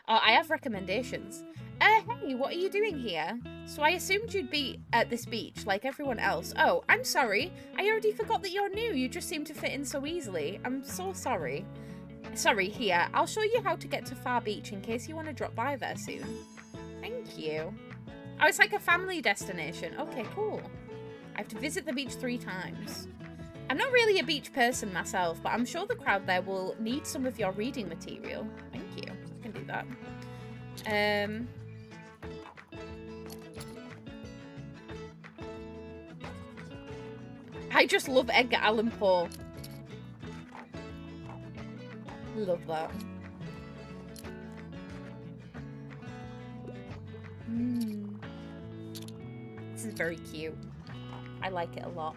Oh, I have recommendations. Hey, what are you doing here? So I assumed you'd be at this beach like everyone else. Oh, I'm sorry. I already forgot that you're new. You just seem to fit in so easily. I'm so sorry. Sorry, here. I'll show you how to get to Far Beach in case you want to drop by there soon. Thank you. Oh, it's like a family destination. Okay, cool. I have to visit the beach 3 times. I'm not really a beach person myself, but I'm sure the crowd there will need some of your reading material. Thank you. I can do that. I just love Edgar Allan Poe. Love that. This is very cute. I like it a lot.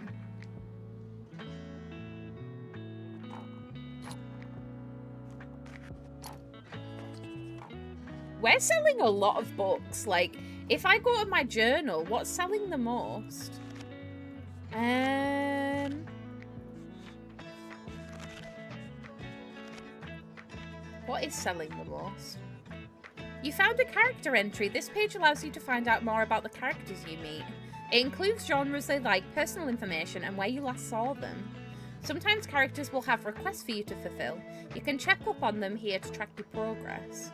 We're selling a lot of books. Like, if I go to my journal, what's selling the most? What is selling the most? You found a character entry. This page allows you to find out more about the characters you meet. It includes genres they like, personal information, and where you last saw them. Sometimes characters will have requests for you to fulfill. You can check up on them here to track your progress.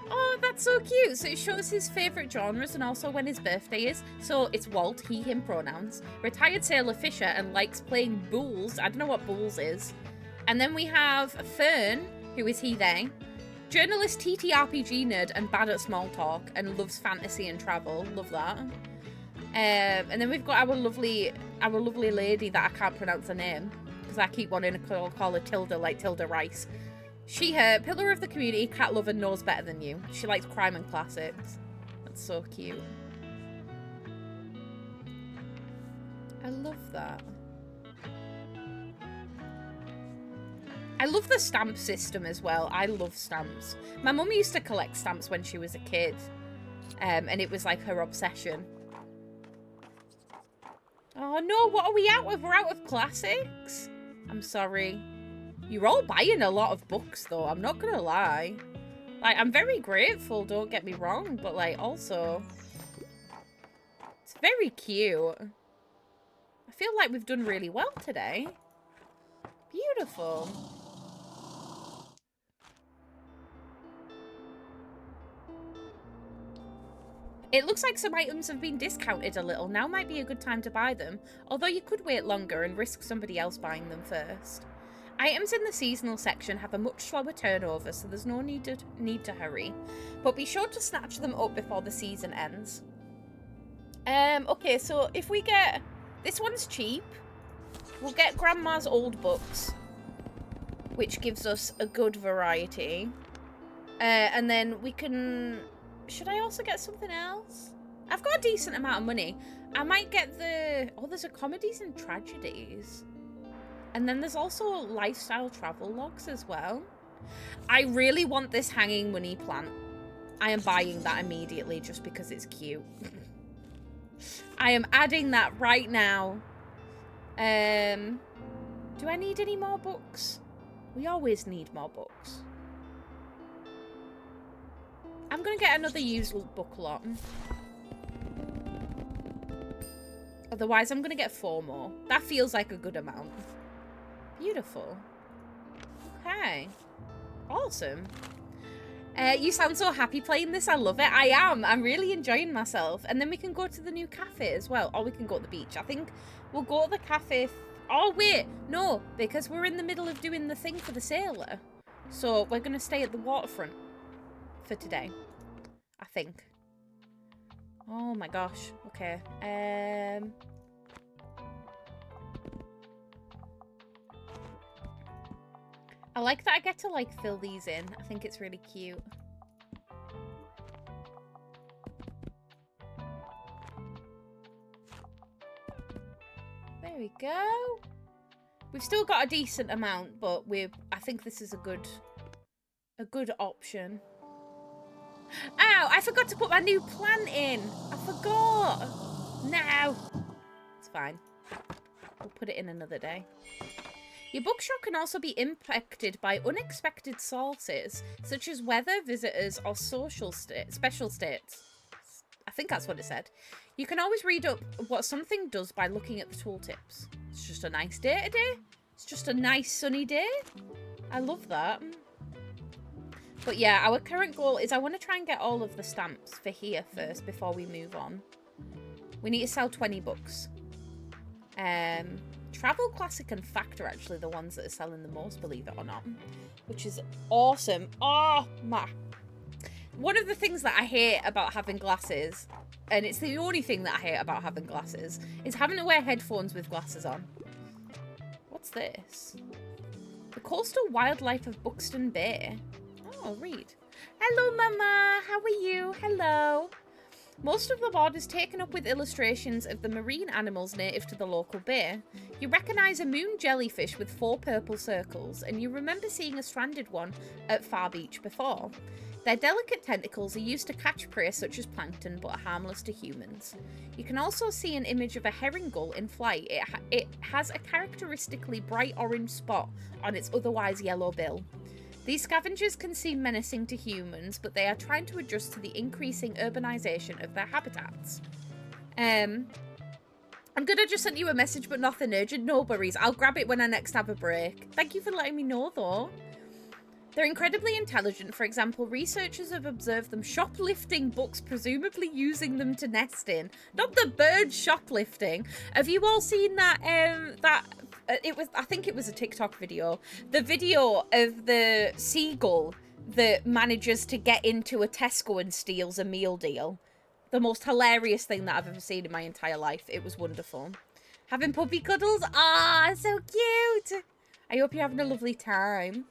Oh, that's so cute. So it shows his favourite genres and also when his birthday is. So it's Walt, he, him pronouns. Retired sailor Fisher and likes playing bowls. I don't know what bowls is. And then we have Fern, who is he, they. Journalist, TTRPG nerd and bad at small talk and loves fantasy and travel. Love that. And then we've got our lovely lady that I can't pronounce her name because I keep wanting to call her Tilda, like Tilda Rice. She, her pillar of the community, cat lover, knows better than you. She likes crime and classics. That's so cute. I love that. I love the stamp system as well. I love stamps. My mum used to collect stamps when she was a kid. And it was like her obsession. Oh no, what are we out of? We're out of classics? I'm sorry. You're all buying a lot of books though, I'm not gonna lie. Like, I'm very grateful, don't get me wrong, but like, also... It's very cute. I feel like we've done really well today. Beautiful. It looks like some items have been discounted a little. Now might be a good time to buy them, although you could wait longer and risk somebody else buying them first. Items in the seasonal section have a much slower turnover, so there's no need to hurry. But be sure to snatch them up before the season ends. Okay, so if we get... This one's cheap. We'll get Grandma's old books, which gives us a good variety. And then we can... Should I also get something else? I've got a decent amount of money. I might get the... Oh, there's a comedies and tragedies. And then there's also lifestyle travel logs as well. I really want this hanging money plant. I am buying that immediately just because it's cute. I am adding that right now. Do I need any more books? We always need more books. I'm gonna get another used book lot. Otherwise, I'm gonna get 4 more. That feels like a good amount. Beautiful. Okay. Awesome. You sound so happy playing this. I love it. I am. I'm really enjoying myself. And then we can go to the new cafe as well. Or we can go to the beach. I think we'll go to the cafe. Oh, wait. No, because we're in the middle of doing the thing for the sailor. So we're going to stay at the waterfront for today. I think. Oh my gosh. Okay. I like that I get to, like, fill these in. I think it's really cute. There we go. We've still got a decent amount, but I think this is a good option. Ow! I forgot to put my new plant in. I forgot. No. It's fine. We'll put it in another day. Your bookshop can also be impacted by unexpected sources, such as weather, visitors, or special states. I think that's what it said. You can always read up what something does by looking at the tooltips. It's just a nice day today. It's just a nice sunny day. I love that. But yeah, our current goal is I want to try and get all of the stamps for here first before we move on. We need to sell 20 books. Travel Classic and Fact are actually the ones that are selling the most, believe it or not. Which is awesome. Oh, my. One of the things that I hate about having glasses, and it's the only thing that I hate about having glasses, is having to wear headphones with glasses on. What's this? The Coastal Wildlife of Buxton Bay. Oh, read. Hello, Mama. How are you? Hello. Most of the board is taken up with illustrations of the marine animals native to the local bay. You recognise a moon jellyfish with 4 purple circles, and you remember seeing a stranded one at Far Beach before. Their delicate tentacles are used to catch prey such as plankton, but are harmless to humans. You can also see an image of a herring gull in flight. It has a characteristically bright orange spot on its otherwise yellow bill. These scavengers can seem menacing to humans, but they are trying to adjust to the increasing urbanization of their habitats. I'm gonna just send you a message, but nothing urgent. No worries. I'll grab it when I next have a break. Thank you for letting me know, though. They're incredibly intelligent. For example, researchers have observed them shoplifting books, presumably using them to nest in. Not the bird shoplifting. Have you all seen that? I think it was a TikTok video. The video of the seagull that manages to get into a Tesco and steals a meal deal. The most hilarious thing that I've ever seen in my entire life. It was wonderful. Having puppy cuddles? Ah, so cute. I hope you're having a lovely time.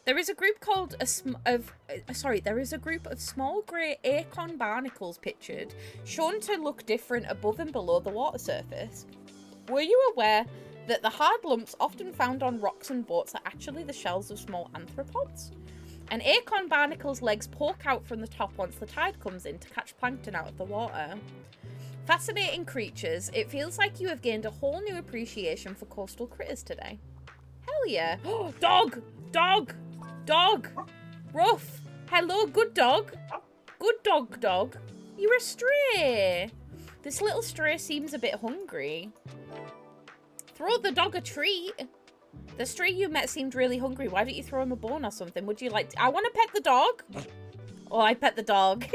There is a group called there is a group of small grey acorn barnacles pictured, shown to look different above and below the water surface. Were you aware that the hard lumps often found on rocks and boats are actually the shells of small arthropods? An acorn barnacle's legs poke out from the top once the tide comes in to catch plankton out of the water. Fascinating creatures. It feels like you have gained a whole new appreciation for coastal critters today. Hell yeah. Oh, dog! Dog! Dog! Ruff! Hello, good dog. Good dog. You're a stray. This little stray seems a bit hungry. Throw the dog a treat. The stray you met seemed really hungry. Why don't you throw him a bone or something? Would you like to... I want to pet the dog. Oh, I pet the dog.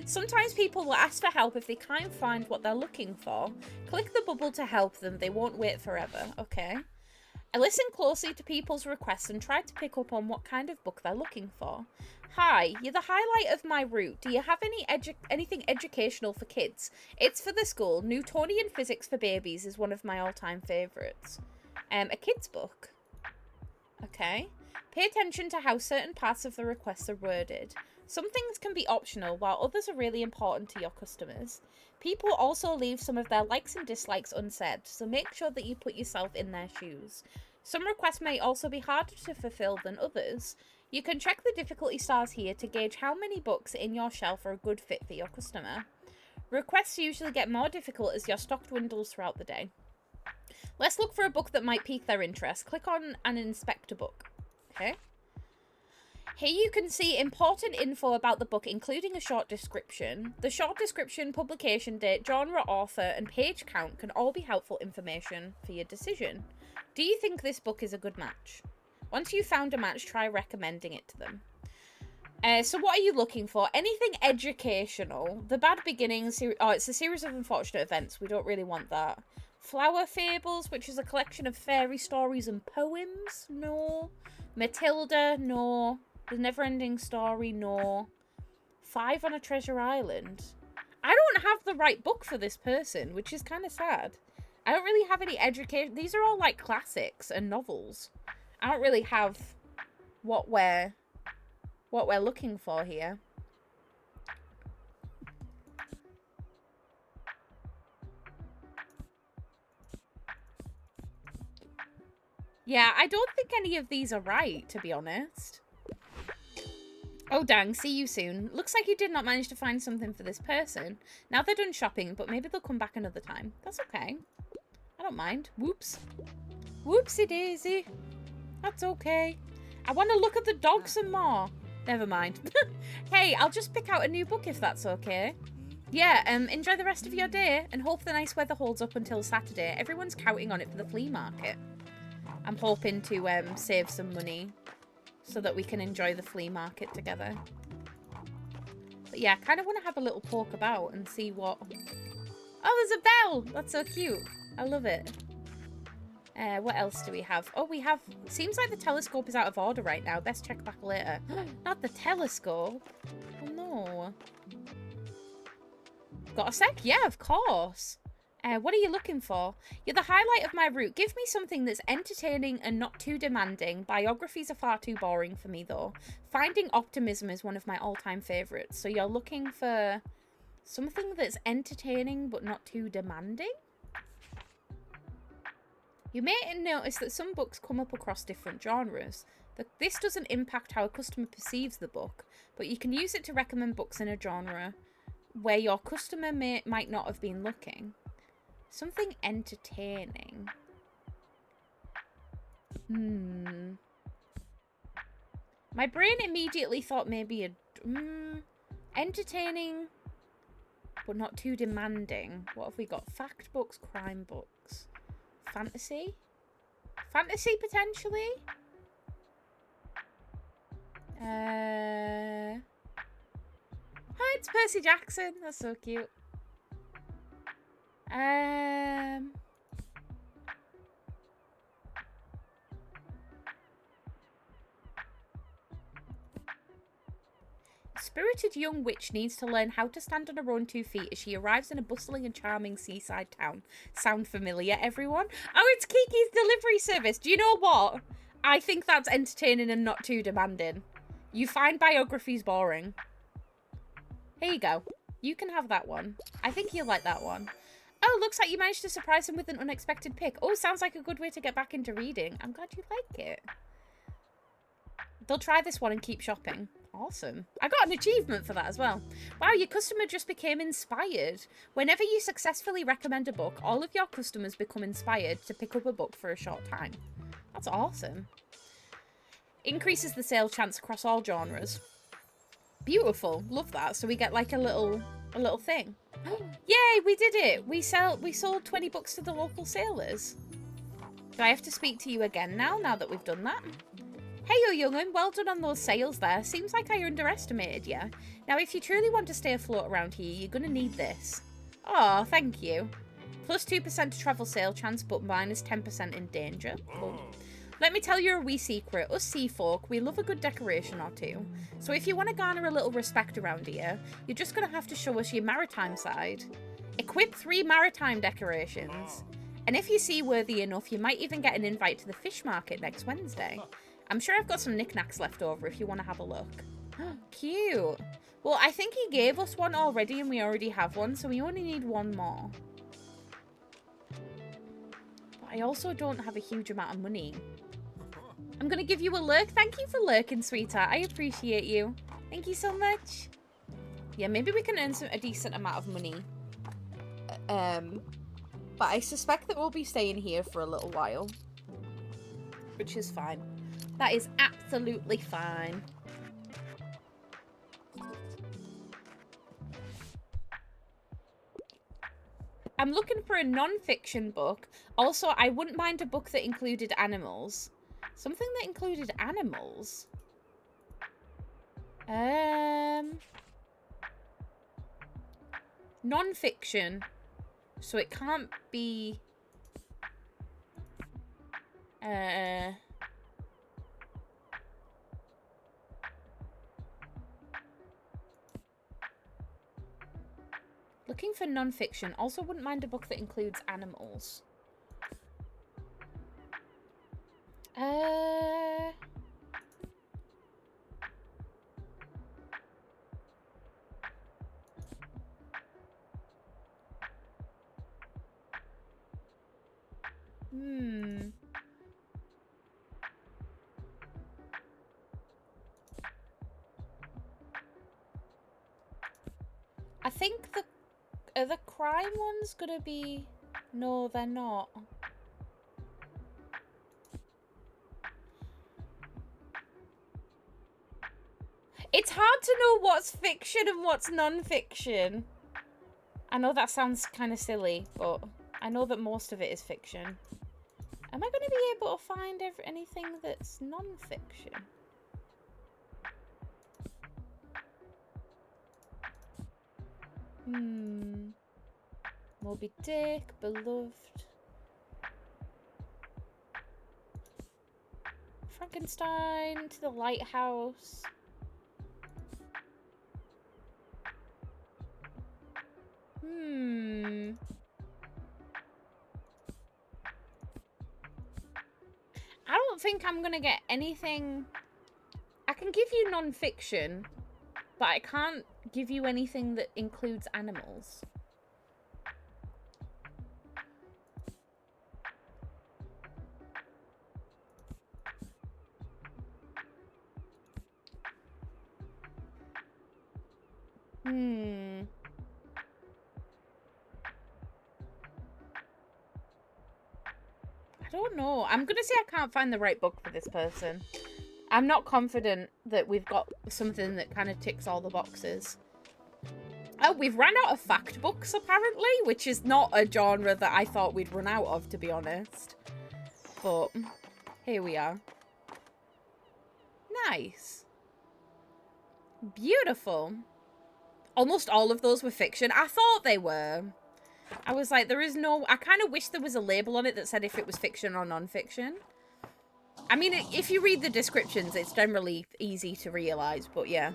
Sometimes people will ask for help if they can't find what they're looking for. Click the bubble to help them. They won't wait forever. Okay. I listen closely to people's requests and try to pick up on what kind of book they're looking for. Hi, you're the highlight of my route. Do you have anything educational for kids? It's for the school. Newtonian Physics for Babies is one of my all-time favourites. A kid's book. Okay. Pay attention to how certain parts of the requests are worded. Some things can be optional, while others are really important to your customers. People also leave some of their likes and dislikes unsaid, so make sure that you put yourself in their shoes. Some requests may also be harder to fulfill than others. You can check the difficulty stars here to gauge how many books in your shelf are a good fit for your customer. Requests usually get more difficult as your stock dwindles throughout the day. Let's look for a book that might pique their interest. Click on and inspect a book. Okay. Here you can see important info about the book, including a short description. The short description, publication date, genre, author, and page count can all be helpful information for your decision. Do you think this book is a good match? Once you've found a match, try recommending it to them. So what are you looking for? Anything educational. The Bad Beginnings. Oh, it's a series of unfortunate events. We don't really want that. Flower Fables, which is a collection of fairy stories and poems. No. Matilda. No. The Never-Ending Story. No. 5 on a Treasure Island. I don't have the right book for this person, which is kind of sad. I don't really have any education. These are all like classics and novels. I don't really have what we're looking for here. Yeah, I don't think any of these are right, to be honest. Oh, dang. See you soon. Looks like you did not manage to find something for this person. Now they're done shopping, but maybe they'll come back another time. That's okay. I don't mind. Whoops. Whoopsie daisy. That's okay. I want to look at the dog some more. Never mind. Hey, I'll just pick out a new book if that's okay. Yeah, enjoy the rest of your day and hope the nice weather holds up until Saturday. Everyone's counting on it for the flea market. I'm hoping to save some money so that we can enjoy the flea market together. But yeah, I kind of want to have a little poke about and see what... Oh, there's a bell! That's so cute. I love it. What else do we have? Oh, we have... Seems like the telescope is out of order right now. Best check back later. Not the telescope. Oh, no. Got a sec? Yeah, of course. What are you looking for? You're the highlight of my route. Give me something that's entertaining and not too demanding. Biographies are far too boring for me, though. Finding Optimism is one of my all-time favourites. So you're looking for something that's entertaining but not too demanding? You may notice that some books come up across different genres. This doesn't impact how a customer perceives the book, but you can use it to recommend books in a genre where your customer might not have been looking. Something entertaining. My brain immediately thought maybe entertaining, but not too demanding. What have we got? Fact books, crime books. Fantasy? Fantasy, potentially? Hi, it's Percy Jackson. That's so cute. Spirited young witch needs to learn how to stand on her own 2 feet as she arrives in a bustling and charming seaside town. Sound familiar, everyone? Oh, it's Kiki's delivery service. Do you know what? I think that's entertaining and not too demanding. You find biographies boring. Here you go. You can have that one. I think you'll like that one. Oh, looks like you managed to surprise him with an unexpected pick. Oh, sounds like a good way to get back into reading. I'm glad you like it. They'll try this one and keep shopping. Awesome. I got an achievement for that as well. Wow, your customer just became inspired. Whenever you successfully recommend a book, all of your customers become inspired to pick up a book for a short time. That's awesome. Increases the sale chance across all genres. Beautiful. Love that. So we get like a little thing. Yay, we did it. We sold 20 books to the local sailors. Do I have to speak to you again now that we've done that? Hey, you young'un, well done on those sales there. Seems like I underestimated you. Now, if you truly want to stay afloat around here, you're going to need this. Oh, thank you. Plus 2% to travel sale chance, but minus 10% in danger. Cool. Let me tell you a wee secret. Us sea folk, we love a good decoration or two. So if you want to garner a little respect around here, you're just going to have to show us your maritime side. Equip 3 maritime decorations. And if you're seaworthy enough, you might even get an invite to the fish market next Wednesday. I'm sure I've got some knickknacks left over if you want to have a look. Cute. Well, I think he gave us one already and we already have one, so we only need one more. But I also don't have a huge amount of money. I'm going to give you a lurk. Thank you for lurking, sweetheart. I appreciate you. Thank you so much. Yeah, maybe we can earn a decent amount of money But I suspect that we'll be staying here for a little while, which is fine. That is absolutely fine. I'm looking for a non-fiction book. Also, I wouldn't mind a book that included animals. Something that included animals? Non-fiction. So it can't be... Looking for non-fiction. Also wouldn't mind a book that includes animals. I think are the crime ones gonna be... No, they're not. It's hard to know what's fiction and what's non-fiction. I know that sounds kind of silly, but I know that most of it is fiction. Am I going to be able to find anything that's non-fiction? Moby Dick, Beloved. Frankenstein, To the Lighthouse. I don't think I'm gonna get anything. I can give you non-fiction, but I can't give you anything that includes animals. I don't know. I'm gonna say I can't find the right book for this person. I'm not confident that we've got something that kind of ticks all the boxes. Oh, we've run out of fact books, apparently, which is not a genre that I thought we'd run out of, to be honest. But here we are. Nice. Beautiful. Almost all of those were fiction. I thought they were. I was like, there is no... I kind of wish there was a label on it that said if it was fiction or non-fiction. I mean, if you read the descriptions, it's generally easy to realise, but yeah.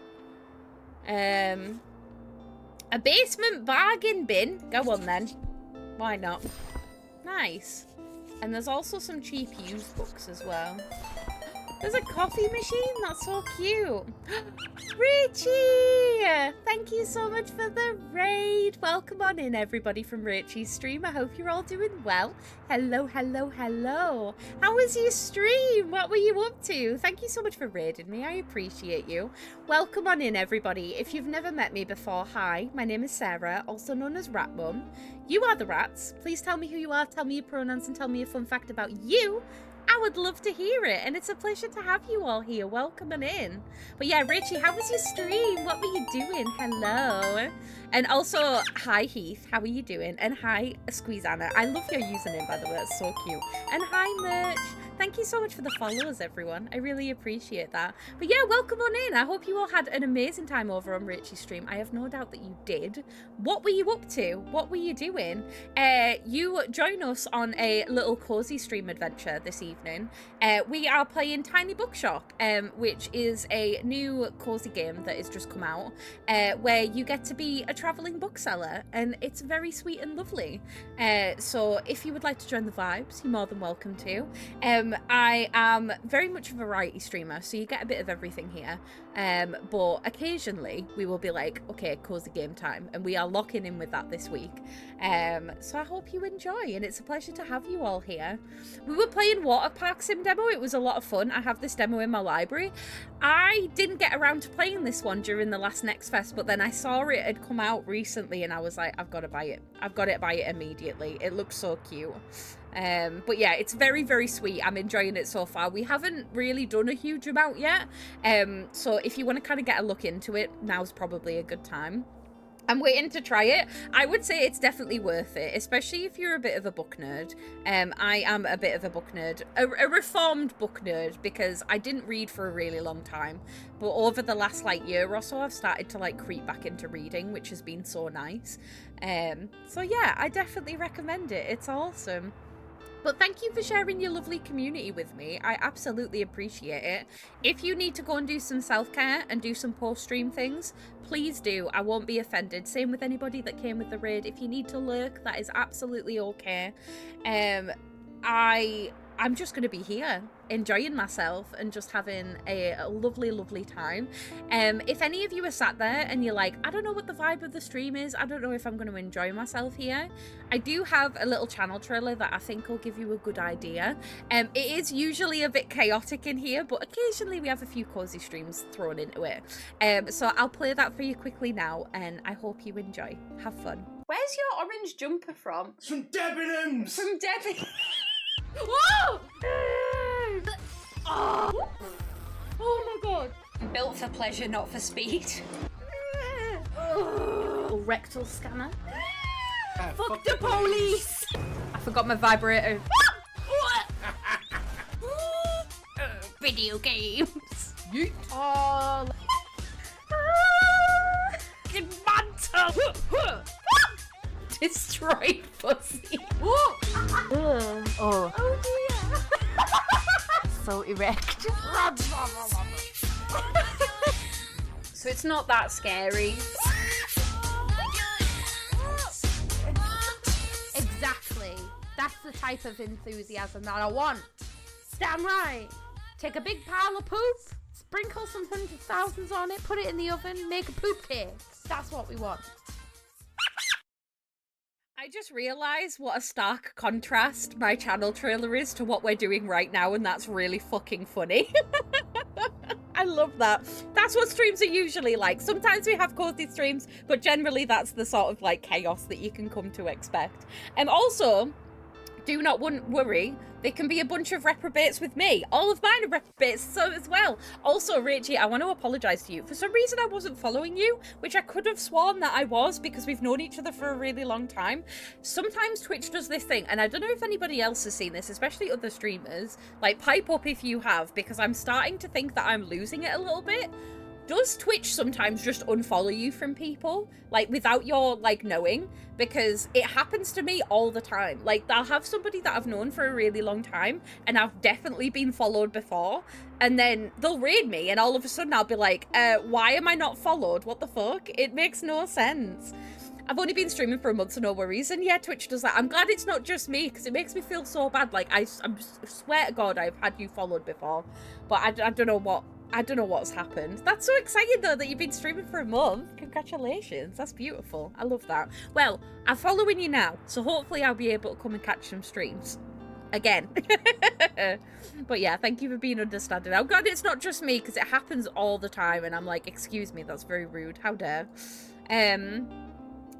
A basement bargain bin. Go on, then. Why not? Nice. And there's also some cheap used books as well. There's a coffee machine? That's so cute. Richie! Thank you so much for the raid. Welcome on in, everybody, from Richie's stream. I hope you're all doing well. Hello, hello, hello. How was your stream? What were you up to? Thank you so much for raiding me. I appreciate you. Welcome on in, everybody. If you've never met me before, hi. My name is Sarah, also known as Rat Mum. You are the rats. Please tell me who you are, tell me your pronouns, and tell me a fun fact about you. I would love to hear it, and it's a pleasure to have you all here. Welcome on in. But yeah, Richie, how was your stream? What were you doing? Hello. And also, hi Heath, how are you doing? And hi Squeeze Anna. I love your username, by the way, it's so cute. And hi Merch. Thank you so much for the followers, everyone. I really appreciate that. But yeah, welcome on in. I hope you all had an amazing time over on Richie's stream. I have no doubt that you did. What were you up to? What were you doing? You join us on a little cozy stream adventure this evening. We are playing Tiny Bookshop, which is a new cozy game that has just come out, where you get to be a traveling bookseller, and it's very sweet and lovely. So if you would like to join the vibes, you're more than welcome to. I am very much a variety streamer, so you get a bit of everything here. But occasionally we will be like, okay, cozy game time, and we are locking in with that this week. So I hope you enjoy, and it's a pleasure to have you all here. We were playing Water Park Sim demo. It was a lot of fun. I have this demo in my library. I didn't get around to playing this one during the last Next Fest, but then I saw it had come out recently, and I was like, I've got to buy it. I've got to buy it immediately. It looks so cute. But yeah, it's very, very sweet. I'm enjoying it so far. We haven't really done a huge amount yet. So if you want to kind of get a look into it, now's probably a good time. I'm waiting to try it. I would say it's definitely worth it, especially if you're a bit of a book nerd. I am a bit of a book nerd, a reformed book nerd, because I didn't read for a really long time. But over the last like year or so, I've started to like creep back into reading, which has been so nice. So yeah, I definitely recommend it. It's awesome. But thank you for sharing your lovely community with me. I absolutely appreciate it. If you need to go and do some self-care and do some post-stream things, please do. I won't be offended. Same with anybody that came with the raid. If you need to lurk, that is absolutely okay. I'm just going to be here enjoying myself and just having a lovely, lovely time. If any of you are sat there and you're like, I don't know what the vibe of the stream is, I don't know if I'm going to enjoy myself here, I do have a little channel trailer that I think will give you a good idea. It is usually a bit chaotic in here, but occasionally we have a few cozy streams thrown into it. So I'll play that for you quickly now, and I hope you enjoy. Have fun. Where's your orange jumper from? From Debenhams! From Debbie. Whoa! Oh. Oh my god. Built for pleasure, not for speed. Oh. Rectal scanner. Fuck the police! I forgot my vibrator. Video games. Yeet. Oh. Mantle. Destroyed pussy. Oh dear. So erect. So it's not that scary. Exactly. That's the type of enthusiasm that I want. Damn right. Take a big pile of poop, sprinkle some hundred thousands on it, put it in the oven, make a poop cake. That's what we want. I just realised what a stark contrast my channel trailer is to what we're doing right now, and that's really fucking funny. I love that. That's what streams are usually like. Sometimes we have cozy streams, but generally that's the sort of like chaos that you can come to expect. And also, do not worry, they can be a bunch of reprobates with me. All of mine are reprobates so as well. Also, Rachie, I want to apologise to you. For some reason, I wasn't following you, which I could have sworn that I was because we've known each other for a really long time. Sometimes Twitch does this thing, and I don't know if anybody else has seen this, especially other streamers. Like, pipe up if you have, because I'm starting to think that I'm losing it a little bit. Does Twitch sometimes just unfollow you from people, like, without your, like, knowing? Because it happens to me all the time. Like, I'll have somebody that I've known for a really long time, and I've definitely been followed before, and then they'll raid me, and all of a sudden I'll be like, why am I not followed? What the fuck? It makes no sense. I've only been streaming for a month, so no worries. And yeah, Twitch does that. I'm glad it's not just me, because it makes me feel so bad. Like, I swear to God, I've had you followed before, but I don't know what. I don't know what's happened. That's so exciting, though, that you've been streaming for a month. Congratulations. That's beautiful. I love that. Well, I'm following you now, so hopefully I'll be able to come and catch some streams. Again. But yeah, thank you for being understanding. I'm glad it's not just me, because it happens all the time, and I'm like, excuse me, that's very rude. How dare.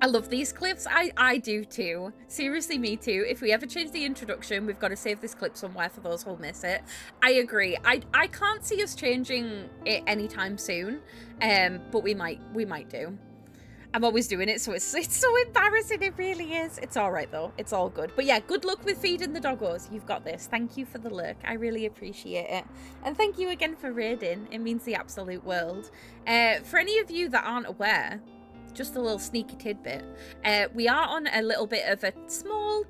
I love these clips. I do too. Seriously, me too. If we ever change the introduction, we've got to save this clip somewhere for those who'll miss it. I agree. I can't see us changing it anytime soon, but we might do. I'm always doing it, so it's so embarrassing. It really is. It's all right though. It's all good. But yeah, good luck with feeding the doggos. You've got this. Thank you for the lurk. I really appreciate it. And thank you again for raiding. It means the absolute world. For any of you that aren't aware, just a little sneaky tidbit. We are on a little bit of a small,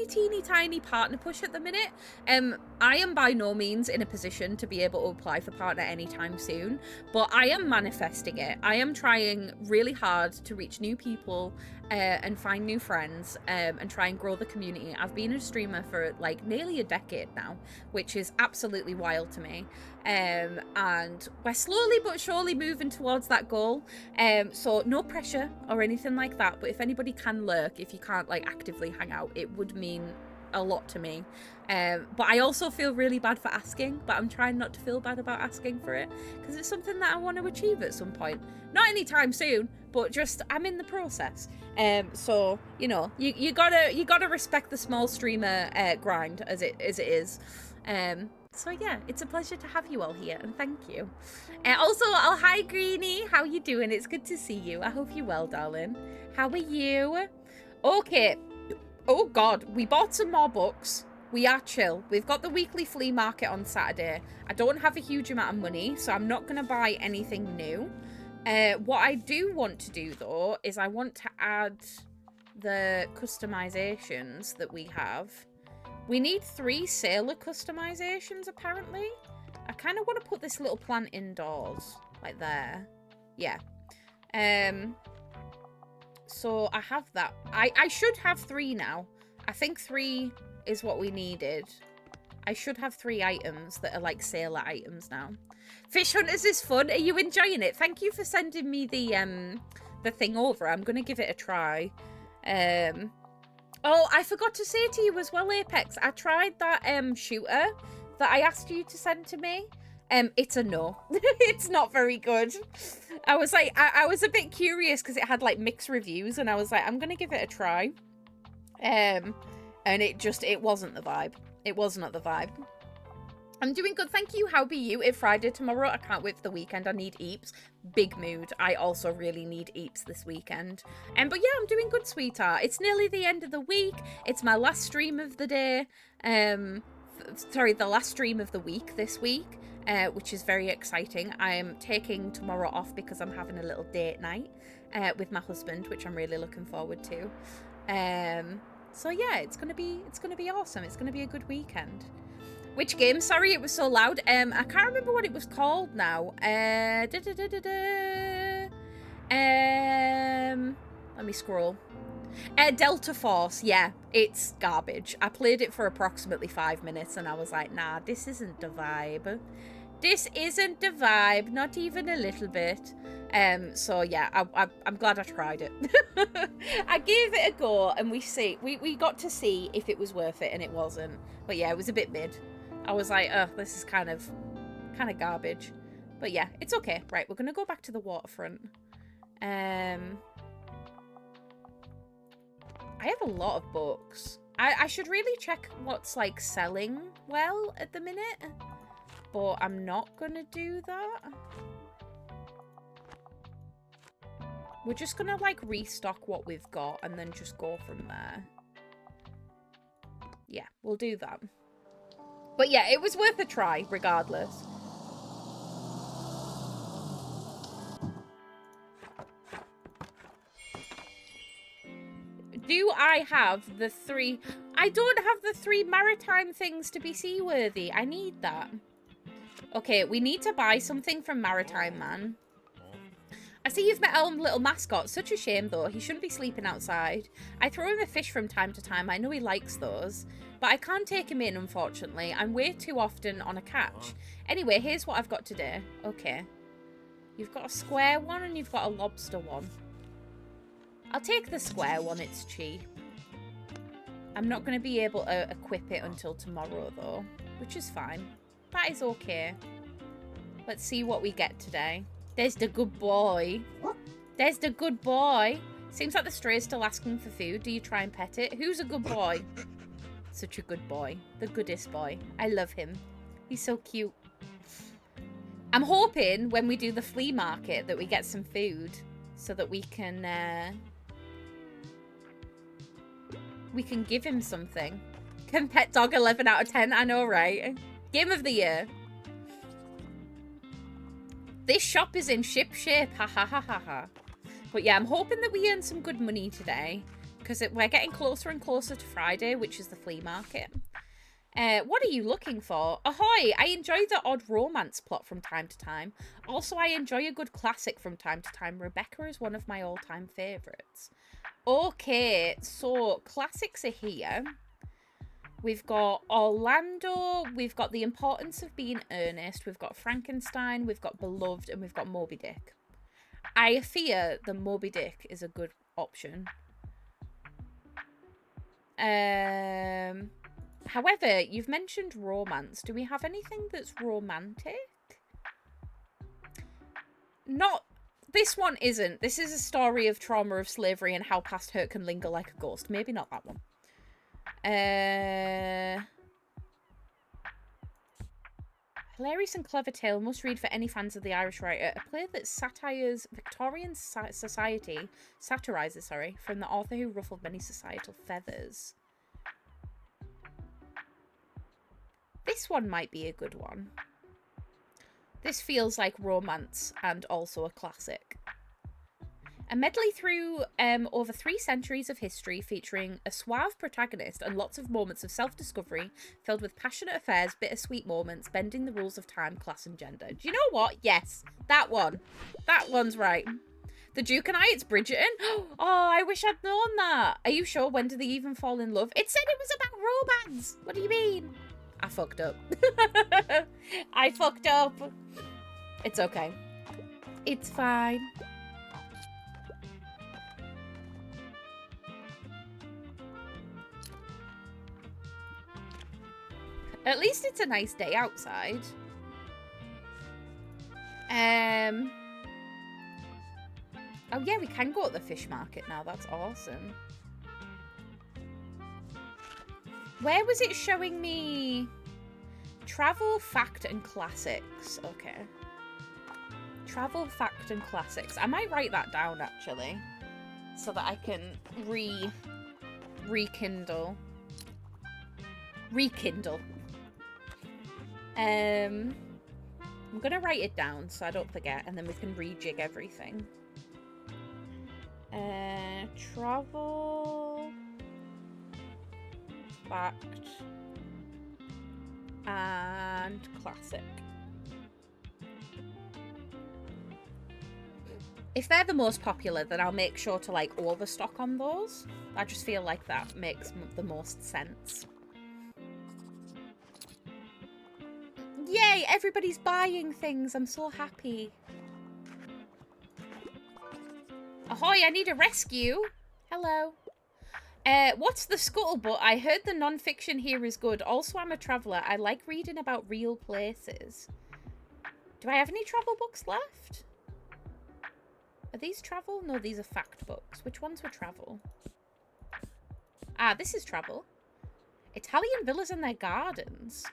teeny tiny partner push at the minute. I am by no means in a position to be able to apply for partner anytime soon, but I am manifesting it. I am trying really hard to reach new people and find new friends and try and grow the community. I've been a streamer for like nearly a decade now, which is absolutely wild to me. And we're slowly but surely moving towards that goal. So no pressure or anything like that. But if anybody can lurk, if you can't like actively hang out, it would mean a lot to me. But I also feel really bad for asking, but I'm trying not to feel bad about asking for it because it's something that I want to achieve at some point. Not anytime soon, but just I'm in the process. So you know, you gotta respect the small streamer grind as it is. So yeah, it's a pleasure to have you all here, and thank you. Also, oh hi Greenie, how you doing? It's good to see you. I hope you're well, darling. How are you? Okay. Oh god, we bought some more books. We are chill. We've got the weekly flea market on Saturday. I don't have a huge amount of money, so I'm not going to buy anything new. What I do want to do, though, is I want to add the customizations that we have. We need 3 sailor customizations, apparently. I kind of want to put this little plant indoors, like there. Yeah. So I have that. I should have 3 now. I think 3 is what we needed. I should have 3 items that are like sailor items now. Fish Hunters is fun. Are you enjoying it? Thank you for sending me the thing over. I'm gonna give it a try. Oh, I forgot to say to you as well, Apex. I tried that shooter that I asked you to send to me. It's a no. It's not very good. I was like, I was a bit curious because it had like mixed reviews, and I was like, I'm gonna give it a try. And it wasn't the vibe. It was not the vibe. I'm doing good, thank you. How be you? It's Friday tomorrow. I can't wait for the weekend. I need eeps. Big mood. I also really need eeps this weekend. But yeah, I'm doing good, sweetheart. It's nearly the end of the week. It's my last stream of the day. Sorry, the last stream of the week this week, which is very exciting. I am taking tomorrow off because I'm having a little date night with my husband, which I'm really looking forward to. So yeah, it's gonna be awesome. It's gonna be a good weekend. Which game? Sorry, it was so loud. I can't remember what it was called now. Let me scroll. Delta Force. Yeah, it's garbage. I played it for approximately 5 minutes and I was like, nah, this isn't the vibe. This isn't the vibe, not even a little bit. So yeah, I'm glad I tried it. I gave it a go and we got to see if it was worth it, and it wasn't. But yeah, it was a bit mid. I was like, oh, this is kind of garbage. But yeah, it's okay. Right, we're gonna go back to the waterfront. I have a lot of books. I should really check what's like selling well at the minute, but I'm not gonna do that. We're just gonna like restock what we've got and then just go from there. Yeah, we'll do that. But yeah, it was worth a try regardless. Do I have the 3? I don't have the 3 maritime things to be seaworthy. I need that. Okay, we need to buy something from Maritime Man. I see you've met our little mascot. Such a shame, though. He shouldn't be sleeping outside. I throw him a fish from time to time. I know he likes those. But I can't take him in, unfortunately. I'm way too often on a catch. Anyway, here's what I've got today. Okay. You've got a square one and you've got a lobster one. I'll take the square one. It's cheap. I'm not going to be able to equip it until tomorrow, though. Which is fine. That is okay. Let's see what we get today. There's the good boy. There's the good boy. Seems like the stray's still asking for food. Do you try and pet it? Who's a good boy? Such a good boy. The goodest boy. I love him. He's so cute. I'm hoping when we do the flea market that we get some food so that we can give him something. Can pet dog 11 out of 10? I know, right? Game of the year. This shop is in ship shape. Ha ha ha ha ha. But yeah, I'm hoping that we earn some good money today, because we're getting closer and closer to Friday, which is the flea market. What are you looking for? Ahoy! I enjoy the odd romance plot from time to time. Also, I enjoy a good classic from time to time. Rebecca is one of my all-time favourites. Okay, so classics are here. We've got Orlando, we've got The Importance of Being Earnest, we've got Frankenstein, we've got Beloved, and we've got Moby Dick. I fear the Moby Dick is a good option. However, you've mentioned romance. Do we have anything that's romantic? Not... This one isn't. This is a story of trauma of slavery and how past hurt can linger like a ghost. Maybe not that one. Hilarious and clever tale, must read for any fans of the Irish writer. A play that satires Victorian society, satirises, sorry, from the author who ruffled many societal feathers. This one might be a good one. This feels like romance and also a classic. A medley through over 3 centuries of history featuring a suave protagonist and lots of moments of self-discovery filled with passionate affairs, bittersweet moments, bending the rules of time, class and gender. Do you know what? Yes, that one. That one's right. The Duke and I, it's Bridgerton. Oh, I wish I'd known that. Are you sure? When do they even fall in love? It said it was about romance. What do you mean? I fucked up. I fucked up. It's okay. It's fine. At least it's a nice day outside. Oh yeah, we can go to the fish market now. That's awesome. Where was it showing me? Travel, fact, and classics. Okay. Travel, fact, and classics. I might write that down, actually. So that I can rekindle. I'm gonna write it down so I don't forget, and then we can rejig everything. Travel, fact, and classic. If they're the most popular, then I'll make sure to like overstock on those. I just feel like that makes the most sense. Yay, everybody's buying things. I'm so happy. Ahoy, I need a rescue. Hello. What's the scuttlebutt? I heard the non-fiction here is good. Also, I'm a traveller. I like reading about real places. Do I have any travel books left? Are these travel? No, these are fact books. Which ones were travel? Ah, this is travel. Italian villas and their gardens.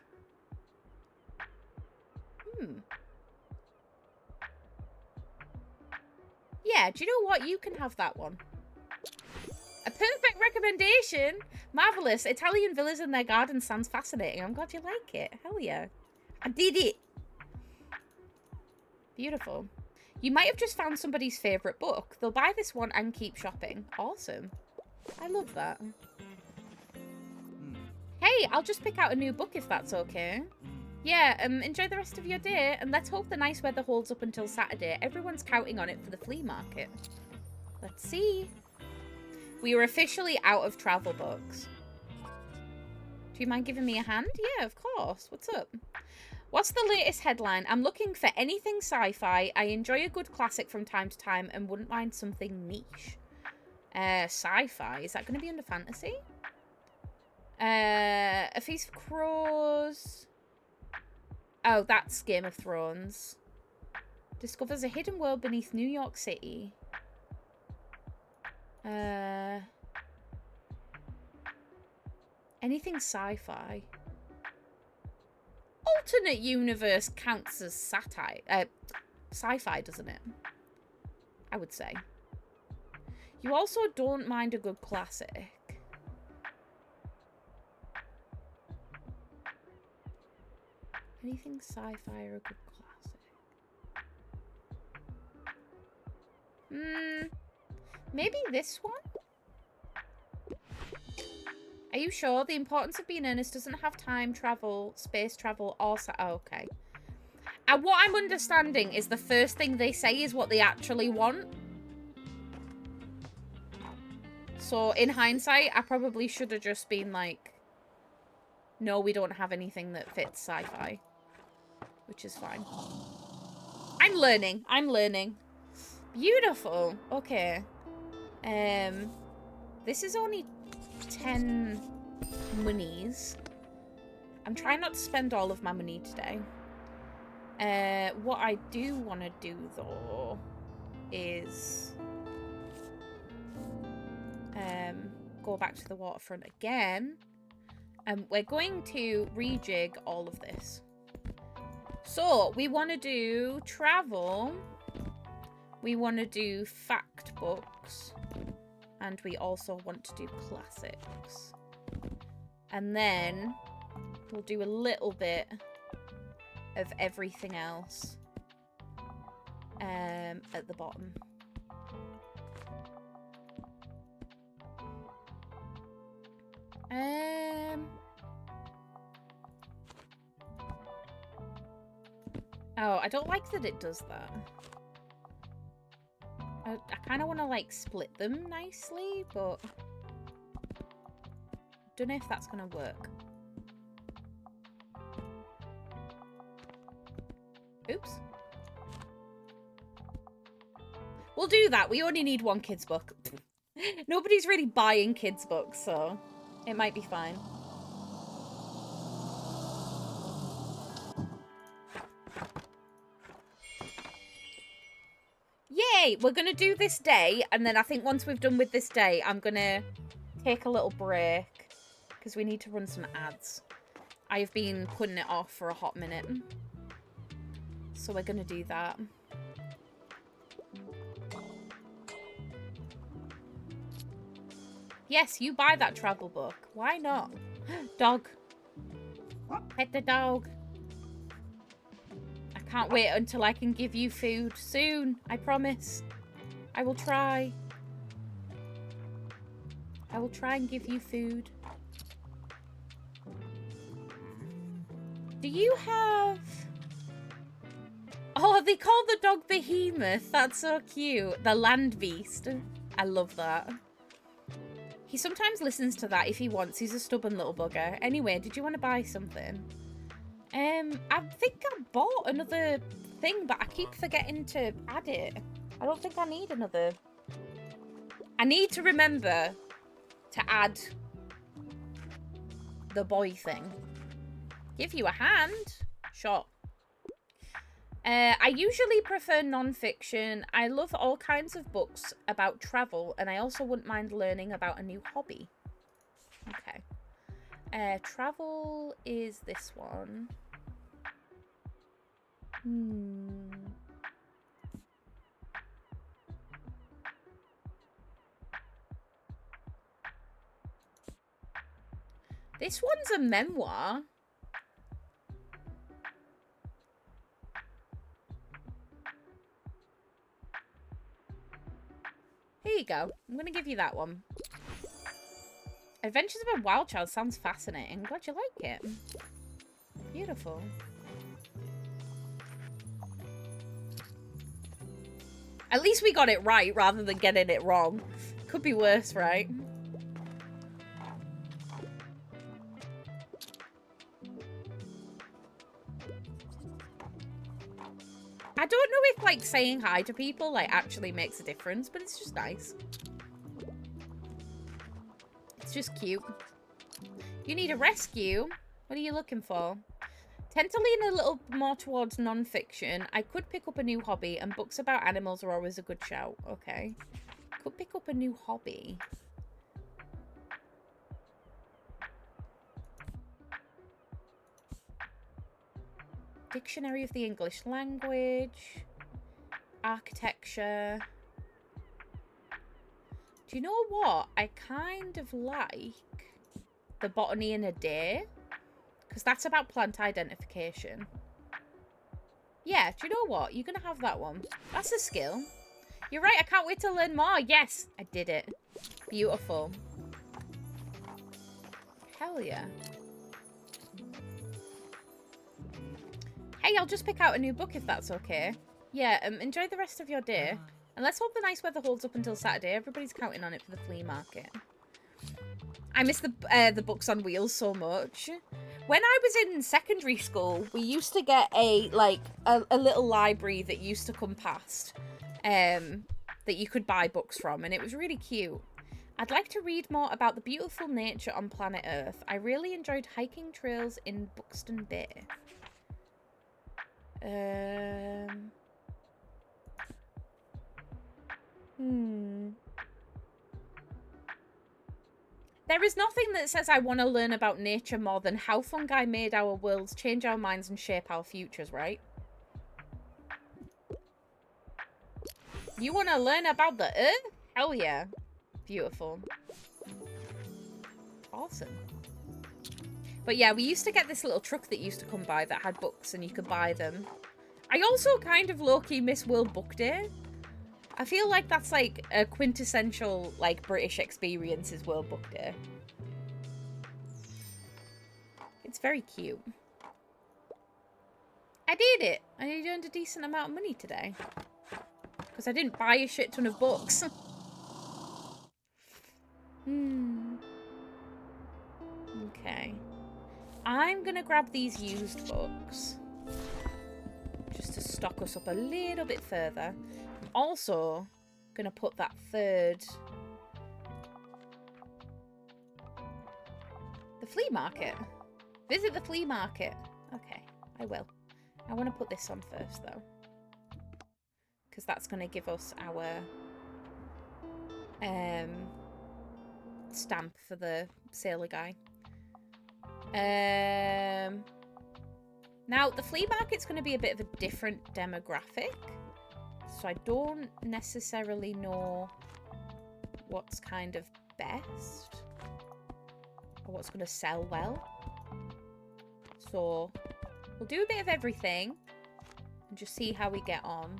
Yeah, do you know what? You can have that one. A perfect recommendation. Marvellous. Italian villas and their gardens sounds fascinating. I'm glad you like it. Hell yeah. I did it. Beautiful. You might have just found somebody's favourite book. They'll buy this one and keep shopping. Awesome. I love that. Hey, I'll just pick out a new book if that's okay. Yeah, enjoy the rest of your day, and let's hope the nice weather holds up until Saturday. Everyone's counting on it for the flea market. Let's see. We are officially out of travel books. Do you mind giving me a hand? Yeah, of course. What's up? What's the latest headline? I'm looking for anything sci-fi. I enjoy a good classic from time to time and wouldn't mind something niche. Sci-fi. Is that going to be under fantasy? A Feast for Crows... Oh, that's Game of Thrones. Discovers a hidden world beneath New York City. Anything sci-fi. Alternate universe counts as satire. Sci-fi, doesn't it? I would say. You also don't mind a good classic. Anything sci-fi or a good classic? Maybe this one? Are you sure? The Importance of Being Earnest doesn't have time travel, space travel, or... Oh, okay. And what I'm understanding is the first thing they say is what they actually want. So in hindsight, I probably should have just been like, no, we don't have anything that fits sci-fi. Which is fine. I'm learning. I'm learning. Beautiful. Okay. This is only 10 monies. I'm trying not to spend all of my money today. What I do want to do, though, is go back to the waterfront again. We're going to rejig all of this. So, we want to do travel. We want to do fact books. And we also want to do classics. And then we'll do a little bit of everything else at the bottom. Oh, I don't like that it does that. I kind of want to, like, split them nicely, but don't know if that's going to work. Oops. We'll do that. We only need one kids book. Nobody's really buying kids books, so it might be fine. Yay! We're going to do this day, and then I think once we've done with this day, I'm going to take a little break, because we need to run some ads. I've been putting it off for a hot minute. So we're going to do that. Yes, you buy that travel book. Why not? Dog. Pet the dog. I can't wait until I can give you food soon. I promise. I will try. I will try and give you food. Do you have... Oh, they call the dog Behemoth. That's so cute. The land beast. I love that. He sometimes listens to that if he wants. He's a stubborn little bugger. Anyway, did you want to buy something? I think I bought another thing, but I keep forgetting to add it. I don't think I need another. I need to remember to add the boy thing. Give you a hand? Sure. I usually prefer non-fiction. I love all kinds of books about travel, and I also wouldn't mind learning about a new hobby. Okay. Travel is this one. This one's a memoir. Here you go. I'm going to give you that one. Adventures of a Wild Child sounds fascinating. Glad you like it. Beautiful. At least we got it right rather than getting it wrong. Could be worse, right? I don't know if, like, saying hi to people, like, actually makes a difference, but it's just nice. It's just cute. You need a rescue? What are you looking for? Tend to lean a little more towards non-fiction. I could pick up a new hobby, and books about animals are always a good shout. Okay. Could pick up a new hobby. Dictionary of the English Language. Architecture. Do you know what? I kind of like the Botany in a Day. Because that's about plant identification. Yeah, do you know what? You're going to have that one. That's a skill. You're right, I can't wait to learn more. Yes, I did it. Beautiful. Hell yeah. Hey, I'll just pick out a new book if that's okay. Yeah, enjoy the rest of your day. And let's hope the nice weather holds up until Saturday. Everybody's counting on it for the flea market. I miss the books on wheels so much. When I was in secondary school, we used to get a little library that used to come past, that you could buy books from, and it was really cute. I'd like to read more about the beautiful nature on planet Earth. I really enjoyed hiking trails in Buxton Bay. There is nothing that says I want to learn about nature more than how fungi made our worlds, change our minds, and shape our futures, right? You want to learn about the Earth? Hell yeah. Beautiful. Awesome. But yeah, we used to get this little truck that used to come by that had books and you could buy them. I also kind of low-key miss World Book Day. I feel like that's like a quintessential like British experience is World Book Day. It's very cute. I did it! I earned a decent amount of money today. Because I didn't buy a shit ton of books. Okay. I'm gonna grab these used books. Just to stock us up a little bit further. I'm also gonna put that third... The flea market. Visit the flea market. Okay, I will. I want to put this on first, though. Because that's going to give us our stamp for the sailor guy. Now, the flea market's going to be a bit of a different demographic. So I don't necessarily know what's kind of best. Or what's going to sell well. So we'll do a bit of everything. And just see how we get on.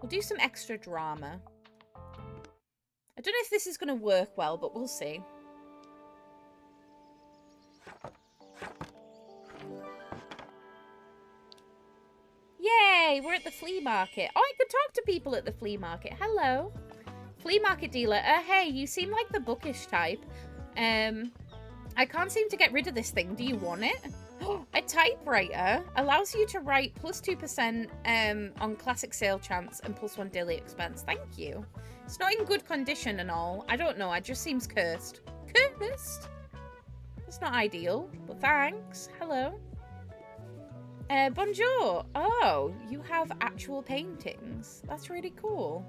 We'll do some extra drama. I don't know if this is going to work well, but we'll see. Yay, we're at the flea market. Oh, I can talk to people at the flea market. Hello. Flea market dealer. Hey, you seem like the bookish type. I can't seem to get rid of this thing. Do you want it? A typewriter allows you to write plus 2% on classic sale chance and plus 1 daily expense. Thank you. It's not in good condition and all. I don't know. It just seems cursed. Cursed? That's not ideal, but thanks. Hello. Bonjour. Oh, you have actual paintings. That's really cool.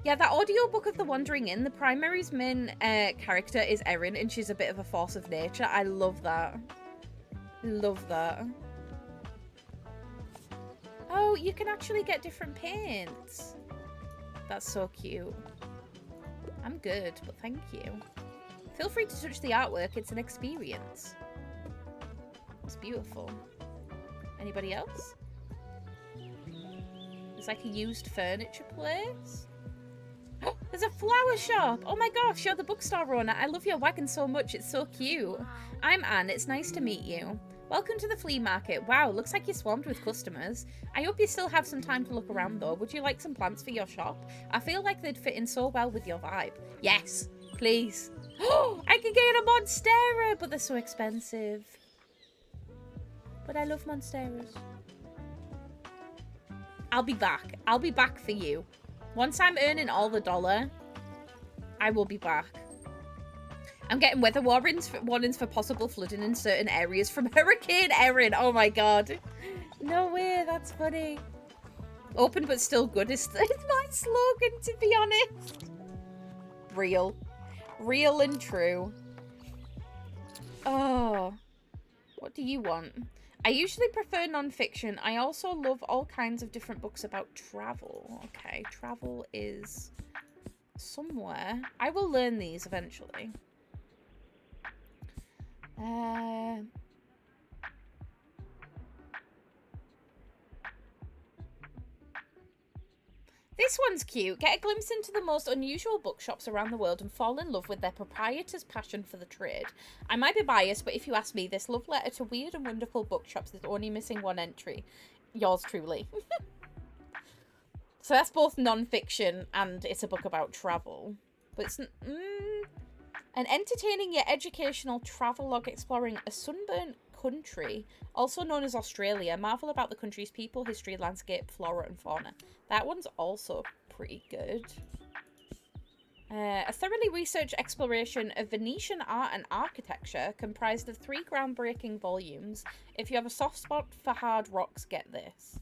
Yeah, that audiobook of The Wandering Inn, the primary's main character is Erin, and she's a bit of a force of nature. I love that. Love that. Oh, you can actually get different paints. That's so cute. I'm good, but thank you. Feel free to touch the artwork. It's an experience. It's beautiful. Anybody else? There's like a used furniture place. There's a flower shop! Oh my gosh, you're the bookstore owner. I love your wagon so much, it's so cute. I'm Anne, it's nice to meet you. Welcome to the flea market. Wow, looks like you're swarmed with customers. I hope you still have some time to look around though. Would you like some plants for your shop? I feel like they'd fit in so well with your vibe. Yes, please. Oh, I can get a Monstera, but they're so expensive. But I love Monsteras. I'll be back. I'll be back for you. Once I'm earning all the dollar, I will be back. I'm getting weather warnings for possible flooding in certain areas from Hurricane Erin. Oh my god. No way, that's funny. Open but still good is my slogan, to be honest. Real. Real and true. Oh. What do you want? I usually prefer non-fiction. I also love all kinds of different books about travel. Okay, travel is somewhere. I will learn these eventually. This one's cute. Get a glimpse into the most unusual bookshops around the world and fall in love with their proprietors' passion for the trade. I might be biased, but if you ask me, this love letter to weird and wonderful bookshops is only missing one entry. Yours truly. So that's both non-fiction and it's a book about travel. But it's an entertaining yet educational travelogue exploring a sunburnt country, also known as Australia. Marvel about the country's people, history, landscape, flora and fauna. That one's also pretty good. A thoroughly researched exploration of Venetian art and architecture comprised of 3 groundbreaking volumes. If you have a soft spot for hard rocks, get this.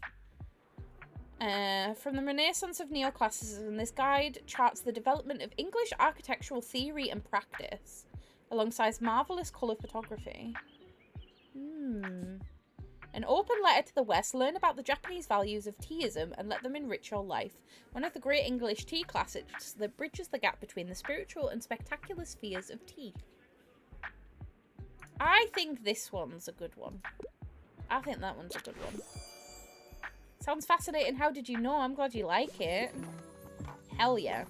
From the Renaissance of Neoclassicism, this guide charts the development of English architectural theory and practice, alongside marvellous colour photography. An open letter to the West. Learn about the Japanese values of teaism and let them enrich your life. One of the great English tea classics that bridges the gap between the spiritual and spectacular spheres of tea. I think this one's a good one. I think that one's a good one. Sounds fascinating. How did you know? I'm glad you like it. Hell yeah.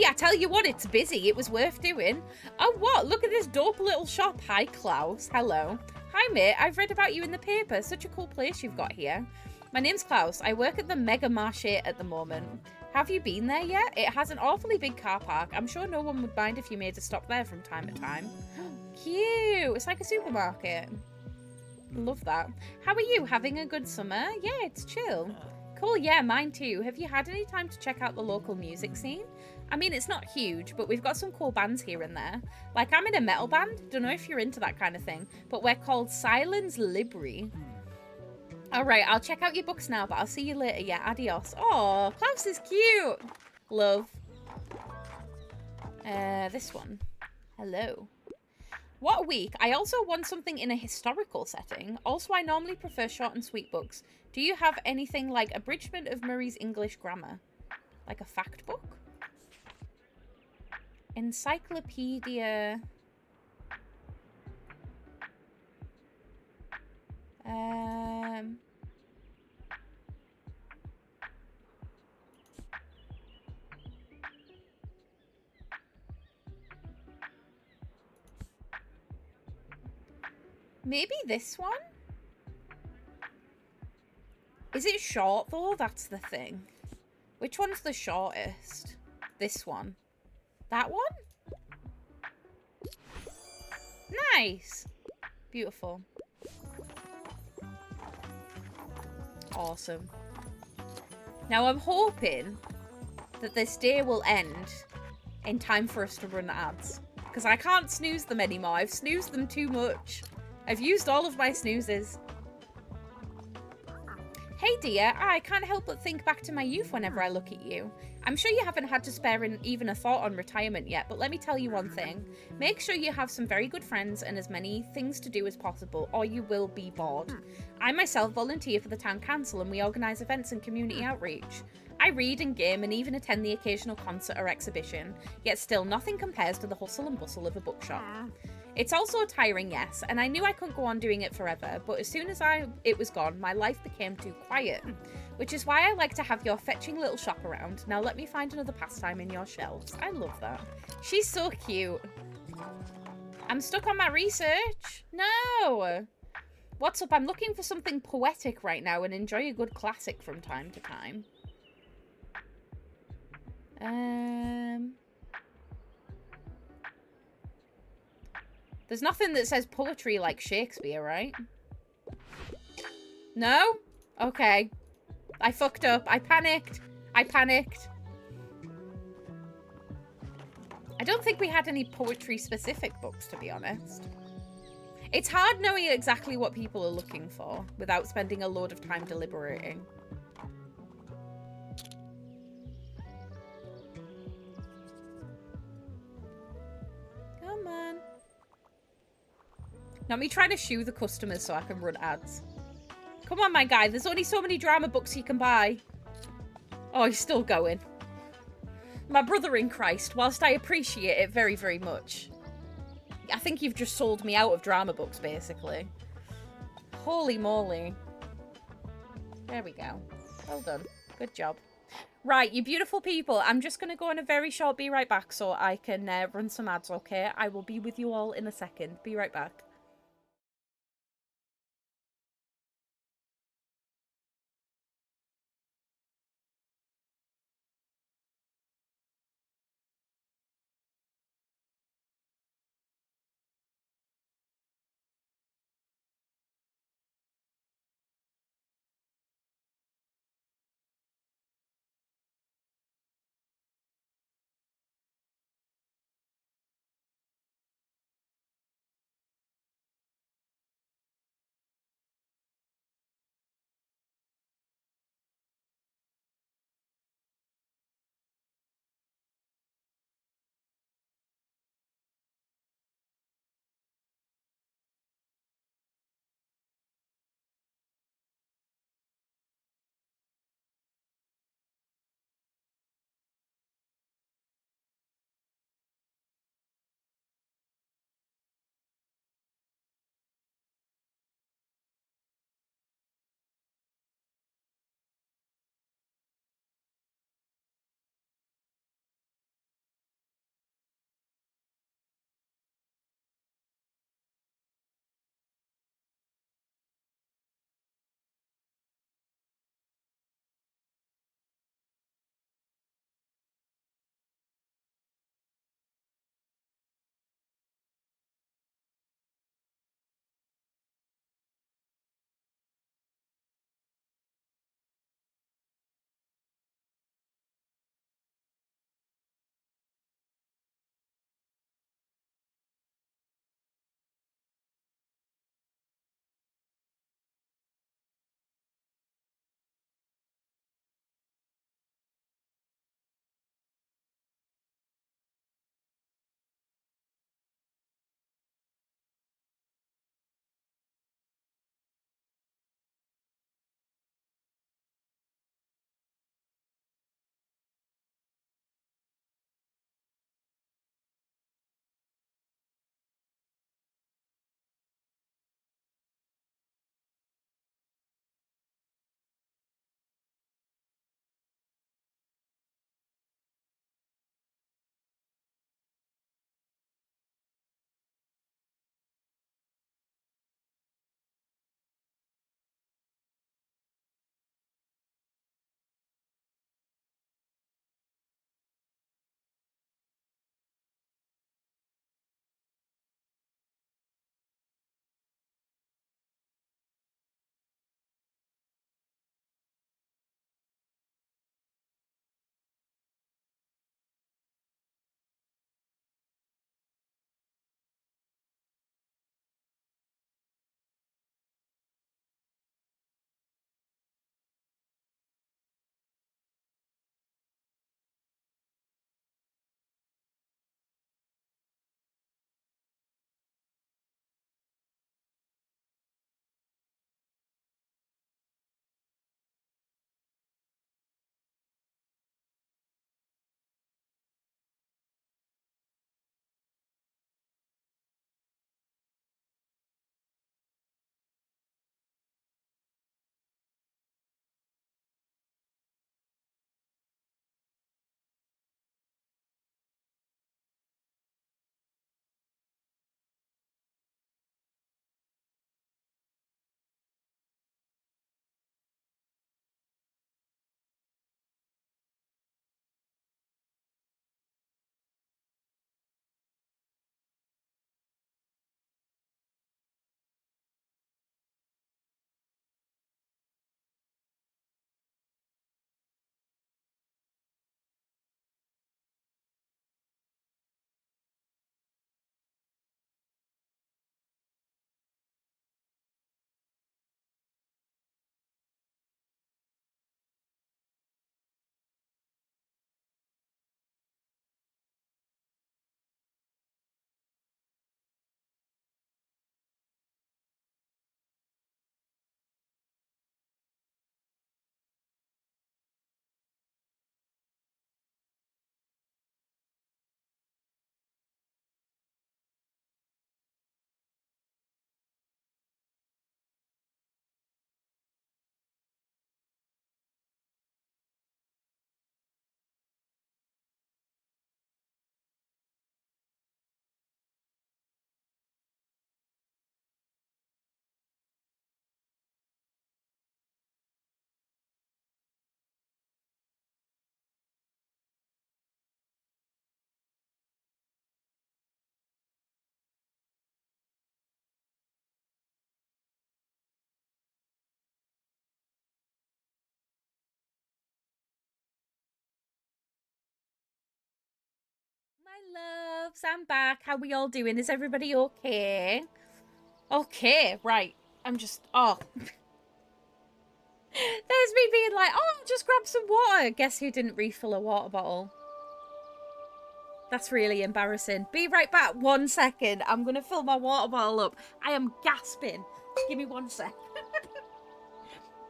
I tell you what, it's busy. It was worth doing. Oh, what? Look at this dope little shop. Hi, Klaus. Hello. Hi, mate. I've read about you in the paper. Such a cool place you've got here. My name's Klaus. I work at the Mega Marché at the moment. Have you been there yet? It has an awfully big car park. I'm sure no one would mind if you made a stop there from time to time. Cute. It's like a supermarket. Love that. How are you? Having a good summer? Yeah, it's chill. Cool, yeah, mine too. Have you had any time to check out the local music scene? I mean, it's not huge, but we've got some cool bands here and there. Like, I'm in a metal band. Don't know if you're into that kind of thing, but we're called Silence Libri. Alright, I'll check out your books now, but I'll see you later. Yeah, adios. Oh, Klaus is cute. Love. This one. Hello. What a week. I also want something in a historical setting. Also, I normally prefer short and sweet books. Do you have anything like Abridgment of Murray's English Grammar? Like a fact book? Encyclopedia. Maybe this one? Is it short though? That's the thing. Which one's the shortest? This one. That one? Nice. Beautiful. Awesome. Now I'm hoping that this day will end in time for us to run ads. Because I can't snooze them anymore. I've snoozed them too much. I've used all of my snoozes. Hey dear, I can't help but think back to my youth whenever I look at you. I'm sure you haven't had to spare even a thought on retirement yet, but let me tell you one thing. Make sure you have some very good friends and as many things to do as possible, or you will be bored. I myself volunteer for the town council and we organise events and community outreach. I read and game and even attend the occasional concert or exhibition, yet still nothing compares to the hustle and bustle of a bookshop. It's also tiring, yes, and I knew I couldn't go on doing it forever, but as soon as it was gone, my life became too quiet. Which is why I like to have your fetching little shop around. Now let me find another pastime in your shelves. I love that. She's so cute. I'm stuck on my research. No! What's up? I'm looking for something poetic right now and enjoy a good classic from time to time. There's nothing that says poetry like Shakespeare, right? No? Okay. I fucked up. I panicked. I don't think we had any poetry-specific books, to be honest. It's hard knowing exactly what people are looking for without spending a load of time deliberating. Come on. Not me trying to shoo the customers so I can run ads. Come on, my guy. There's only so many drama books you can buy. Oh, he's still going. My brother in Christ, whilst I appreciate it very, very much. I think you've just sold me out of drama books, basically. Holy moly. There we go. Well done. Good job. Right, you beautiful people. I'm just going to go on a very short be right back so I can run some ads, okay? I will be with you all in a second. Be right back. loves, I'm back. How we all doing? Is everybody okay? Okay, right. I'm just, oh. There's me being like, oh, just grab some water. Guess who didn't refill a water bottle? That's really embarrassing. Be right back. 1 second. I'm going to fill my water bottle up. I am gasping. Give me 1 sec.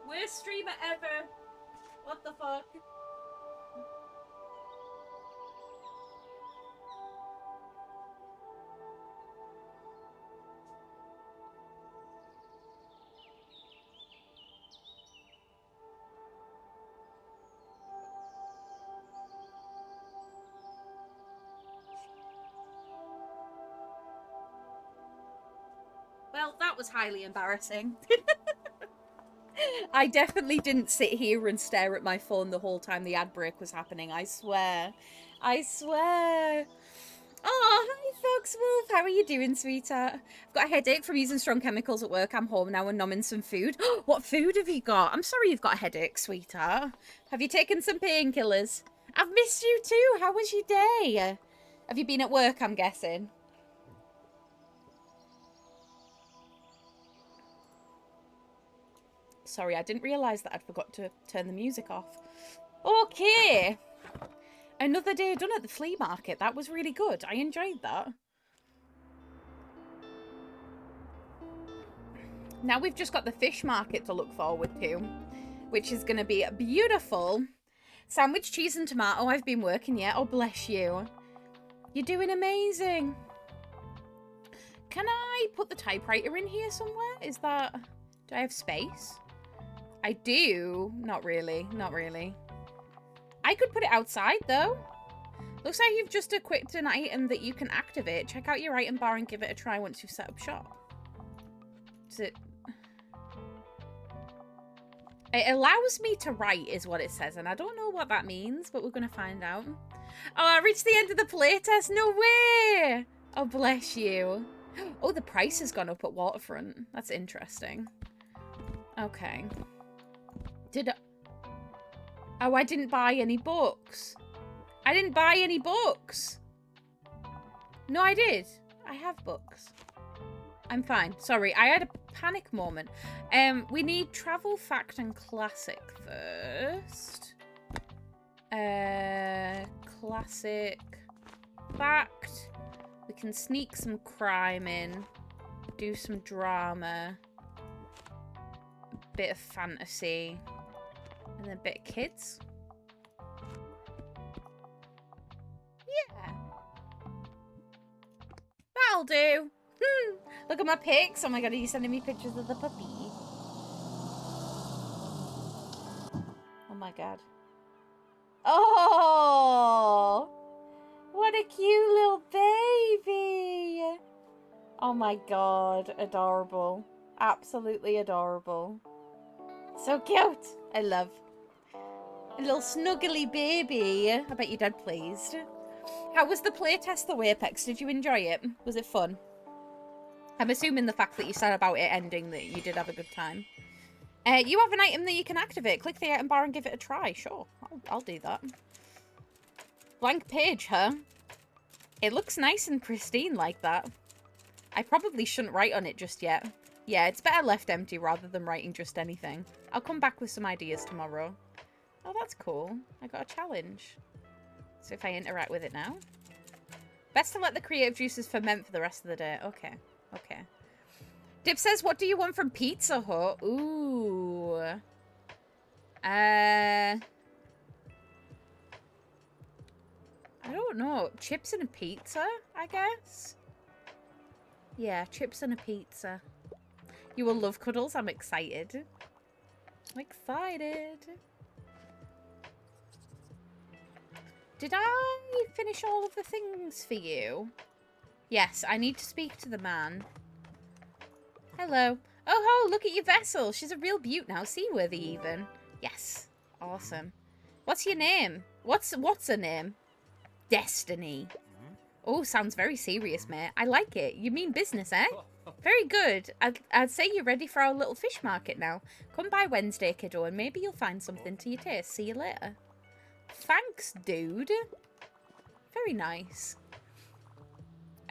Worst streamer ever. What the fuck? Well, that was highly embarrassing. I definitely didn't sit here and stare at my phone the whole time the ad break was happening. I swear. I swear. Oh, hi, Foxwolf. How are you doing, sweetheart? I've got a headache from using strong chemicals at work. I'm home now and numbing some food. What food have you got? I'm sorry you've got a headache, sweetheart. Have you taken some painkillers? I've missed you too. How was your day? Have you been at work, I'm guessing? Sorry, I didn't realise that I'd forgot to turn the music off. Okay. Another day done at the flea market. That was really good. I enjoyed that. Now we've just got the fish market to look forward to, which is going to be beautiful. Sandwich, cheese and tomato. I've been working yet. Oh, bless you. You're doing amazing. Can I put the typewriter in here somewhere? Is that... Do I have space? I do. Not really. Not really. I could put it outside, though. Looks like you've just equipped an item that you can activate. Check out your item bar and give it a try once you've set up shop. Does it... It allows me to write, is what it says, and I don't know what that means, but we're going to find out. Oh, I reached the end of the playtest. No way! Oh, bless you. Oh, the price has gone up at Waterfront. That's interesting. Okay. Oh, I didn't buy any books. I didn't buy any books. No, I did. I have books. I'm fine. Sorry, I had a panic moment. We need Travel, Fact, and Classic first. Classic, Fact. We can sneak some crime in. Do some drama. A bit of fantasy. And then a bit of kids. Yeah. That'll do. Look at my pics. Oh my god, are you sending me pictures of the puppy? Oh my god. Oh! What a cute little baby! Oh my god, adorable. Absolutely adorable. So cute! I love. A little snuggly baby. I bet your dad pleased. How was the playtest though, Apex? Did you enjoy it? Was it fun? I'm assuming the fact that you said about it ending that you did have a good time. You have an item that you can activate. Click the item bar and give it a try. Sure, I'll do that. Blank page, huh? It looks nice and pristine like that. I probably shouldn't write on it just yet. Yeah, it's better left empty rather than writing just anything. I'll come back with some ideas tomorrow. Oh, that's cool. I got a challenge. So if I interact with it now. Best to let the creative juices ferment for the rest of the day. Okay. Okay. Dip says, what do you want from Pizza Hut? Ooh. I don't know. Chips and a pizza, I guess? Yeah, chips and a pizza. You will love cuddles. I'm excited. I'm excited. Did I finish all of the things for you? Yes, I need to speak to the man. Hello. Oh, ho, look at your vessel. She's a real beaut now. Seaworthy even. Yes. Awesome. What's your name? What's her name? Destiny. Oh, sounds very serious, mate. I like it. You mean business, eh? Very good. I'd say you're ready for our little fish market now. Come by Wednesday, kiddo, and maybe you'll find something to your taste. See you later. Thanks, dude. Very nice.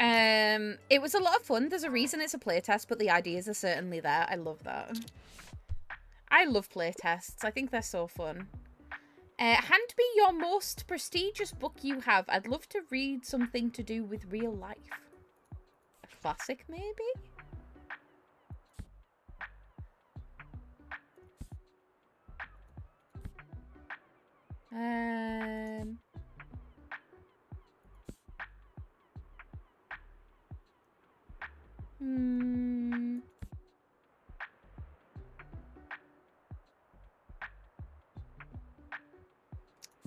It was a lot of fun. There's a reason it's a playtest, but the ideas are certainly there. I love that. I love playtests. I think they're so fun. Hand me your most prestigious book you have. I'd love to read something to do with real life. A classic, maybe?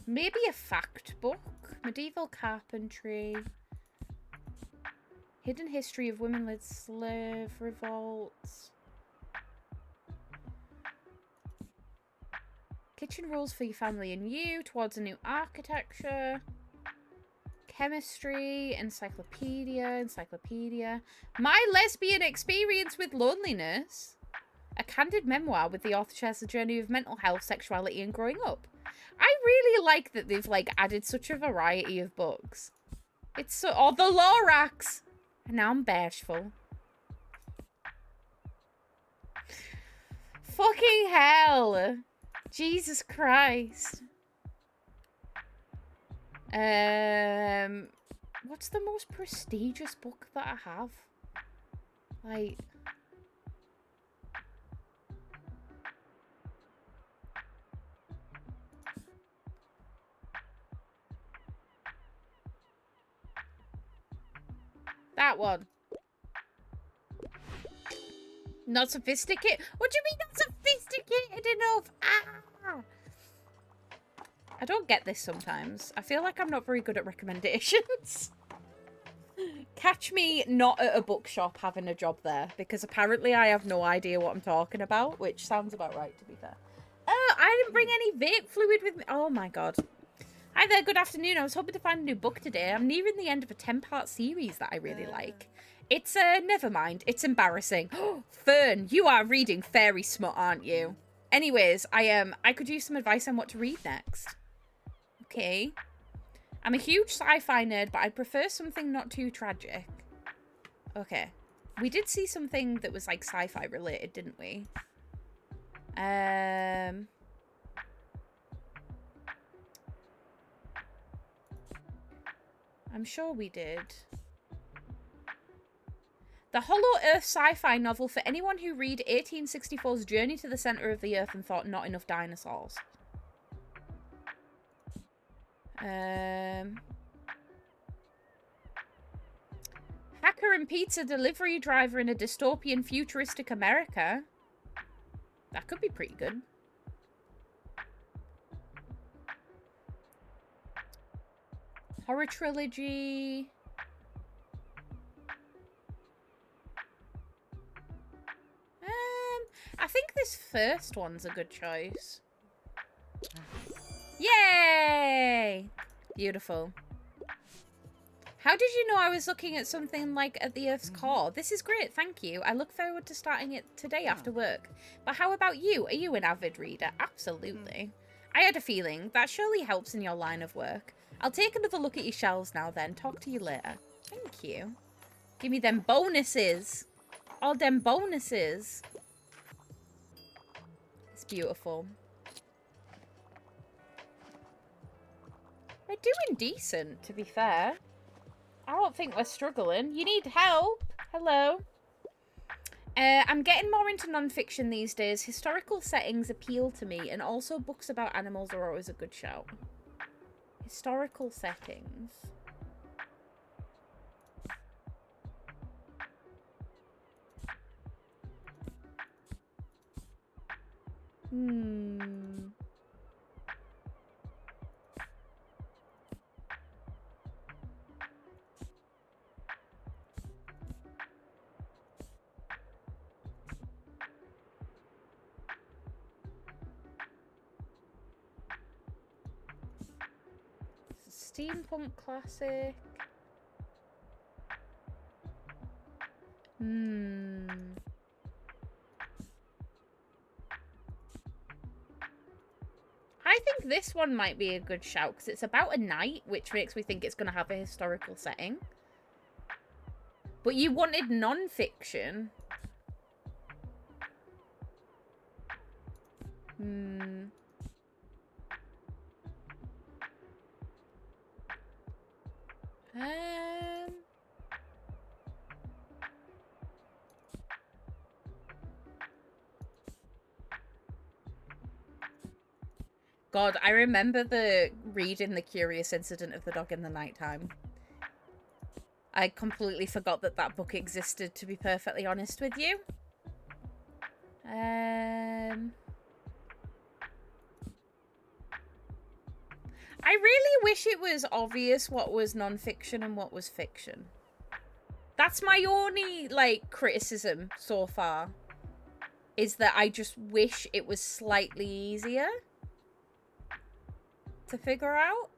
Maybe a fact book. Medieval carpentry. Hidden history of women-led slave revolts. Kitchen rules for your family and you. Towards a new architecture. Chemistry. Encyclopedia. My lesbian experience with loneliness. A candid memoir with the author shares the journey of mental health, sexuality, and growing up. I really like that they've, like, added such a variety of books. It's so... Oh, the Lorax! And now I'm bashful. Fucking hell! Jesus Christ. What's the most prestigious book that I have? Like... That one. Not sophisticated? What do you mean not sophisticated enough? Ah! I don't get this sometimes. I feel like I'm not very good at recommendations. Catch me not at a bookshop having a job there, because apparently I have no idea what I'm talking about, which sounds about right, to be fair. Oh, I didn't bring any vape fluid with me. Oh my god. Hi there, good afternoon. I was hoping to find a new book today. I'm nearing the end of a 10-part series that I really like. It's, never mind. It's embarrassing. Fern, you are reading fairy smut, aren't you? Anyways, I could use some advice on what to read next. Okay. I'm a huge sci-fi nerd, but I'd prefer something not too tragic. Okay. We did see something that was, like, sci-fi related, didn't we? I'm sure we did. The Hollow Earth sci-fi novel for anyone who read 1864's Journey to the Center of the Earth and thought not enough dinosaurs. Hacker and pizza delivery driver in a dystopian futuristic America. That could be pretty good. Horror trilogy. I think this first one's a good choice. Yay! Beautiful. How did you know I was looking at something like at the Earth's core? This is great, thank you. I look forward to starting it today after work. But how about you? Are you an avid reader? Absolutely. I had a feeling. That surely helps in your line of work. I'll take another look at your shelves now then. Talk to you later. Thank you. Give me them bonuses. All them bonuses. It's beautiful. We're doing decent, to be fair. I don't think we're struggling. You need help? Hello? I'm getting more into non-fiction these days. Historical settings appeal to me, and also books about animals are always a good shout. Historical settings. Steampunk classic. I think this one might be a good shout because it's about a knight, which makes me think it's going to have a historical setting. But you wanted non-fiction. God, I remember reading The Curious Incident of the Dog in the Nighttime. I completely forgot that that book existed, to be perfectly honest with you. I really wish it was obvious what was non-fiction and what was fiction. That's my only, like, criticism so far. Is that I just wish it was slightly easier to figure out.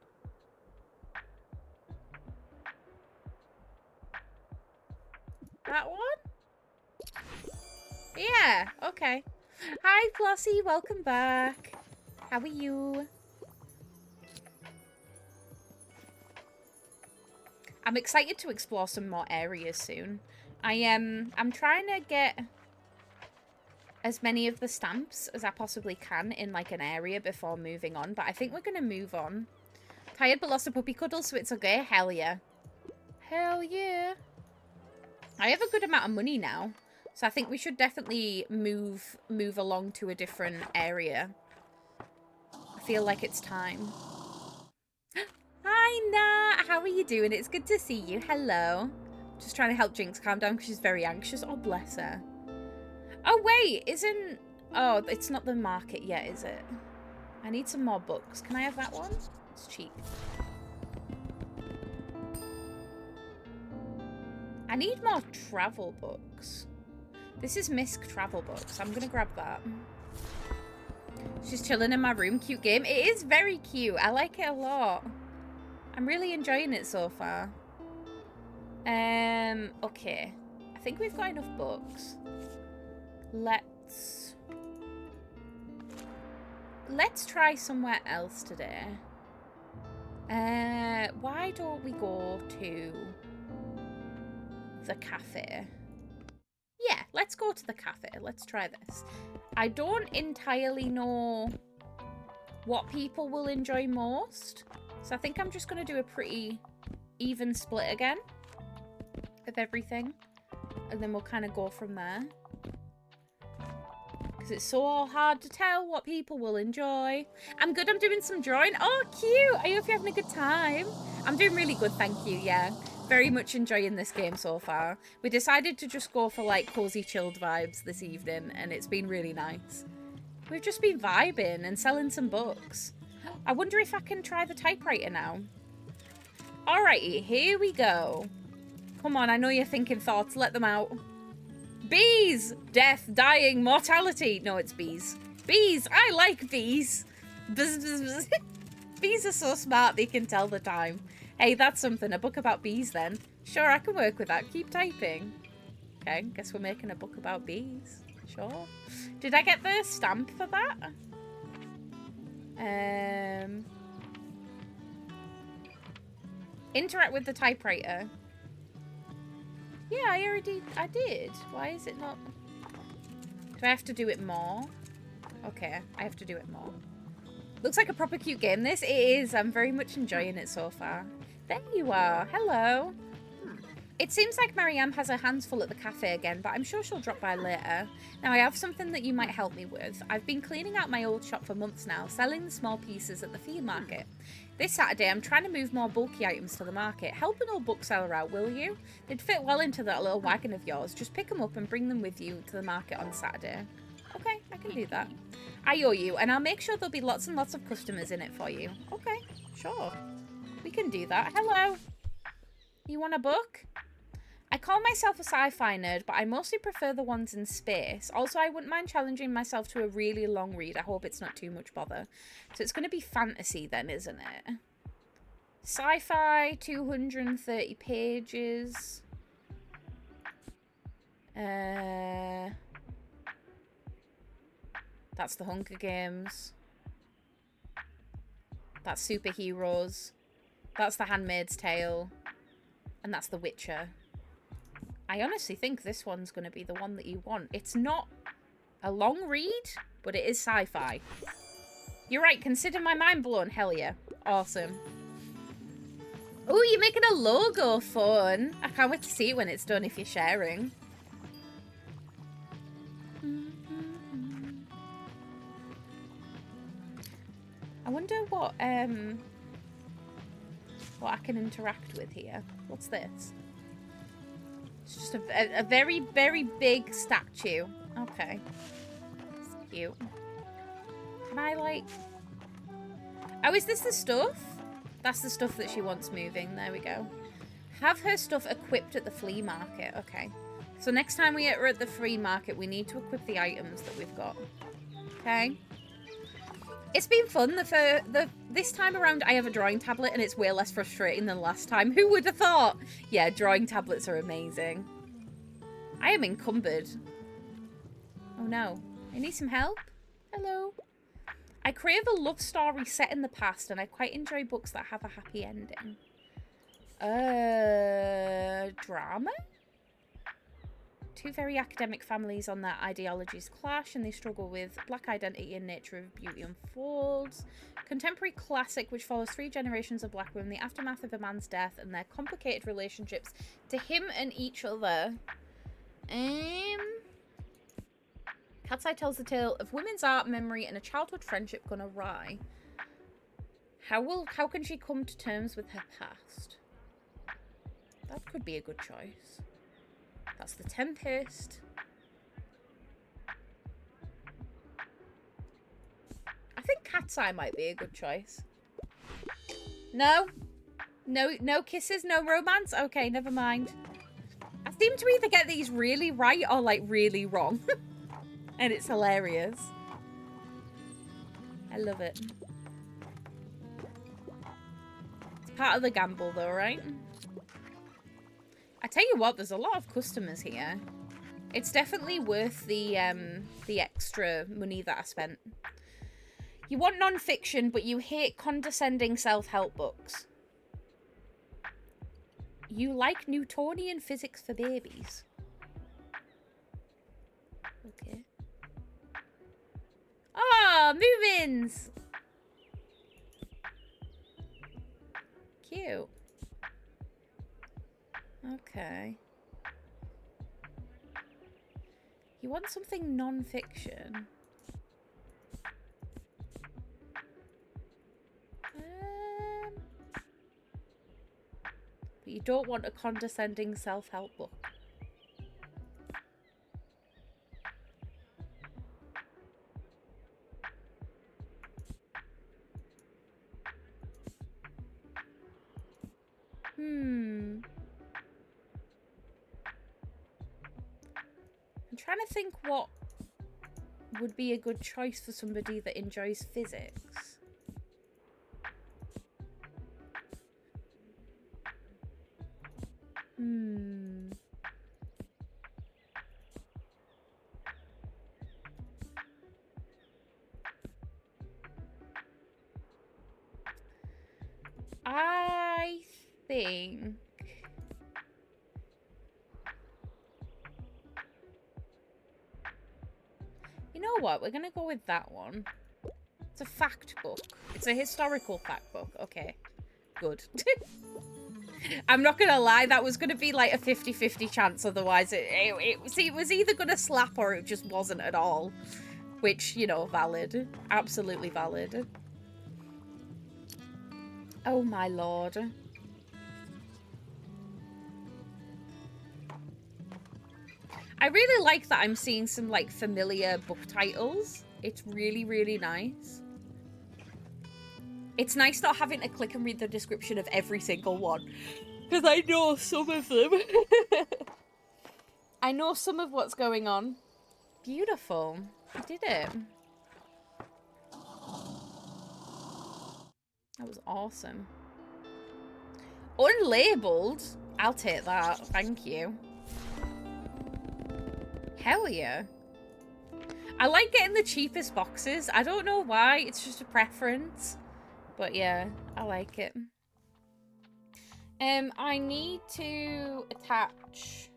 That one? Yeah, okay. Hi, Flossie, welcome back. How are you? I'm excited to explore some more areas soon. I'm trying to get as many of the stamps as I possibly can in like an area before moving on, but I think we're gonna move on. Tired but lost a puppy cuddle, so it's okay. Hell yeah. Hell yeah. I have a good amount of money now, so I think we should definitely move along to a different area. I feel like it's time. Hi, Nat. How are you doing? It's good to see you. Hello. Just trying to help Jinx calm down because she's very anxious. Oh, bless her. Oh, wait. Isn't... Oh, it's not the market yet, is it? I need some more books. Can I have that one? It's cheap. I need more travel books. This is Misk travel books. I'm going to grab that. She's chilling in my room. Cute game. It is very cute. I like it a lot. I'm really enjoying it so far. Okay. I think we've got enough books. Let's try somewhere else today. Why don't we go to the cafe? Yeah, let's go to the cafe. Let's try this. I don't entirely know what people will enjoy most. So I think I'm just going to do a pretty even split again of everything. And then we'll kind of go from there. Because it's so hard to tell what people will enjoy. I'm good. I'm doing some drawing. Oh, cute. I hope you're having a good time. I'm doing really good, thank you. Yeah. Very much enjoying this game so far. We decided to just go for like cozy chilled vibes this evening. And it's been really nice. We've just been vibing and selling some books. I wonder if I can try the typewriter now. Alrighty, here we go. Come on, I know you're thinking thoughts. Let them out. Bees! Death, dying, mortality. No, it's bees. Bees! I like bees. Bzz, bzz, bzz. Bees are so smart they can tell the time. Hey, that's something. A book about bees then. Sure, I can work with that. Keep typing. Okay, guess we're making a book about bees. Sure. Did I get the stamp for that? Interact with the typewriter. Yeah, I did. Why is it not? Do I have to do it more? Okay, I have to do it more. Looks like a proper cute game, this. It is. I'm very much enjoying it so far. There you are. Hello. It seems like Mariam has her hands full at the cafe again, but I'm sure she'll drop by later. Now, I have something that you might help me with. I've been cleaning out my old shop for months now, selling the small pieces at the flea market. This Saturday, I'm trying to move more bulky items to the market. Help an old bookseller out, will you? They'd fit well into that little wagon of yours. Just pick them up and bring them with you to the market on Saturday. Okay, I can do that. I owe you, and I'll make sure there'll be lots and lots of customers in it for you. Okay, sure. We can do that. Hello. You want a book? I call myself a sci-fi nerd, but I mostly prefer the ones in space. Also, I wouldn't mind challenging myself to a really long read. I hope it's not too much bother. So it's going to be fantasy then, isn't it? Sci-fi, 230 pages. That's the Hunger Games. That's superheroes. That's the Handmaid's Tale. And that's The Witcher. I honestly think this one's going to be the one that you want. It's not a long read, but it is sci-fi. You're right, consider my mind blown. Hell yeah. Awesome. Oh, you're making a logo. Fun. I can't wait to see it when it's done if you're sharing. I wonder what I can interact with here. What's this? It's just a very, very big statue. Okay. It's cute. Can I, like... Oh, is this the stuff? That's the stuff that she wants moving. There we go. Have her stuff equipped at the flea market. Okay. So next time we are at the flea market, we need to equip the items that we've got. Okay. It's been fun. This time around, I have a drawing tablet, and it's way less frustrating than last time. Who would have thought? Yeah, drawing tablets are amazing. I am encumbered. Oh no. I need some help. Hello. I crave a love story set in the past, and I quite enjoy books that have a happy ending. Drama? Two very academic families on their ideologies clash, and they struggle with black identity and nature of beauty unfolds. Contemporary classic which follows 3 generations of black women, the aftermath of a man's death, and their complicated relationships to him and each other. Cat's Eye tells the tale of women's art, memory, and a childhood friendship gone awry. How can she come to terms with her past? That could be a good choice. That's The Tempest. I think Cat's Eye might be a good choice. No? No kisses, no romance? Okay, never mind. I seem to either get these really right or, like, really wrong. And it's hilarious. I love it. It's part of the gamble though, right? I tell you what, there's a lot of customers here. It's definitely worth the extra money that I spent. You want non-fiction, but you hate condescending self-help books. You like Newtonian physics for babies. Okay. Oh, move-ins! Cute. Okay. You want something non-fiction? But you don't want a condescending self-help book. I'm trying to think what would be a good choice for somebody that enjoys physics. I think... You know what? We're going to go with that one. It's a fact book. It's a historical fact book. Okay. Good. I'm not going to lie. That was going to be like a 50-50 chance. Otherwise, it was either going to slap or it just wasn't at all. Which, you know, valid. Absolutely valid. Oh, my lord. I really like that I'm seeing some, like, familiar book titles. It's really, really nice. It's nice not having to click and read the description of every single one. Because I know some of them. I know some of what's going on. Beautiful. I did it. That was awesome. Unlabeled? I'll take that. Thank you. Hell yeah. I like getting the cheapest boxes. I don't know why. It's just a preference. But yeah, I like it. I need to attach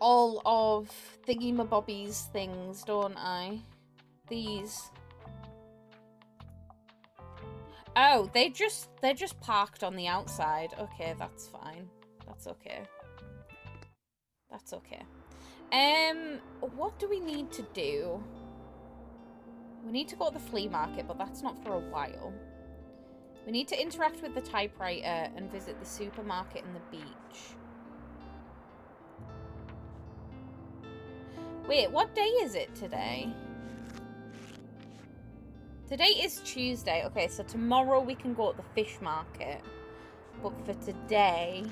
all of thingy-mabobby's things, don't I? These. Oh, they're just parked on the outside. Okay, that's fine. That's okay. That's okay. What do we need to do? We need to go to the flea market, but that's not for a while. We need to interact with the typewriter and visit the supermarket and the beach. Wait, what day is it today? Today is Tuesday. Okay, so tomorrow we can go to the fish market. But for today...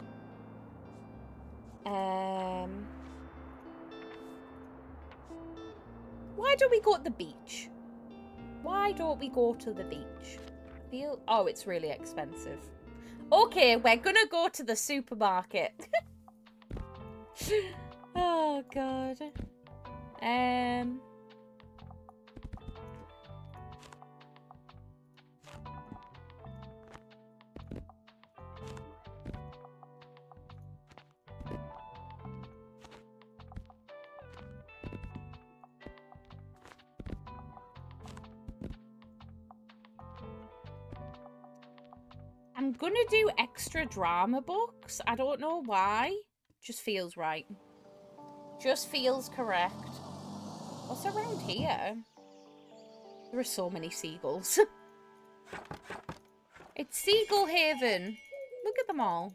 why don't we go to the beach? Why don't we go to the beach? Oh, it's really expensive. Okay, we're gonna go to the supermarket. Oh, God. I'm gonna do extra drama books. I don't know why. Just feels right. Just feels correct. What's around here? There are so many seagulls. It's Seagull Haven. Look at them all.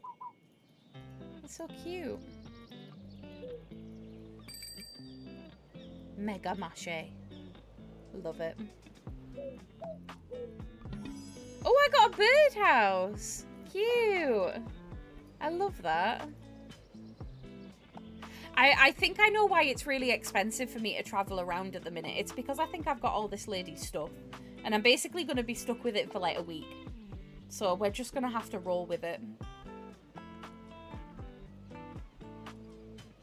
It's so cute. Mega Mache. Love it. Oh, I got a birdhouse. Cute. I love that. I think I know why it's really expensive for me to travel around at the minute. It's because I think I've got all this lady's stuff. And I'm basically going to be stuck with it for like a week. So we're just going to have to roll with it.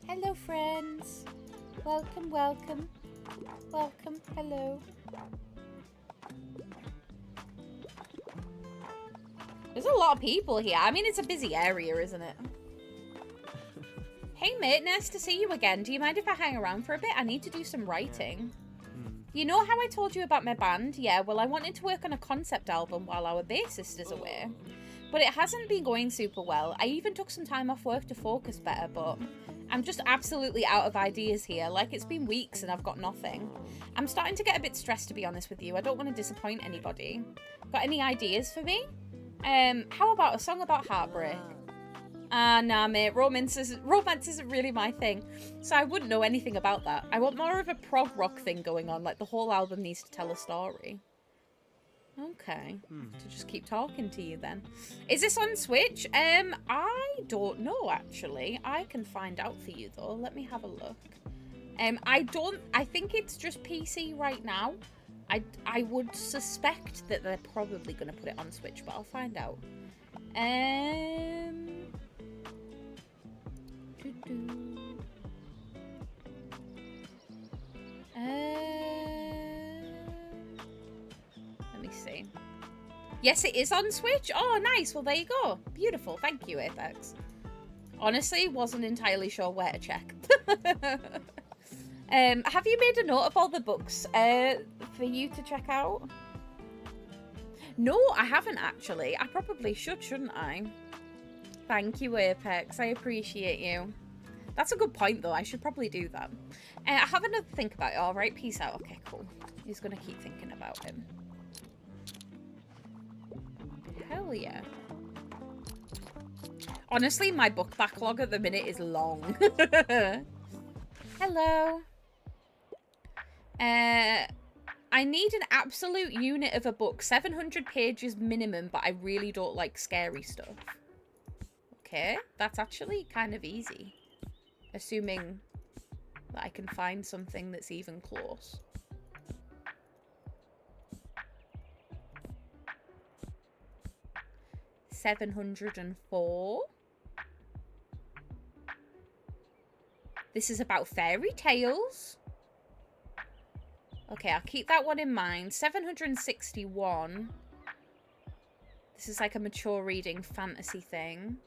Hello, friends. Welcome, welcome. Welcome, hello. There's a lot of people here. I mean, it's a busy area, isn't it? Hey, mate, nice to see you again. Do you mind if I hang around for a bit? I need to do some writing. You know how I told you about my band? Yeah, well, I wanted to work on a concept album while our bassist is away. But it hasn't been going super well. I even took some time off work to focus better, but I'm just absolutely out of ideas here. Like, it's been weeks and I've got nothing. I'm starting to get a bit stressed, to be honest with you. I don't want to disappoint anybody. Got any ideas for me? How about a song about heartbreak? Nah, mate, romance isn't really my thing, so I wouldn't know anything about that. I want more of a prog rock thing going on, like the whole album needs to tell a story. Okay, to just keep talking to you then. Is this on Switch? I don't know, actually. I can find out for you, though. Let me have a look. I think it's just PC right now. I would suspect that they're probably going to put it on Switch, but I'll find out. Let me see. Yes, it is on Switch. Oh, nice. Well, there you go. Beautiful. Thank you, Apex. Honestly, wasn't entirely sure where to check. Have you made a note of all the books for you to check out? No, I haven't actually. I probably should, shouldn't I? Thank you, Apex. I appreciate you. That's a good point, though. I should probably do that. Have another think about it. All right, peace out. Okay, cool. He's going to keep thinking about him. Hell yeah. Honestly, my book backlog at the minute is long. Hello. I need an absolute unit of a book. 700 pages minimum, but I really don't like scary stuff. Okay, that's actually kind of easy. Assuming that I can find something that's even close. $704. This is about fairy tales. Okay, I'll keep that one in mind. 761. This is like a mature reading fantasy thing.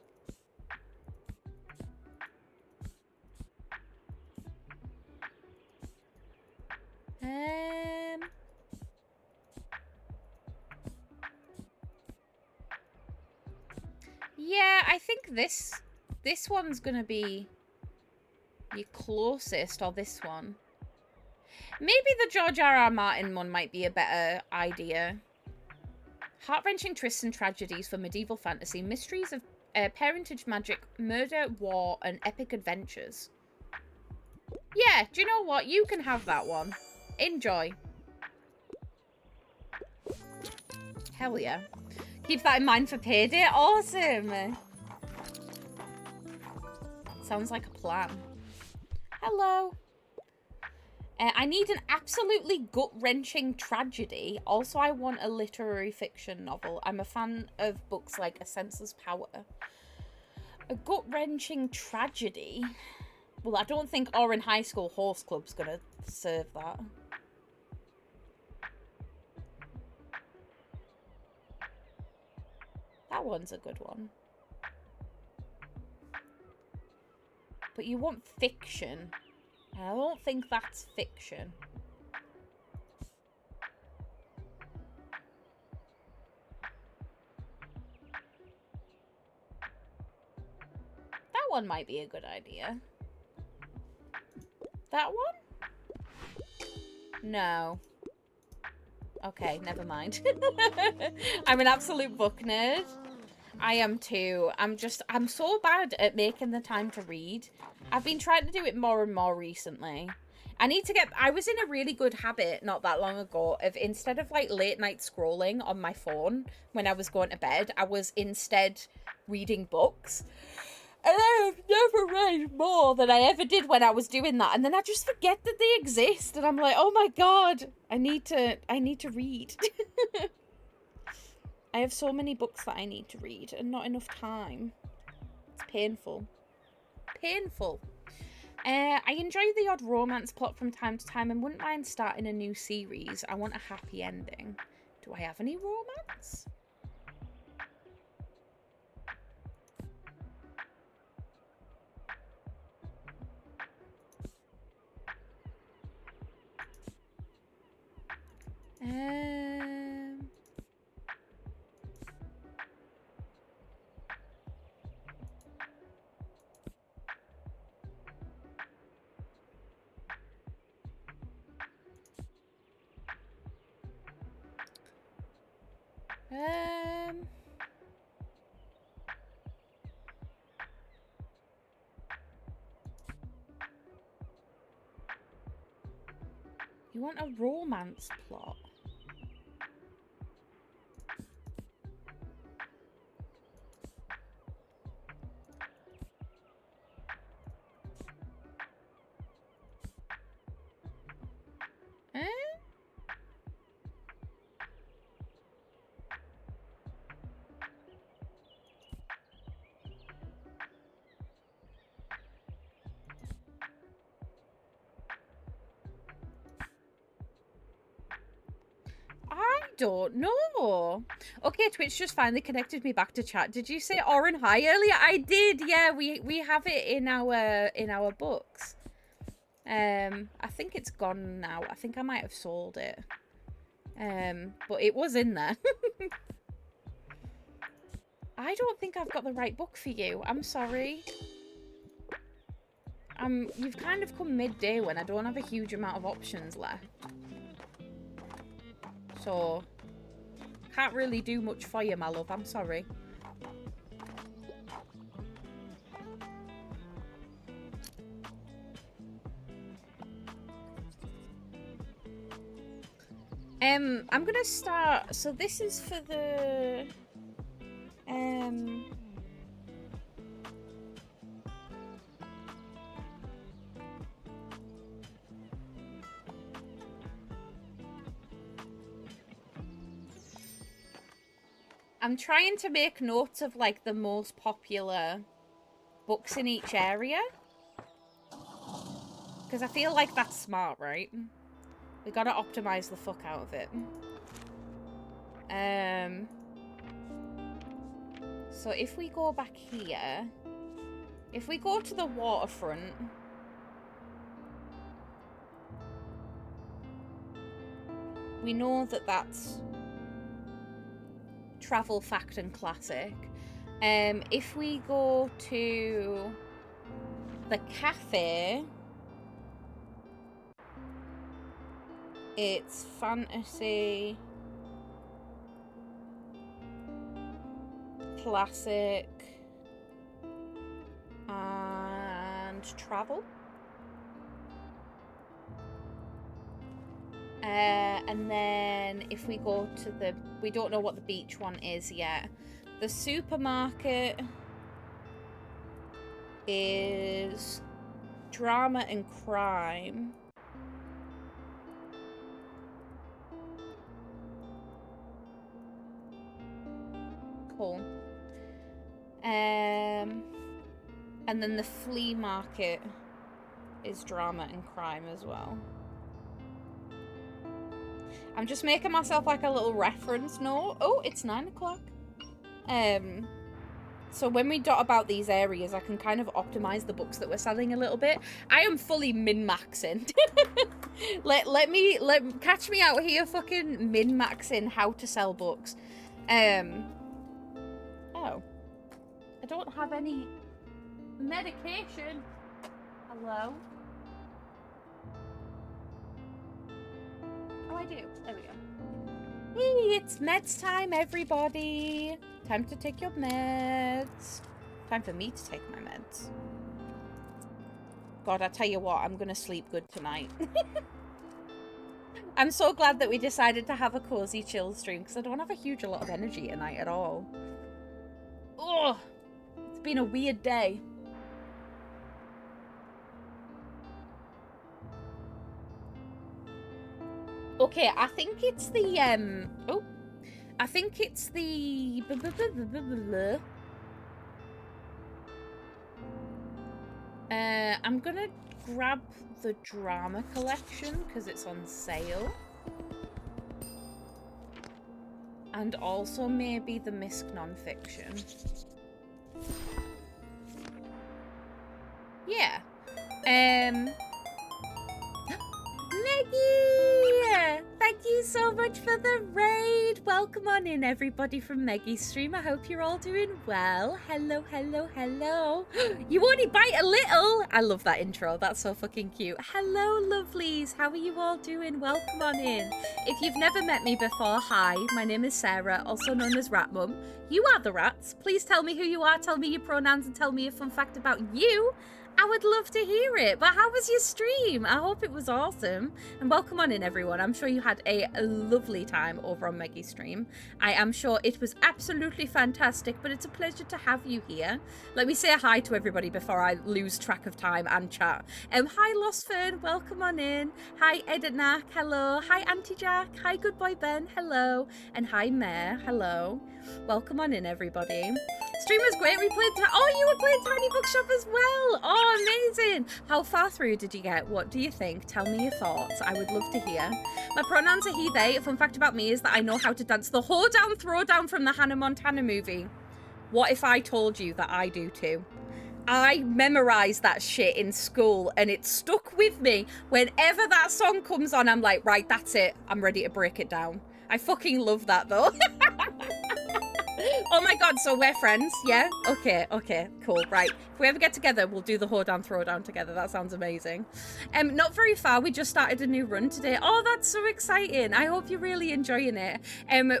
Yeah, I think this one's gonna be your closest, or this one. Maybe the George R.R. Martin one might be a better idea. Heart-wrenching twists and tragedies for medieval fantasy, mysteries of parentage magic, murder, war, and epic adventures. Yeah, do you know what? You can have that one. Enjoy. Hell yeah. Keep that in mind for payday. Awesome. Sounds like a plan. Hello. I need an absolutely gut-wrenching tragedy. Also, I want a literary fiction novel. I'm a fan of books like A Senseless Power. A gut-wrenching tragedy? Well, I don't think Oran High School Horse Club's gonna serve that. That one's a good one. But you want fiction. I don't think that's fiction. That one might be a good idea. That one? No. Okay, never mind. I'm an absolute book nerd. I am too. I'm so bad at making the time to read. I've been trying to do it more and more recently. I was in a really good habit not that long ago of, instead of like late night scrolling on my phone when I was going to bed, I was instead reading books. And I have never read more than I ever did when I was doing that. And then I just forget that they exist. And I'm like, oh my God, I need to read. I have so many books that I need to read and not enough time. It's painful. Painful. I enjoy the odd romance plot from time to time and wouldn't mind starting a new series. I want a happy ending. Do I have any romance? You want a romance plot? Don't know. Okay, Twitch just finally connected me back to chat. Did you say Oran High earlier? I did. Yeah, we have it in our books. I think it's gone now. I think I might have sold it. But it was in there. I don't think I've got the right book for you. I'm sorry. You've kind of come midday when I don't have a huge amount of options left. So, can't really do much for you, my love. I'm sorry. I'm gonna start. So this is for the I'm trying to make notes of like the most popular books in each area. Because I feel like that's smart, right? We gotta optimize the fuck out of it. So if we go back here, if we go to the waterfront, we know that that's travel, fact, and classic. If we go to the cafe, it's fantasy, classic, and travel. And then if we go to the, we don't know what the beach one is yet. The supermarket is drama and crime. Cool. And then the flea market is drama and crime as well. I'm just making myself like a little reference note. Oh, it's 9 o'clock. So when we dot about these areas, I can kind of optimize the books that we're selling a little bit. I am fully min-maxing. Catch me out here fucking min-maxing how to sell books. Oh. I don't have any medication. Hello? Oh, I do. There we go. Hey, it's meds time, everybody. Time to take your meds. Time for me to take my meds. God, I tell you what, I'm gonna sleep good tonight. I'm so glad that we decided to have a cozy chill stream because I don't have a lot of energy tonight at all. Oh, it's been a weird day. Okay, I think it's the, I think it's the... I'm gonna grab the drama collection because it's on sale. And also maybe the Misk non-fiction. Yeah. Meggie! Thank you so much for the raid. Welcome on in, everybody, from Meggie's stream. I hope you're all doing well. Hello, hello, hello. You only bite a little. I love that intro. That's so fucking cute. Hello, lovelies. How are you all doing? Welcome on in. If you've never met me before, hi. My name is Sarah, also known as Rat Mum. You are the rats. Please tell me who you are, tell me your pronouns, and tell me a fun fact about you. I would love to hear it. But how was your stream? I hope it was awesome. And welcome on in, everyone. I'm sure you had a lovely time over on Meggie's stream. I am sure it was absolutely fantastic, but it's a pleasure to have you here. Let me say a hi to everybody before I lose track of time and chat. Hi, Lost Fern. Welcome on in. Hi, Edenak. Hello. Hi, Auntie Jack. Hi, Good Boy Ben. Hello. And hi, Mare. Hello. Welcome on in, everybody. Stream was great. We played... Oh, you were playing Tiny Bookshop as well. Oh, amazing. How far through did you get? What do you think? Tell me your thoughts. I would love to hear. My pronouns are he, they. A fun fact about me is that I know how to dance the Hoedown Throwdown from the Hannah Montana movie. What if I told you that I do too? I memorized that shit in school and it stuck with me. Whenever that song comes on, I'm like, right, that's it. I'm ready to break it down. I fucking love that though. Oh my god, so we're friends, yeah? Okay, cool, right. If we ever get together, we'll do the Hoedown Throwdown together. That sounds amazing. Not very far, we just started a new run today. Oh, that's so exciting. I hope you're really enjoying it.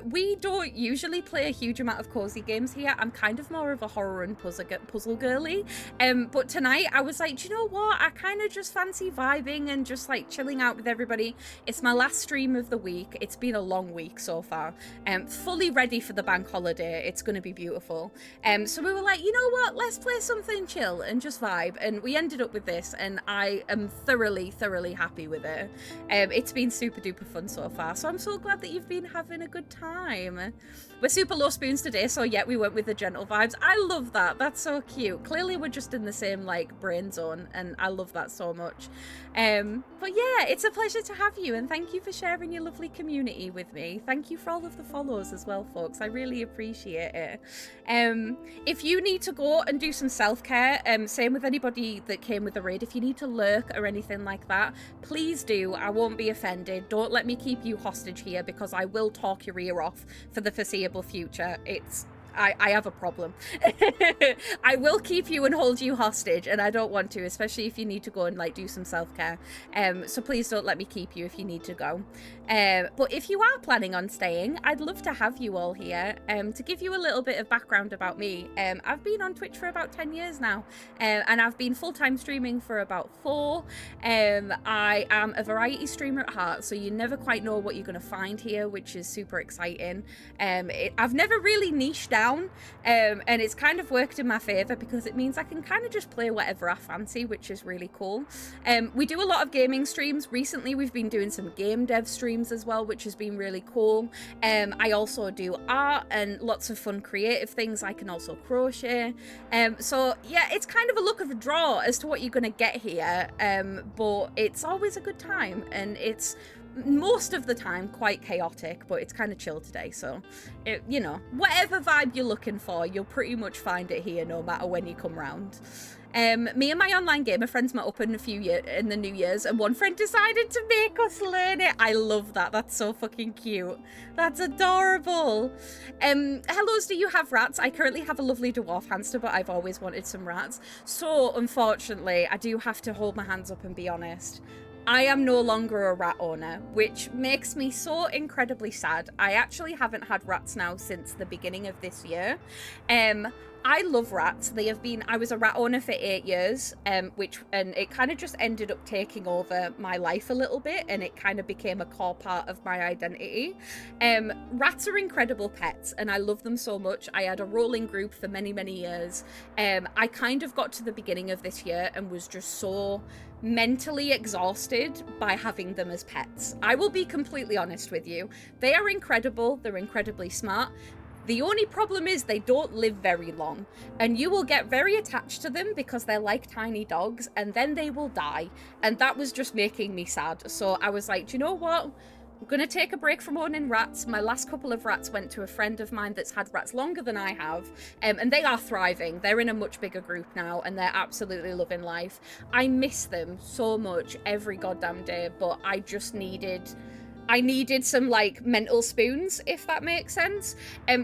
We don't usually play a huge amount of cozy games here. I'm kind of more of a horror and puzzle girly. But tonight, I was like, do you know what? I kind of just fancy vibing and just like chilling out with everybody. It's my last stream of the week. It's been a long week so far. Fully ready for the bank holiday. It's going to be beautiful. So we were like, you know what? Let's play something chill and just vibe. And we ended up with this and I am thoroughly happy with it. It's been super duper fun so far. So I'm so glad that you've been having a good time. We're super low spoons today, so yeah, we went with the gentle vibes. I love that. That's so cute. Clearly we're just in the same like brain zone and I love that so much. But yeah, it's a pleasure to have you and thank you for sharing your lovely community with me. Thank you for all of the follows as well, folks. I really appreciate appreciate it. If you need to go and do some self-care, same with anybody that came with the raid, if you need to lurk or anything like that, please do. I won't be offended. Don't let me keep you hostage here, because I will talk your ear off for the foreseeable future. I have a problem. I will keep you and hold you hostage, and I don't want to, especially if you need to go and like do some self-care. So please don't let me keep you if you need to go. But if you are planning on staying, I'd love to have you all here. To give you a little bit of background about me, I've been on Twitch for about 10 years now, and I've been full-time streaming for about 4. I am a variety streamer at heart, so you never quite know what you're going to find here, which is super exciting. I've never really niched down, and it's kind of worked in my favor, because it means I can kind of just play whatever I fancy, which is really cool. We do a lot of gaming streams. Recently we've been doing some game dev streams as well, which has been really cool. I also do art and lots of fun creative things. I can also crochet. So yeah, it's kind of a luck of a draw as to what you're going to get here, but it's always a good time, and it's most of the time quite chaotic, but it's kind of chill today. So you know, whatever vibe you're looking for, you'll pretty much find it here no matter when you come round. Me and my online gamer friends met up in the New Year's, and one friend decided to make us learn it. I love that. That's so fucking cute. That's adorable. Hellos, do you have rats? I currently have a lovely dwarf hamster, but I've always wanted some rats. So unfortunately, I do have to hold my hands up and be honest. I am no longer a rat owner, which makes me so incredibly sad. I actually haven't had rats now since the beginning of this year. I love rats. I was a rat owner for 8 years, and it kind of just ended up taking over my life a little bit, and it kind of became a core part of my identity. Rats are incredible pets, and I love them so much. I had a rolling group for many, many years. I kind of got to the beginning of this year and was just so mentally exhausted by having them as pets. I will be completely honest with you. They are incredible. They're incredibly smart. The only problem is they don't live very long, and you will get very attached to them because they're like tiny dogs, and then they will die. And that was just making me sad. So I was like, do you know what? I'm going to take a break from owning rats. My last couple of rats went to a friend of mine that's had rats longer than I have, and they are thriving. They're in a much bigger group now, and they're absolutely loving life. I miss them so much every goddamn day, but I just needed some like mental spoons, if that makes sense.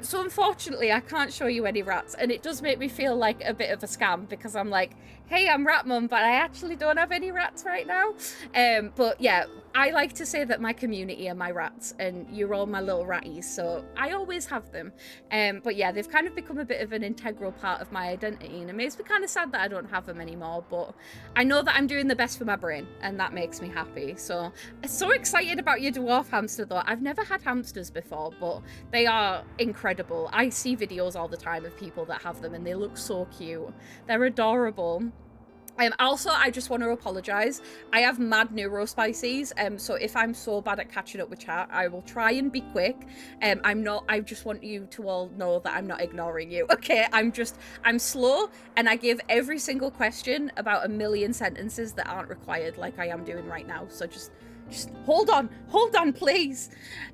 So unfortunately I can't show you any rats, and it does make me feel like a bit of a scam, because I'm like, hey, I'm Rat Mum, but I actually don't have any rats right now. But yeah, I like to say that my community are my rats, and you're all my little ratties, so I always have them. But yeah, they've kind of become a bit of an integral part of my identity, and it makes me kind of sad that I don't have them anymore, but I know that I'm doing the best for my brain, and that makes me happy. So excited about your dwarf hamster though. I've never had hamsters before, but they are incredible. I see videos all the time of people that have them, and they look so cute. They're adorable. Also, I just want to apologize. I have mad neurospices, so if I'm so bad at catching up with chat, I will try and be quick. I just want you to all know that I'm not ignoring you, okay? I'm slow, and I give every single question about 1 million sentences that aren't required, like I am doing right now, so just hold on, please.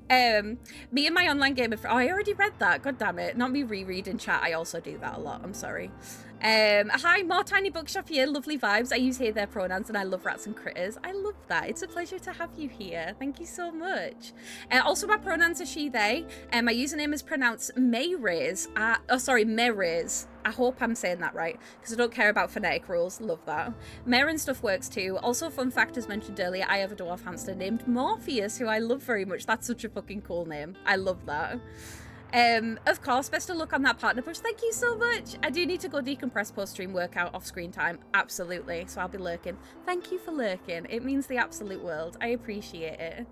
Me and my online gamer friend. Oh, I already read that. God damn it. Not me rereading chat. I also do that a lot. I'm sorry. Hi, More Tiny Bookshop here. Lovely vibes. I use he, their pronouns, and I love rats and critters. I love that. It's a pleasure to have you here. Thank you so much. Also, my pronouns are she, they. My username is pronounced Mayrays. Mayrays. I hope I'm saying that right, because I don't care about phonetic rules. Love that. Mare and stuff works too. Also, fun fact, as mentioned earlier, I have a dwarf hamster named Morpheus, who I love very much. That's such a fucking cool name. I love that. Of course, best of luck on that partner push. Thank you so much. I do need to go decompress post-stream workout off screen time. Absolutely. So I'll be lurking. Thank you for lurking. It means the absolute world. I appreciate it.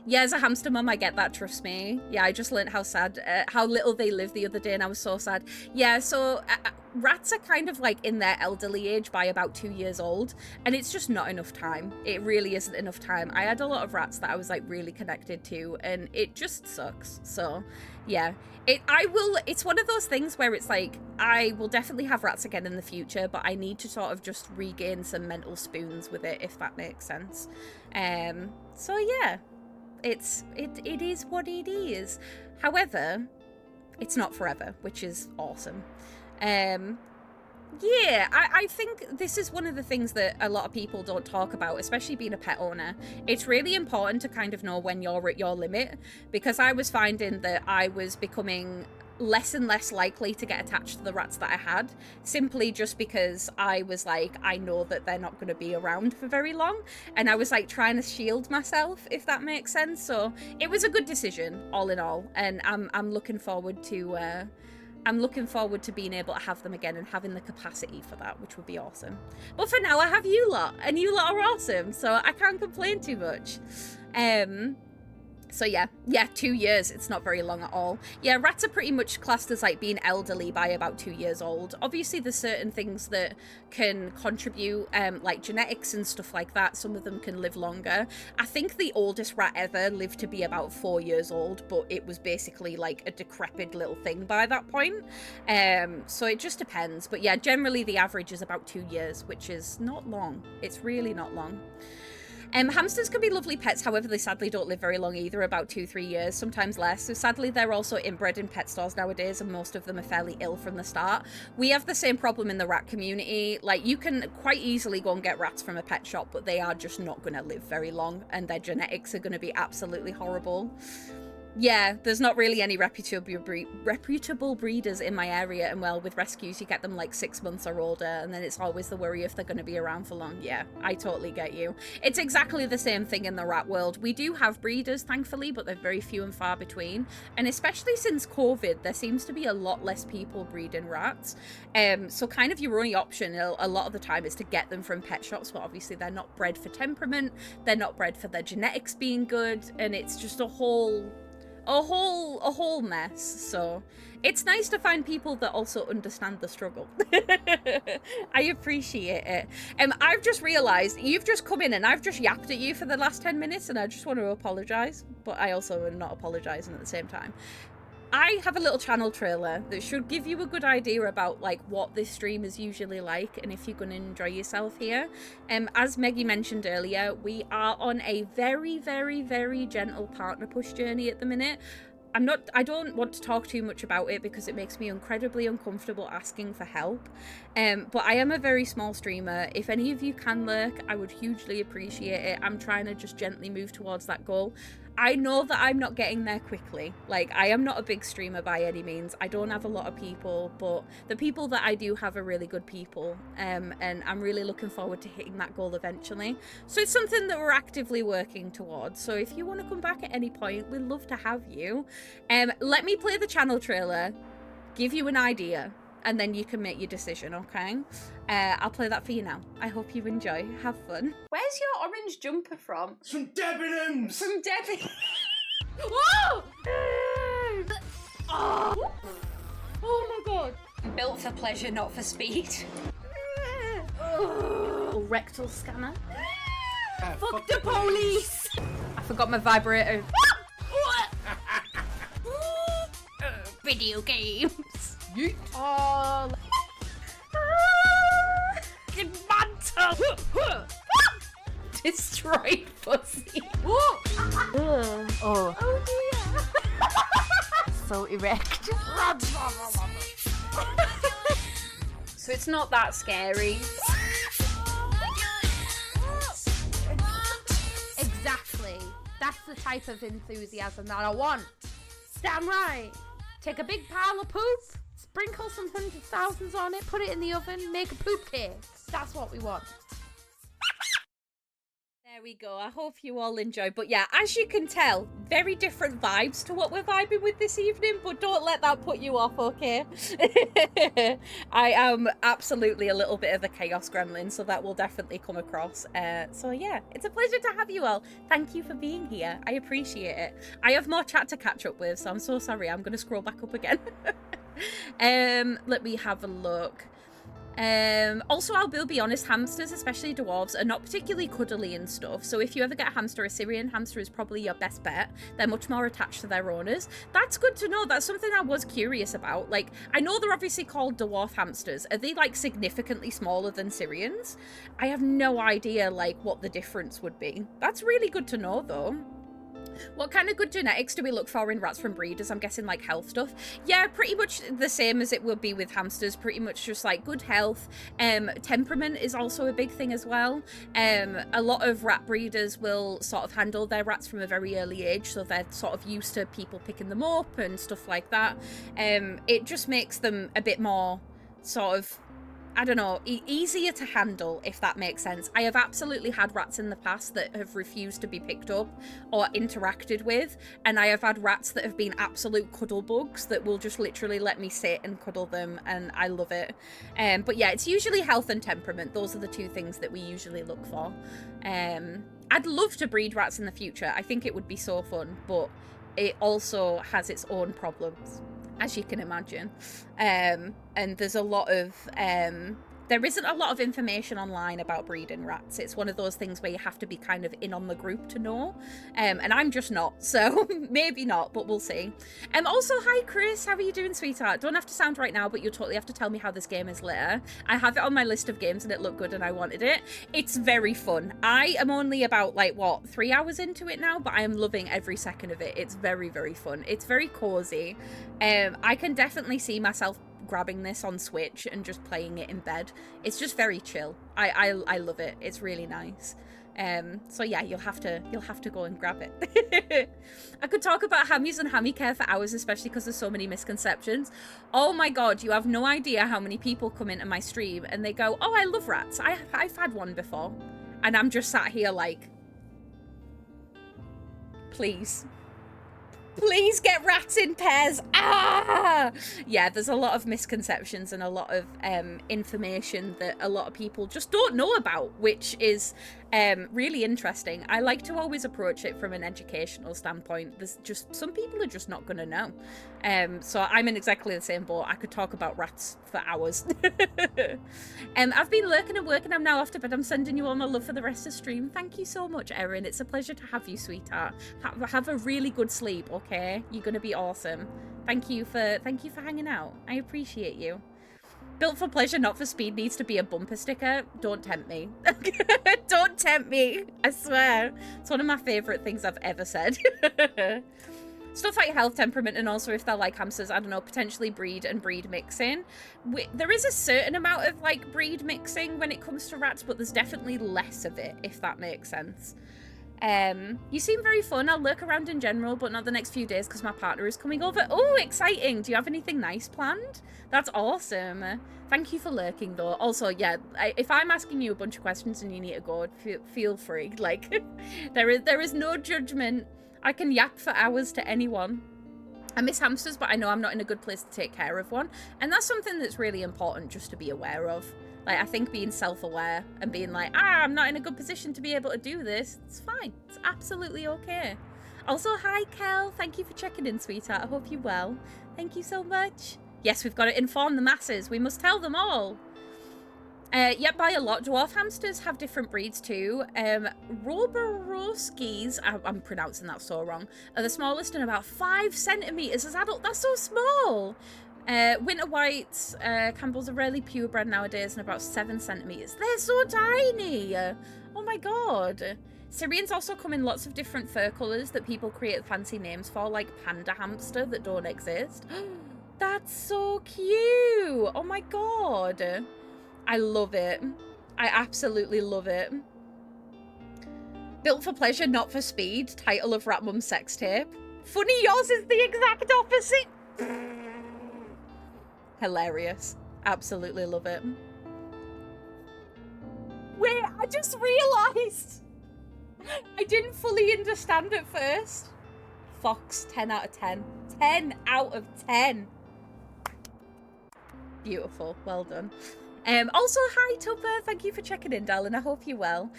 Yeah, as a hamster mum, I get that, trust me. Yeah, I just learned how little they live the other day, and I was so sad. Yeah, so rats are kind of like in their elderly age by about 2 years old, and it's just not enough time. It really isn't enough time. I had a lot of rats that I was like really connected to, and it just sucks. So yeah, it's one of those things where it's like, I will definitely have rats again in the future, but I need to sort of just regain some mental spoons with it, if that makes sense. So yeah. It is what it is. However, it's not forever, which is awesome. Yeah, I think this is one of the things that a lot of people don't talk about, especially being a pet owner. It's really important to kind of know when you're at your limit, because I was finding that I was becoming less and less likely to get attached to the rats that I had, simply just because I was like, I know that they're not going to be around for very long, and I was like trying to shield myself, if that makes sense. So it was a good decision all in all, and I'm looking forward to being able to have them again and having the capacity for that, which would be awesome. But for now, I have you lot, and you lot are awesome, so I can't complain too much. So yeah, 2 years, it's not very long at all. Yeah, rats are pretty much classed as like being elderly by about 2 years old. Obviously there's certain things that can contribute, like genetics and stuff like that. Some of them can live longer. I think the oldest rat ever lived to be about 4 years old, but it was basically like a decrepit little thing by that point. So it just depends. But yeah, generally the average is about 2 years, which is not long. It's really not long. Hamsters can be lovely pets, however they sadly don't live very long either, about 2-3 years, sometimes less. So sadly they're also inbred in pet stores nowadays, and most of them are fairly ill from the start. We have the same problem in the rat community. Like, you can quite easily go and get rats from a pet shop, but they are just not going to live very long, and their genetics are going to be absolutely horrible. Yeah, there's not really any reputable breeders in my area, and well, with rescues you get them like 6 months or older, and then it's always the worry if they're going to be around for long. Yeah, I totally get you. It's exactly the same thing in the rat world. We do have breeders, thankfully, but they're very few and far between, and especially since COVID, there seems to be a lot less people breeding rats. So kind of your only option a lot of the time is to get them from pet shops, but obviously they're not bred for temperament, they're not bred for their genetics being good, and it's just a whole mess. So it's nice to find people that also understand the struggle. I appreciate it. I've just realized you've just come in and I've just yapped at you for the last 10 minutes, and I just want to apologize, but I also am not apologizing at the same time. I have a little channel trailer that should give you a good idea about like what this stream is usually like, and if you're going to enjoy yourself here. As Meggie mentioned earlier, we are on a very, very, very gentle partner push journey at the minute. I don't want to talk too much about it because it makes me incredibly uncomfortable asking for help. But I am a very small streamer. If any of you can lurk, I would hugely appreciate it. I'm trying to just gently move towards that goal. I know that I'm not getting there quickly. Like, I am not a big streamer by any means. I don't have a lot of people, but the people that I do have are really good people. And I'm really looking forward to hitting that goal eventually. So it's something that we're actively working towards. So if you want to come back at any point, we'd love to have you. Let me play the channel trailer, give you an idea, and then you can make your decision, okay? I'll play that for you now. I hope you enjoy. Have fun. Where's your orange jumper from? It's from Debenhams! From Debbie. Whoa! Oh. Oh my god. I'm built for pleasure, not for speed. Oh, rectal scanner. Fuck the police! I forgot my vibrator. Video games. Yeet. Oh. Mantle. Destroyed pussy. Oh dear. So erect. So it's not that scary. Exactly. That's the type of enthusiasm that I want. Damn right. Take a big pile of poop, sprinkle some hundred thousands on it, put it in the oven, make a poop cake. That's what we want. There we go. I hope you all enjoy. But yeah, as you can tell, very different vibes to what we're vibing with this evening, but don't let that put you off, okay? I am absolutely a little bit of a chaos gremlin, so that will definitely come across. So yeah, it's a pleasure to have you all. Thank you for being here. I appreciate it. I have more chat to catch up with, so I'm so sorry. I'm going to scroll back up again. Let me have a look. Also, I will be honest, hamsters, especially dwarves, are not particularly cuddly and stuff, so if you ever get a hamster, a Syrian hamster is probably your best bet. They're much more attached to their owners. That's good to know. That's something I was curious about. Like, I know they're obviously called dwarf hamsters. Are they, like, significantly smaller than Syrians? I have no idea, like, what the difference would be. That's really good to know, though. What kind of good genetics do we look for in rats from breeders? I'm guessing like health stuff. Yeah, pretty much the same as it would be with hamsters. Pretty much just like good health. Temperament is also a big thing as well. A lot of rat breeders will sort of handle their rats from a very early age, so they're sort of used to people picking them up and stuff like that. It just makes them a bit more sort of, I don't know, easier to handle, if that makes sense. I have absolutely had rats in the past that have refused to be picked up or interacted with, and I have had rats that have been absolute cuddle bugs that will just literally let me sit and cuddle them, and I love it. But yeah, it's usually health and temperament. Those are the two things that we usually look for. I'd love to breed rats in the future. I think it would be so fun, but it also has its own problems, as you can imagine. And there's a lot of there isn't a lot of information online about breeding rats. It's one of those things where you have to be kind of in on the group to know, and I'm just not, so maybe not, but we'll see. Also, hi Chris, how are you doing, sweetheart? Don't have to sound right now, but you'll totally have to tell me how this game is later. I have it on my list of games and it looked good and I wanted it. It's very fun. I am only about like what 3 hours into it now, but I am loving every second of it. It's very, very fun. It's very cozy. I can definitely see myself grabbing this on Switch and just playing it in bed. It's just very chill. I love it. It's really nice. So yeah, you'll have to go and grab it. I could talk about hammies and hammy care for hours, especially because there's so many misconceptions. Oh my god, you have no idea how many people come into my stream and they go, oh, I love rats. I've had one before. And I'm just sat here like, please get rats in pairs. Ah! Yeah, there's a lot of misconceptions and a lot of information that a lot of people just don't know about, which is really interesting. I like to always approach it from an educational standpoint. There's just some people are just not going to know. So I'm in exactly the same boat. I could talk about rats for hours. I've been lurking and working. I'm now off to bed. I'm sending you all my love for the rest of the stream. Thank you so much, Erin. It's a pleasure to have you, sweetheart. Have a really good sleep, okay? You're going to be awesome. Thank you for hanging out. I appreciate you. Built for pleasure, not for speed needs to be a bumper sticker. Don't tempt me. Don't tempt me. I swear. It's one of my favorite things I've ever said. Stuff like health, temperament, and also if they're like hamsters, I don't know, potentially breed and breed mixing. There is a certain amount of like breed mixing when it comes to rats, but there's definitely less of it, if that makes sense. You seem very fun. I'll lurk around in general, but not the next few days because my partner is coming over. Oh, exciting. Do you have anything nice planned? That's awesome. Thank you for lurking though. Also, yeah, if I'm asking you a bunch of questions and you need to go, feel free. Like, there is no judgment. I can yap for hours to anyone. I miss hamsters, but I know I'm not in a good place to take care of one. And that's something that's really important just to be aware of. Like, I think being self-aware and being like, I'm not in a good position to be able to do this, it's fine. It's absolutely okay. Also, hi, Kel. Thank you for checking in, sweetheart. I hope you're well. Thank you so much. Yes, we've got to inform the masses. We must tell them all. Yep, by a lot. Dwarf hamsters have different breeds too. Roborowskis, I'm pronouncing that so wrong, are the smallest and about 5 centimeters as adult. That's so small. Winter whites, Campbells are rarely purebred nowadays and about 7 centimeters. They're so tiny. Oh my god. Syrians also come in lots of different fur colors that people create fancy names for, like panda hamster that don't exist. That's so cute. Oh my god. I love it. I absolutely love it. Built for pleasure, not for speed. Title of Rat Mum sex tape. Funny, yours is the exact opposite. Hilarious. Absolutely love it. Wait, I just realised. I didn't fully understand at first. Fox, 10 out of 10. 10 out of 10. Beautiful. Well done. Also, hi Tupper, thank you for checking in, darling. I hope you're well.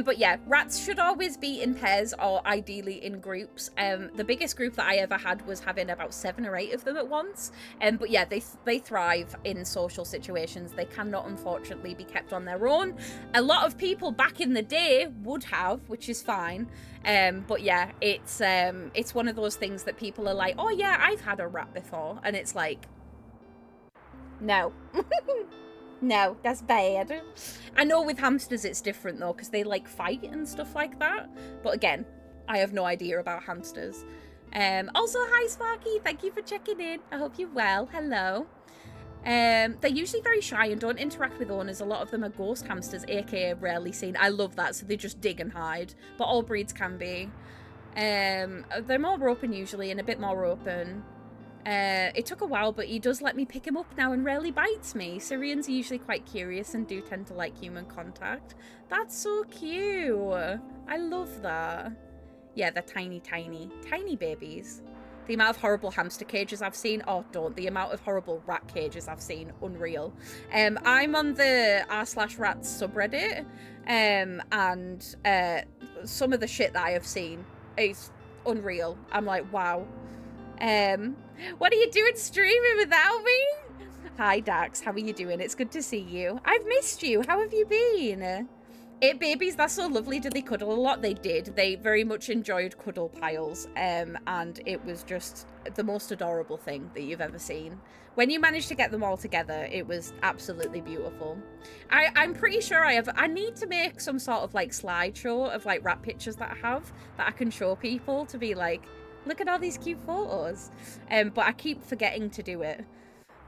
But yeah, rats should always be in pairs or ideally in groups. The biggest group that I ever had was having about 7 or 8 of them at once. But yeah, they thrive in social situations. They cannot, unfortunately, be kept on their own. A lot of people back in the day would have, which is fine. But yeah, it's one of those things that people are like, oh yeah, I've had a rat before, and it's like, no. No, that's bad. I know with hamsters it's different though, because they like fight and stuff like that. But again, I have no idea about hamsters. Also, hi Sparky, thank you for checking in. I hope you're well. Hello. They're usually very shy and don't interact with owners. A lot of them are ghost hamsters, aka rarely seen. I love that, so they just dig and hide. But all breeds can be. They're more open usually and a bit more open. It took a while, but he does let me pick him up now and rarely bites me. Syrians are usually quite curious and do tend to like human contact. That's so cute. I love that. Yeah, they're tiny, tiny, tiny babies. The amount of horrible hamster cages I've seen, oh, don't. The amount of horrible rat cages I've seen, unreal. I'm on the r/rats subreddit, and some of the shit that I have seen is unreal. I'm like, wow. What are you doing streaming without me? Hi, Dax. How are you doing? It's good to see you. I've missed you. How have you been? Babies, that's so lovely. Did they cuddle a lot? They did. They very much enjoyed cuddle piles, and it was just the most adorable thing that you've ever seen. When you managed to get them all together, it was absolutely beautiful. I'm pretty sure I need to make some sort of like slideshow of like rat pictures that I have that I can show people to be like, look at all these cute photos. But I keep forgetting to do it.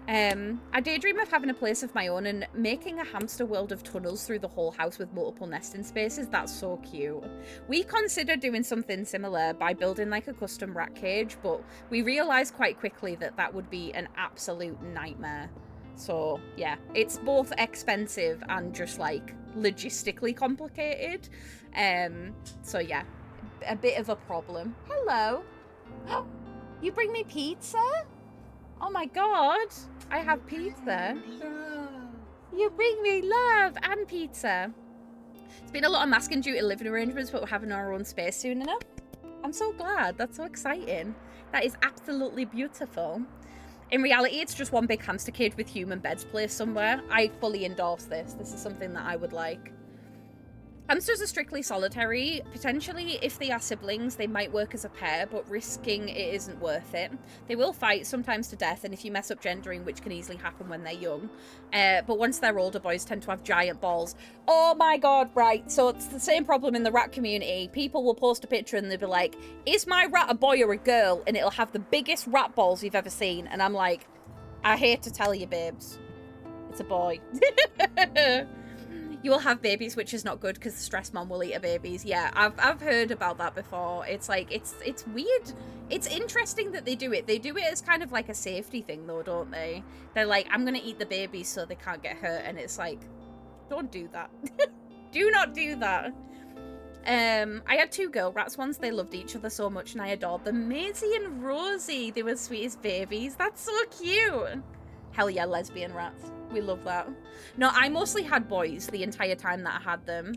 I daydream of having a place of my own and making a hamster world of tunnels through the whole house with multiple nesting spaces. That's so cute. We considered doing something similar by building like a custom rat cage, but we realized quite quickly that that would be an absolute nightmare. So yeah, it's both expensive and just like logistically complicated. So yeah, a bit of a problem. Hello. You bring me pizza? Oh my god, I have pizza. You bring me love and pizza. It's been a lot of masking due to living arrangements, but we're having our own space soon enough. I'm so glad. That's so exciting. That is absolutely beautiful. In reality, it's just one big hamster cage with human beds placed somewhere. I fully endorse this. This is something that I would like. Hamsters are strictly solitary. Potentially, if they are siblings, they might work as a pair, but risking it isn't worth it. They will fight, sometimes to death, and if you mess up gendering, which can easily happen when they're young. But once they're older, boys tend to have giant balls. Oh my god, right. So it's the same problem in the rat community. People will post a picture and they'll be like, is my rat a boy or a girl? And it'll have the biggest rat balls you've ever seen. And I'm like, I hate to tell you, babes. It's a boy. You will have babies, which is not good because the stress mom will eat her babies. Yeah, I've heard about that before. It's like, it's weird. It's interesting that they do it. They do it as kind of like a safety thing though, don't they? They're like, I'm going to eat the babies so they can't get hurt. And it's like, don't do that. Do not do that. I had 2 girl rats once. They loved each other so much and I adored them. Maisie and Rosie, they were sweetest babies. That's so cute. Hell yeah, lesbian rats. We love that. No, I mostly had boys the entire time that I had them.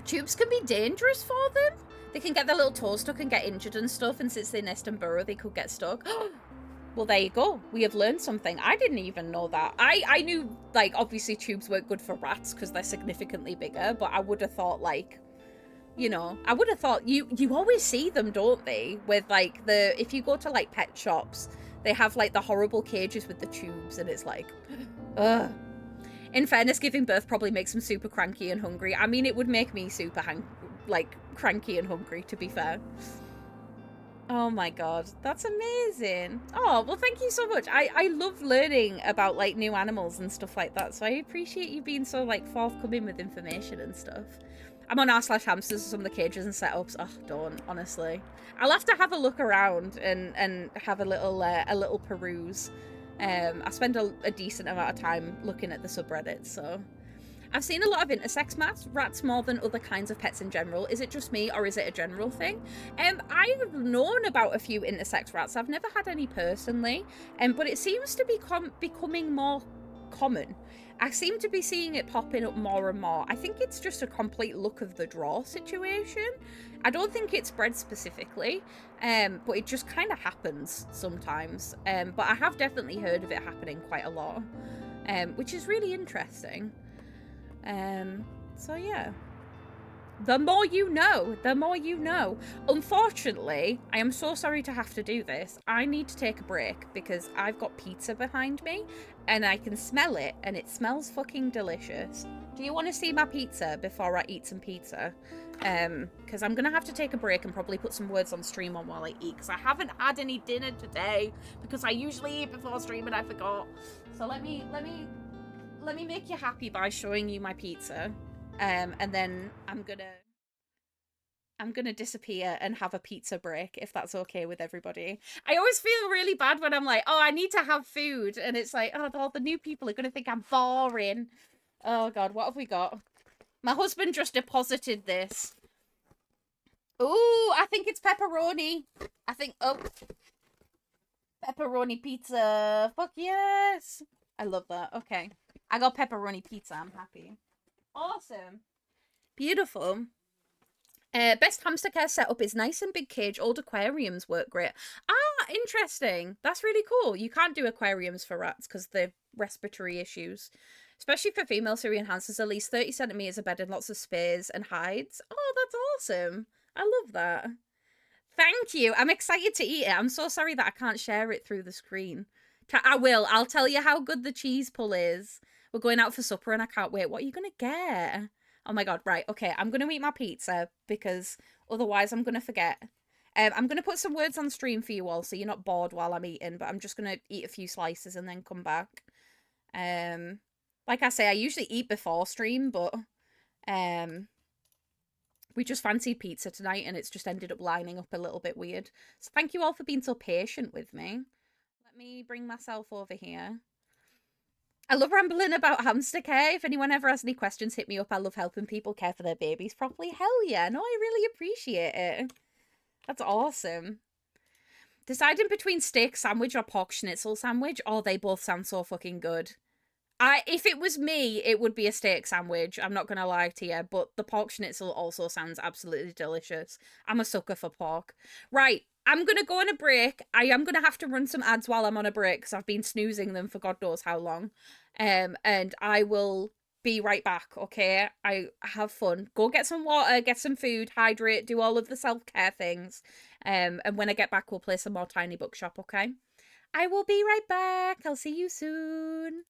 Tubes can be dangerous for them. They can get their little toes stuck and get injured and stuff, and since they nest and burrow, they could get stuck. Well, there you go. We have learned something. I didn't even know that. I knew, like, obviously tubes weren't good for rats because they're significantly bigger, but I would have thought, like, you know, I would have thought, you always see them, don't they? With, like, if you go to, like, pet shops, they have, like, the horrible cages with the tubes, and it's like, ugh. In fairness, giving birth probably makes them super cranky and hungry. I mean, it would make me super, cranky and hungry, to be fair. Oh my god, that's amazing. Oh, well, thank you so much. I love learning about, like, new animals and stuff like that, so I appreciate you being so, like, forthcoming with information and stuff. I'm on r/hamsters, some of the cages and setups. Oh, don't, honestly. I'll have to have a look around and have a little peruse. I spend a decent amount of time looking at the subreddit, so. I've seen a lot of intersex rats more than other kinds of pets in general. Is it just me or is it a general thing? I've known about a few intersex rats. I've never had any personally, but it seems to be becoming more common. I seem to be seeing it popping up more and more. I think it's just a complete luck of the draw situation. I don't think it's bred specifically, but it just kind of happens sometimes. But I have definitely heard of it happening quite a lot, which is really interesting. So yeah. The more you know, the more you know. Unfortunately, I am so sorry to have to do this. I need to take a break because I've got pizza behind me and I can smell it and it smells fucking delicious. Do you want to see my pizza before I eat some pizza? Because I'm going to have to take a break and probably put some words on stream on while I eat because I haven't had any dinner today because I usually eat before stream and I forgot. So let me make you happy by showing you my pizza. And then I'm gonna disappear and have a pizza break if that's okay with everybody. I always feel really bad when I'm like, oh, I need to have food, and it's like, oh, all the new people are gonna think I'm boring. Oh god, what have we got? My husband just deposited this. Ooh, I think it's pepperoni. I think, oh, pepperoni pizza. Fuck yes. I love that. Okay. I got pepperoni pizza. I'm happy. Awesome. Beautiful. Best hamster care setup is nice and big cage. Old aquariums work great. Ah, interesting. That's really cool. You can't do aquariums for rats because they're respiratory issues. Especially for female Syrian hamsters, at least 30 centimeters of bed and lots of spares and hides. Oh, that's awesome. I love that. Thank you. I'm excited to eat it. I'm so sorry that I can't share it through the screen. I will. I'll tell you how good the cheese pull is. We're going out for supper and I can't wait. What are you going to get? Oh my god, right. Okay, I'm going to eat my pizza because otherwise I'm going to forget. I'm going to put some words on stream for you all so you're not bored while I'm eating, but I'm just going to eat a few slices and then come back. Like I say, I usually eat before stream, but we just fancied pizza tonight and it's just ended up lining up a little bit weird. So thank you all for being so patient with me. Let me bring myself over here. I love rambling about hamster care. If anyone ever has any questions, hit me up. I love helping people care for their babies properly. Hell yeah. No, I really appreciate it. That's awesome. Deciding between steak sandwich or pork schnitzel sandwich, oh, they both sound so fucking good. If it was me, it would be a steak sandwich. I'm not gonna lie to you, but the pork schnitzel also sounds absolutely delicious. I'm a sucker for pork. Right, I'm gonna go on a break. I am gonna have to run some ads while I'm on a break because I've been snoozing them for God knows how long. And I will be right back. Okay, I have fun. Go get some water, get some food, hydrate, do all of the self-care things. And when I get back, we'll play some more Tiny Bookshop. Okay. I will be right back. I'll see you soon.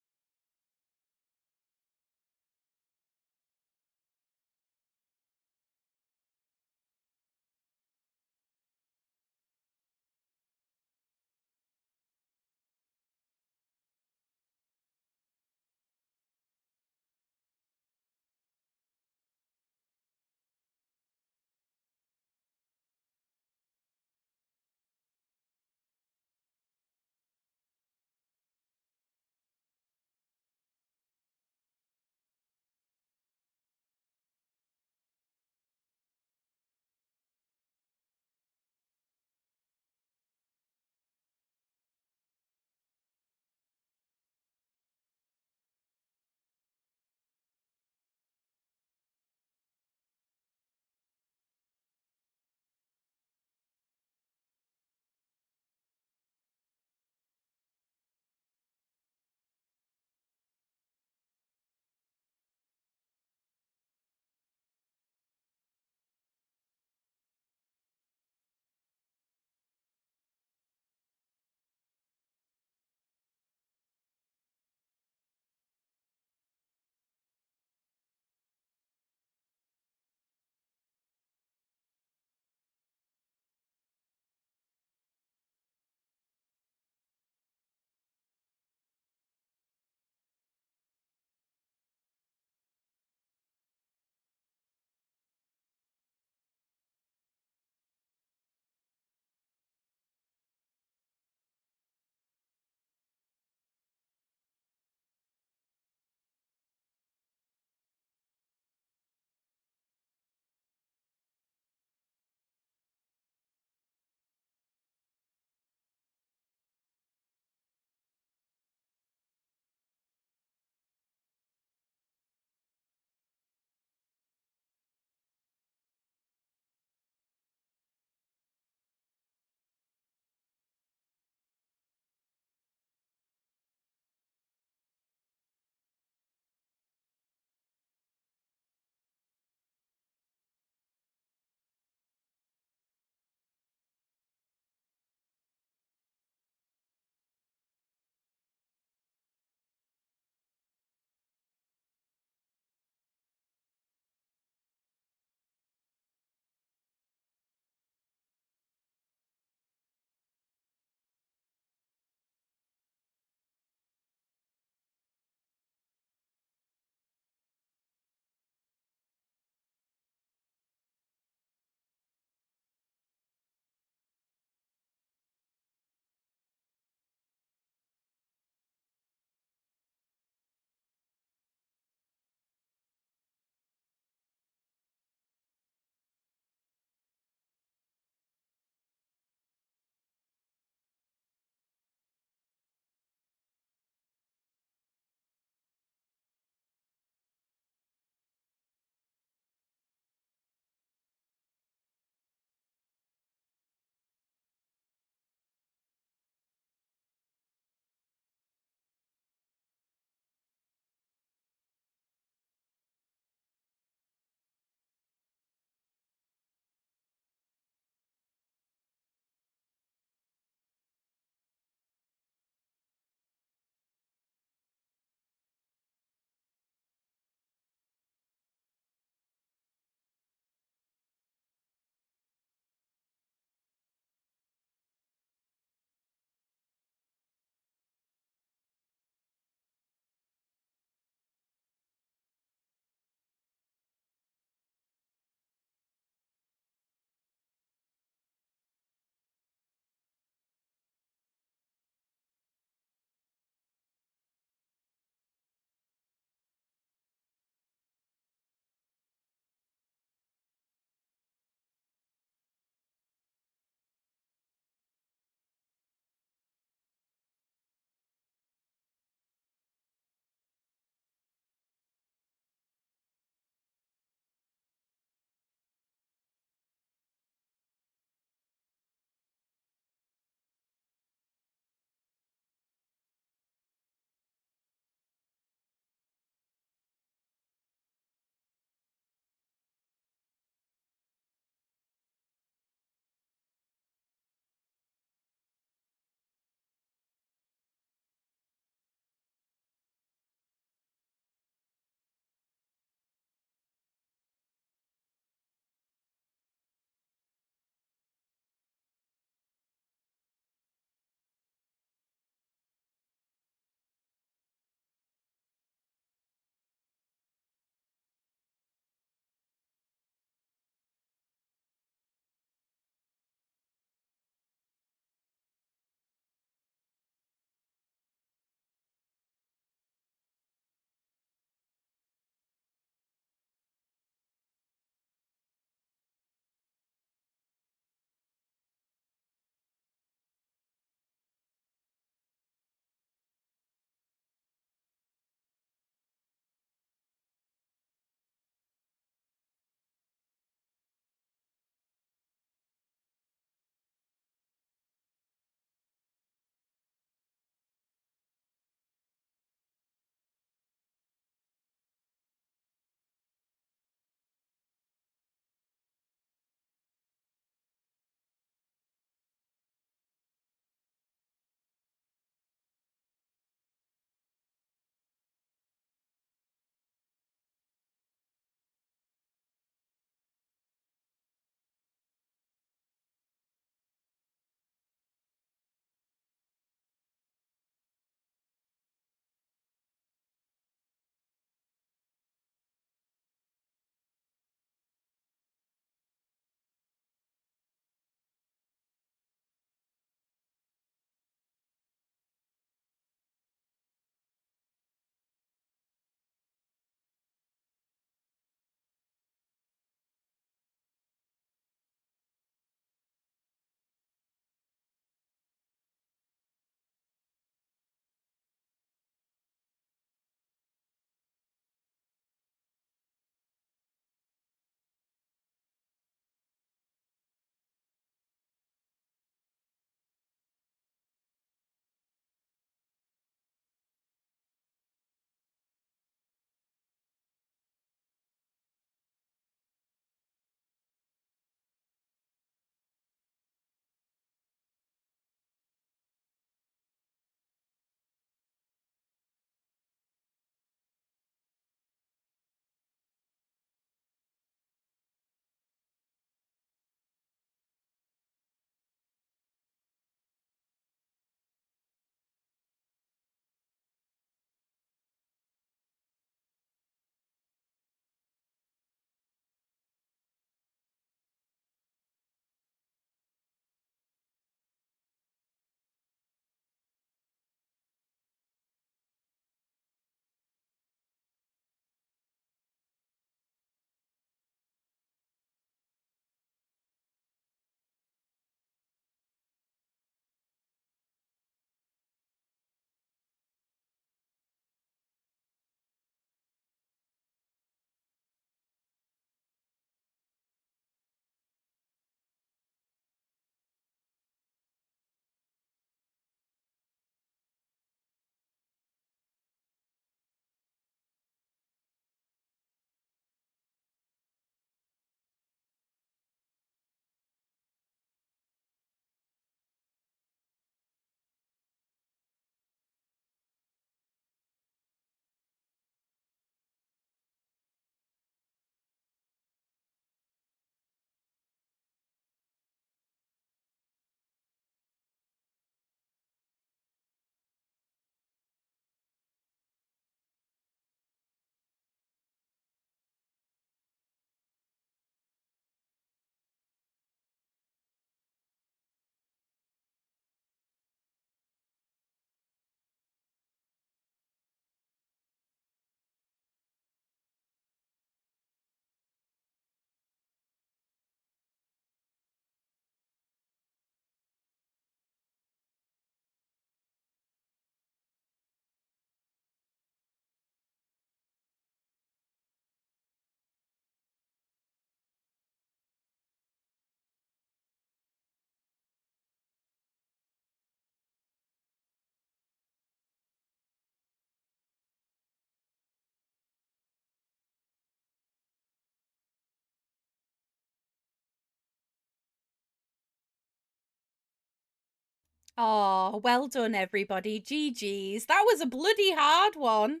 Oh, well done, everybody. GG's. That was a bloody hard one.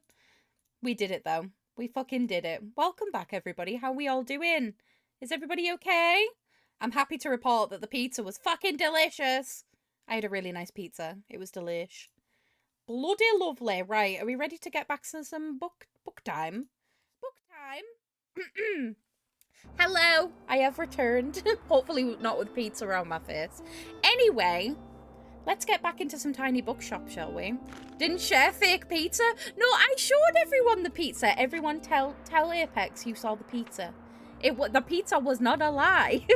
We did it, though. We fucking did it. Welcome back, everybody. How we all doing? Is everybody okay? I'm happy to report that the pizza was fucking delicious. I had a really nice pizza. It was delish. Bloody lovely. Right, are we ready to get back to some book time? Book time? Hello, I have returned. Hopefully not with pizza around my face. Anyway, let's get back into some tiny bookshop, shall we? Didn't share fake pizza? No, I showed everyone the pizza. Everyone tell Apex you saw the pizza. The pizza was not a lie.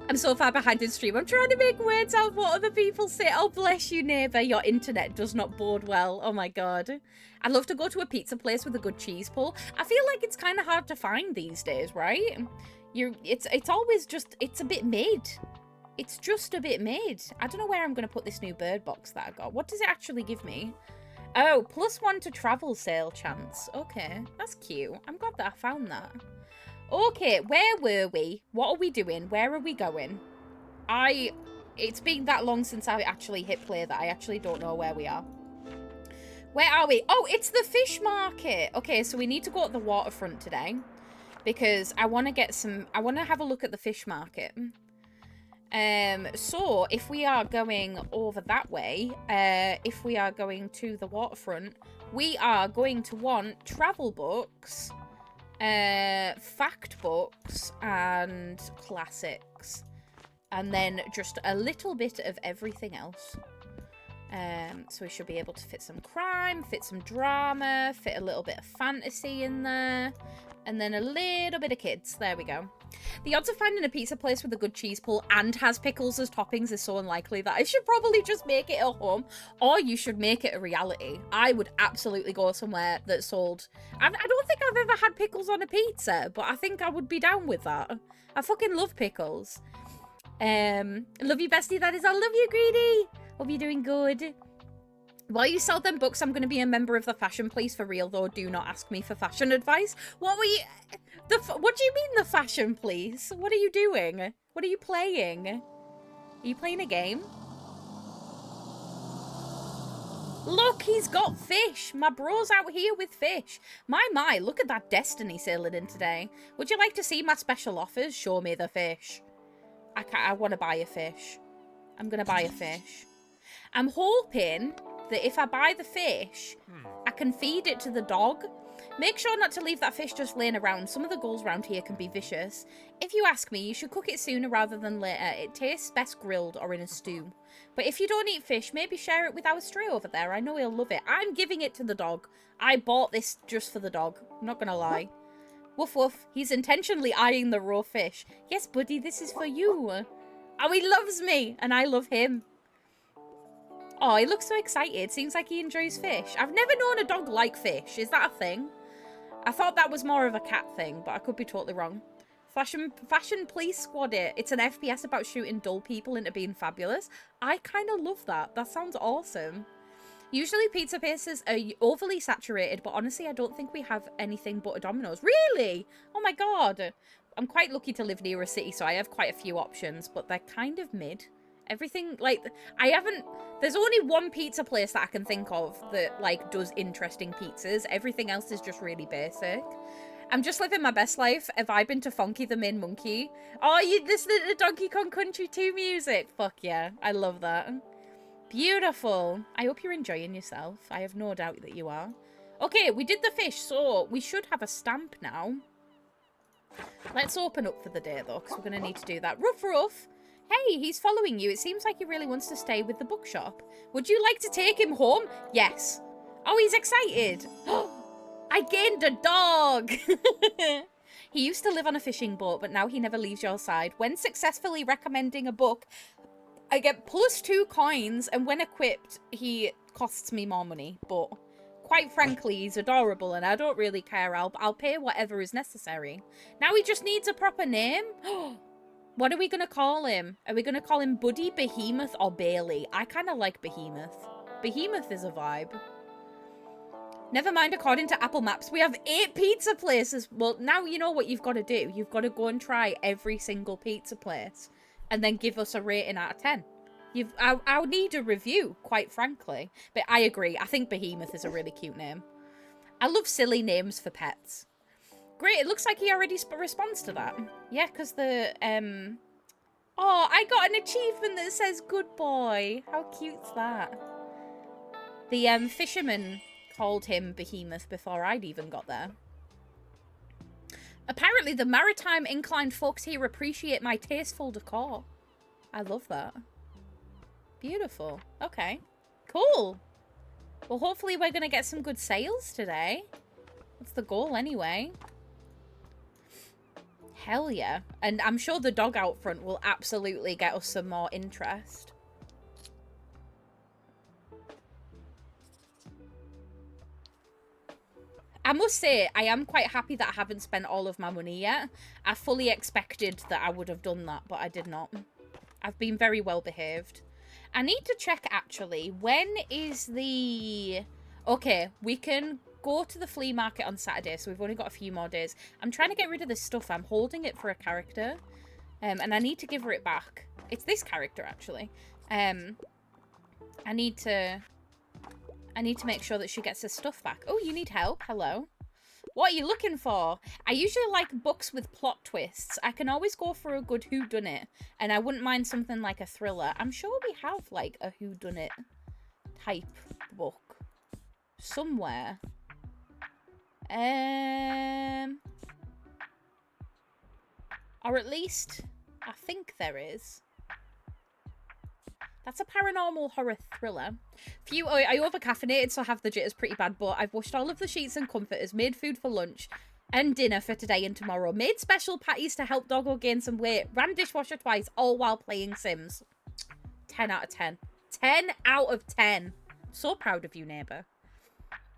I'm so far behind in stream. I'm trying to make words out of what other people say. Oh, bless you, neighbour. Your internet does not bode well. Oh, my God. I'd love to go to a pizza place with a good cheese pull. I feel like it's kind of hard to find these days, right? It's always just, it's a bit mid. It's just a bit mid. I don't know where I'm going to put this new bird box that I got. What does it actually give me? Oh, +1 to travel sale chance. Okay, that's cute. I'm glad that I found that. Okay, where were we? What are we doing? Where are we going? It's been that long since I actually hit play that I actually don't know where we are. Where are we? Oh, it's the fish market. Okay, so we need to go at the waterfront today because I want to have a look at the fish market. So if we are going over that way, if we are going to the waterfront, we are going to want travel books, fact books, and classics, and then just a little bit of everything else. So we should be able to fit some crime, fit some drama, fit a little bit of fantasy in there, and then a little bit of kids. There we go. The odds of finding a pizza place with a good cheese pull and has pickles as toppings is so unlikely that I should probably just make it at home, or you should make it a reality. I would absolutely go somewhere that sold... I don't think I've ever had pickles on a pizza, but I think I would be down with that. I fucking love pickles. Love you, bestie. That is, I love you, Greedy. Hope you're doing good. While you sell them books, I'm going to be a member of the fashion police for real, though. Do not ask me for fashion advice. What were you... What do you mean, the fashion police? What are you doing? What are you playing? Are you playing a game? Look, he's got fish. My bro's out here with fish. My, look at that Destiny sailing in today. Would you like to see my special offers? Show me the fish. I want to buy a fish. I'm going to buy a fish. I'm hoping that if I buy the fish, I can feed it to the dog. Make sure not to leave that fish just laying around. Some of the gulls around here can be vicious. If you ask me, you should cook it sooner rather than later. It tastes best grilled or in a stew. But if you don't eat fish, maybe share it with our stray over there. I know he'll love it. I'm giving it to the dog. I bought this just for the dog. I'm not gonna lie. Woof woof. He's intentionally eyeing the raw fish. Yes, buddy, this is for you. Oh, he loves me, and I love him. Oh, he looks so excited. Seems like he enjoys fish. I've never known a dog like fish. Is that a thing? I thought that was more of a cat thing, but I could be totally wrong. Fashion Police Squad it. It's an FPS about shooting dull people into being fabulous. I kind of love that. That sounds awesome. Usually pizza places are overly saturated, but honestly, I don't think we have anything but a Domino's. Really? Oh my god. I'm quite lucky to live near a city, so I have quite a few options, but they're kind of mid. Everything, like, there's only one pizza place that I can think of that, like, does interesting pizzas. Everything else is just really basic. I'm just living my best life. Have I been to Funky the Main Monkey? Oh, you listening to Donkey Kong Country 2 music? Fuck yeah, I love that. Beautiful. I hope you're enjoying yourself. I have no doubt that you are. Okay, we did the fish, so we should have a stamp now. Let's open up for the day, though, because we're going to need to do that. Ruff. Hey, he's following you. It seems like he really wants to stay with the bookshop. Would you like to take him home? Yes. Oh, he's excited. I gained a dog. He used to live on a fishing boat, but now he never leaves your side. When successfully recommending a book, I get +2 coins, and when equipped, he costs me more money. But quite frankly, he's adorable, and I don't really care. I'll pay whatever is necessary. Now he just needs a proper name. What are we going to call him? Are we going to call him Buddy, Behemoth, or Bailey? I kind of like Behemoth. Behemoth is a vibe. Never mind, according to Apple Maps, we have 8 pizza places. Well, now you know what you've got to do. You've got to go and try every single pizza place and then give us a rating out of 10. I'll need a review, quite frankly. But I agree. I think Behemoth is a really cute name. I love silly names for pets. Great, it looks like he already responds to that. Yeah, because the, Oh, I got an achievement that says good boy. How cute's that? The, fisherman called him Behemoth before I'd even got there. Apparently, the maritime inclined folks here appreciate my tasteful decor. I love that. Beautiful. Okay. Cool. Well, hopefully we're going to get some good sales today. That's the goal anyway. Hell yeah. And I'm sure the dog out front will absolutely get us some more interest. I must say, I am quite happy that I haven't spent all of my money yet. I fully expected that I would have done that, but I did not. I've been very well behaved. I need to check, actually, when is the... Okay, we can go to the flea market on Saturday, so we've only got a few more days. I'm trying to get rid of this stuff. I'm holding it for a character, and I need to give her it back. It's this character, actually. I need to make sure that she gets her stuff back. Oh, you need help? Hello. What are you looking for? I usually like books with plot twists. I can always go for a good whodunit, and I wouldn't mind something like a thriller. I'm sure we have, like, a whodunit type book somewhere. Or at least, I think there is. That's a paranormal horror thriller. I over-caffeinated, so I have the jitters pretty bad, but I've washed all of the sheets and comforters, made food for lunch and dinner for today and tomorrow, made special patties to help Doggo gain some weight, ran dishwasher twice, all while playing Sims. 10 out of 10. 10 out of 10. So proud of you, neighbour.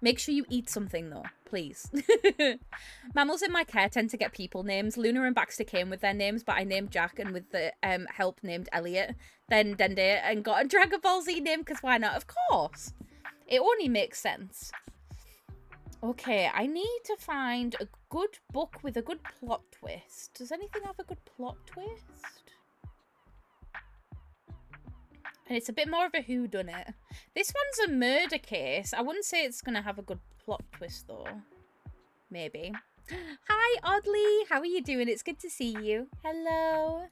Make sure you eat something, though, please. Mammals in my care tend to get people names. Luna and Baxter came with their names, but I named Jack, and with the help named Elliot. Then Dende and got a Dragon Ball Z name, because why not? Of course. It only makes sense. Okay, I need to find a good book with a good plot twist. Does anything have a good plot twist? And it's a bit more of a whodunit. This one's a murder case. I wouldn't say it's going to have a good plot twist, though. Maybe. Hi, Oddly. How are you doing? It's good to see you. Hello.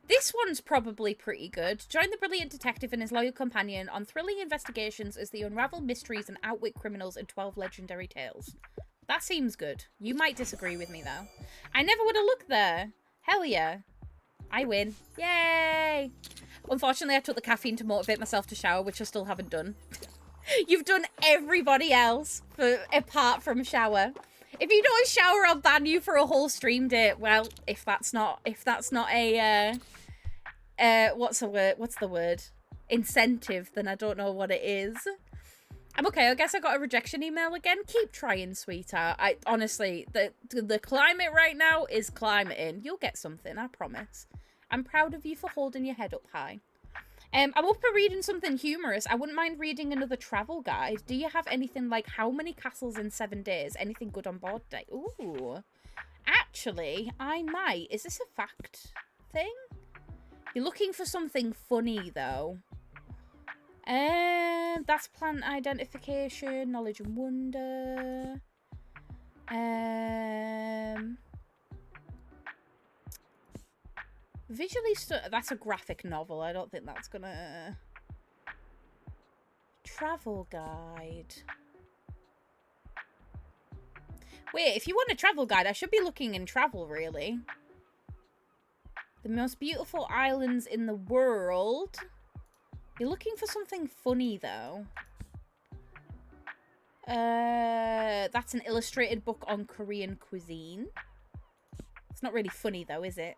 This one's probably pretty good. Join the brilliant detective and his loyal companion on thrilling investigations as they unravel mysteries and outwit criminals in 12 legendary tales. That seems good. You might disagree with me, though. I never would have looked there. Hell yeah. I win. Yay! Unfortunately, I took the caffeine to motivate myself to shower, which I still haven't done. You've done everybody else apart from shower. If you don't shower, I'll ban you for a whole stream day. Well, if that's not a what's the word? Incentive, then I don't know what it is. I'm okay. I guess I got a rejection email again. Keep trying, sweetheart. Honestly, the climate right now is climating. You'll get something, I promise. I'm proud of you for holding your head up high. I'm up for reading something humorous. I wouldn't mind reading another travel guide. Do you have anything like How Many Castles in 7 Days? Anything good on board day? Ooh. Actually, I might. Is this a fact thing? You're looking for something funny, though. That's plant identification, knowledge and wonder. Visually, that's a graphic novel. I don't think that's gonna... Travel guide. Wait, if you want a travel guide, I should be looking in travel, really. The most beautiful islands in the world. You're looking for something funny, though. That's an illustrated book on Korean cuisine. It's not really funny, though, is it?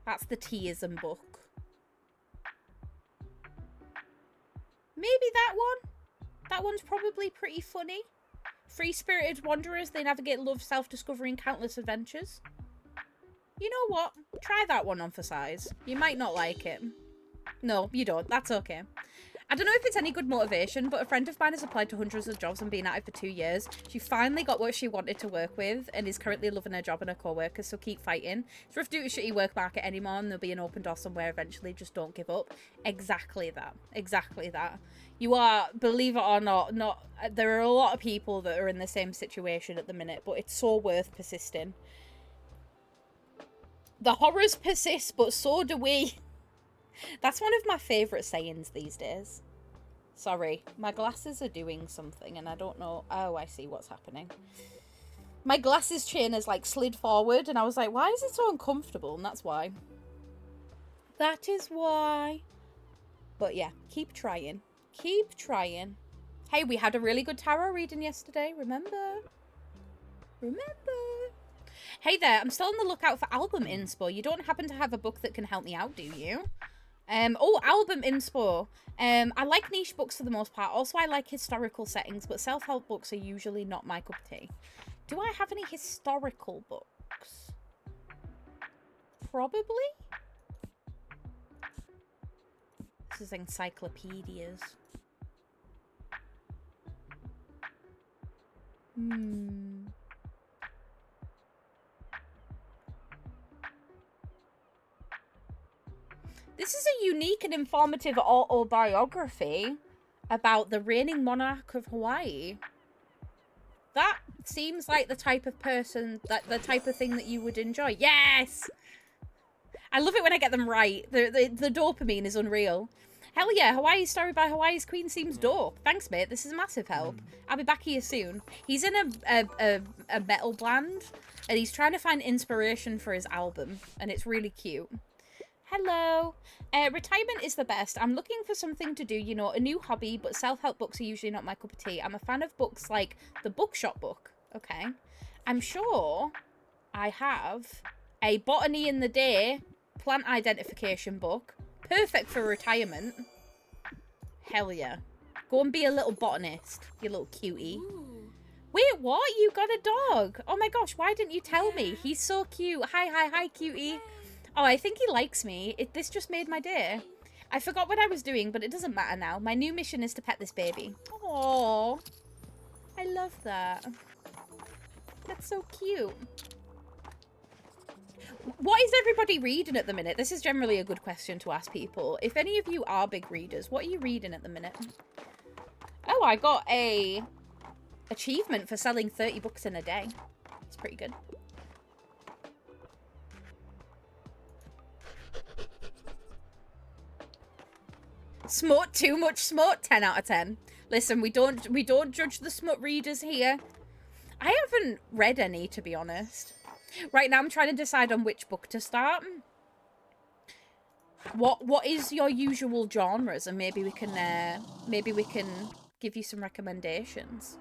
That's the Teaism book. Maybe that one? That one's probably pretty funny. Free-spirited wanderers, they navigate love, self-discovery, and countless adventures. You know what? Try that one on for size. You might not like it. No, you don't. That's okay. I don't know if it's any good motivation, but a friend of mine has applied to hundreds of jobs and been at it for 2 years. She finally got what she wanted to work with and is currently loving her job and her co-workers, so keep fighting. It's rough due to shitty work market anymore, and there'll be an open door somewhere eventually. Just don't give up. Exactly that. Exactly that. You are, believe it or not, there are a lot of people that are in the same situation at the minute, but it's so worth persisting. The horrors persist, but so do we. That's one of my favourite sayings these days. Sorry, my glasses are doing something and I don't know. Oh, I see what's happening. My glasses chain has like slid forward and I was like, why is it so uncomfortable? And that's why. That is why. But yeah, keep trying. Keep trying. Hey, we had a really good tarot reading yesterday, remember? Remember? Hey there, I'm still on the lookout for album inspo. You don't happen to have a book that can help me out, do you? Oh, album inspo. I like niche books for the most part. Also, I like historical settings, but self-help books are usually not my cup of tea. Do I have any historical books? Probably? This is encyclopedias. This is a unique and informative autobiography about the reigning monarch of Hawaii. That seems like the type of person, the type of thing that you would enjoy. Yes! I love it when I get them right. The dopamine is unreal. Hell yeah, Hawaii's Story by Hawaii's Queen seems dope. Thanks, mate. This is a massive help. I'll be back here soon. He's in a metal band, and he's trying to find inspiration for his album, and it's really cute. Hello. Retirement is the best. I'm looking for something to do, you know, a new hobby, but self-help books are usually not my cup of tea. I'm a fan of books like the Bookshop book. Okay. I'm sure I have a Botany in the Day plant identification book. Perfect for retirement. Hell yeah. Go and be a little botanist, you little cutie. Ooh. Wait, what? You got a dog? Oh my gosh, why didn't you tell me? He's so cute. Hi, cutie. Oh, I think he likes me. This just made my day. I forgot what I was doing, but it doesn't matter now. My new mission is to pet this baby. Aww. I love that. That's so cute. What is everybody reading at the minute? This is generally a good question to ask people. If any of you are big readers, what are you reading at the minute? Oh, I got a achievement for selling 30 books in a day. It's pretty good. Smut, too much smut, 10 out of 10. Listen, we don't judge the smut readers here. I haven't read any, to be honest. Right now I'm trying to decide on which book to start. What is your usual genres, and maybe we can give you some recommendations.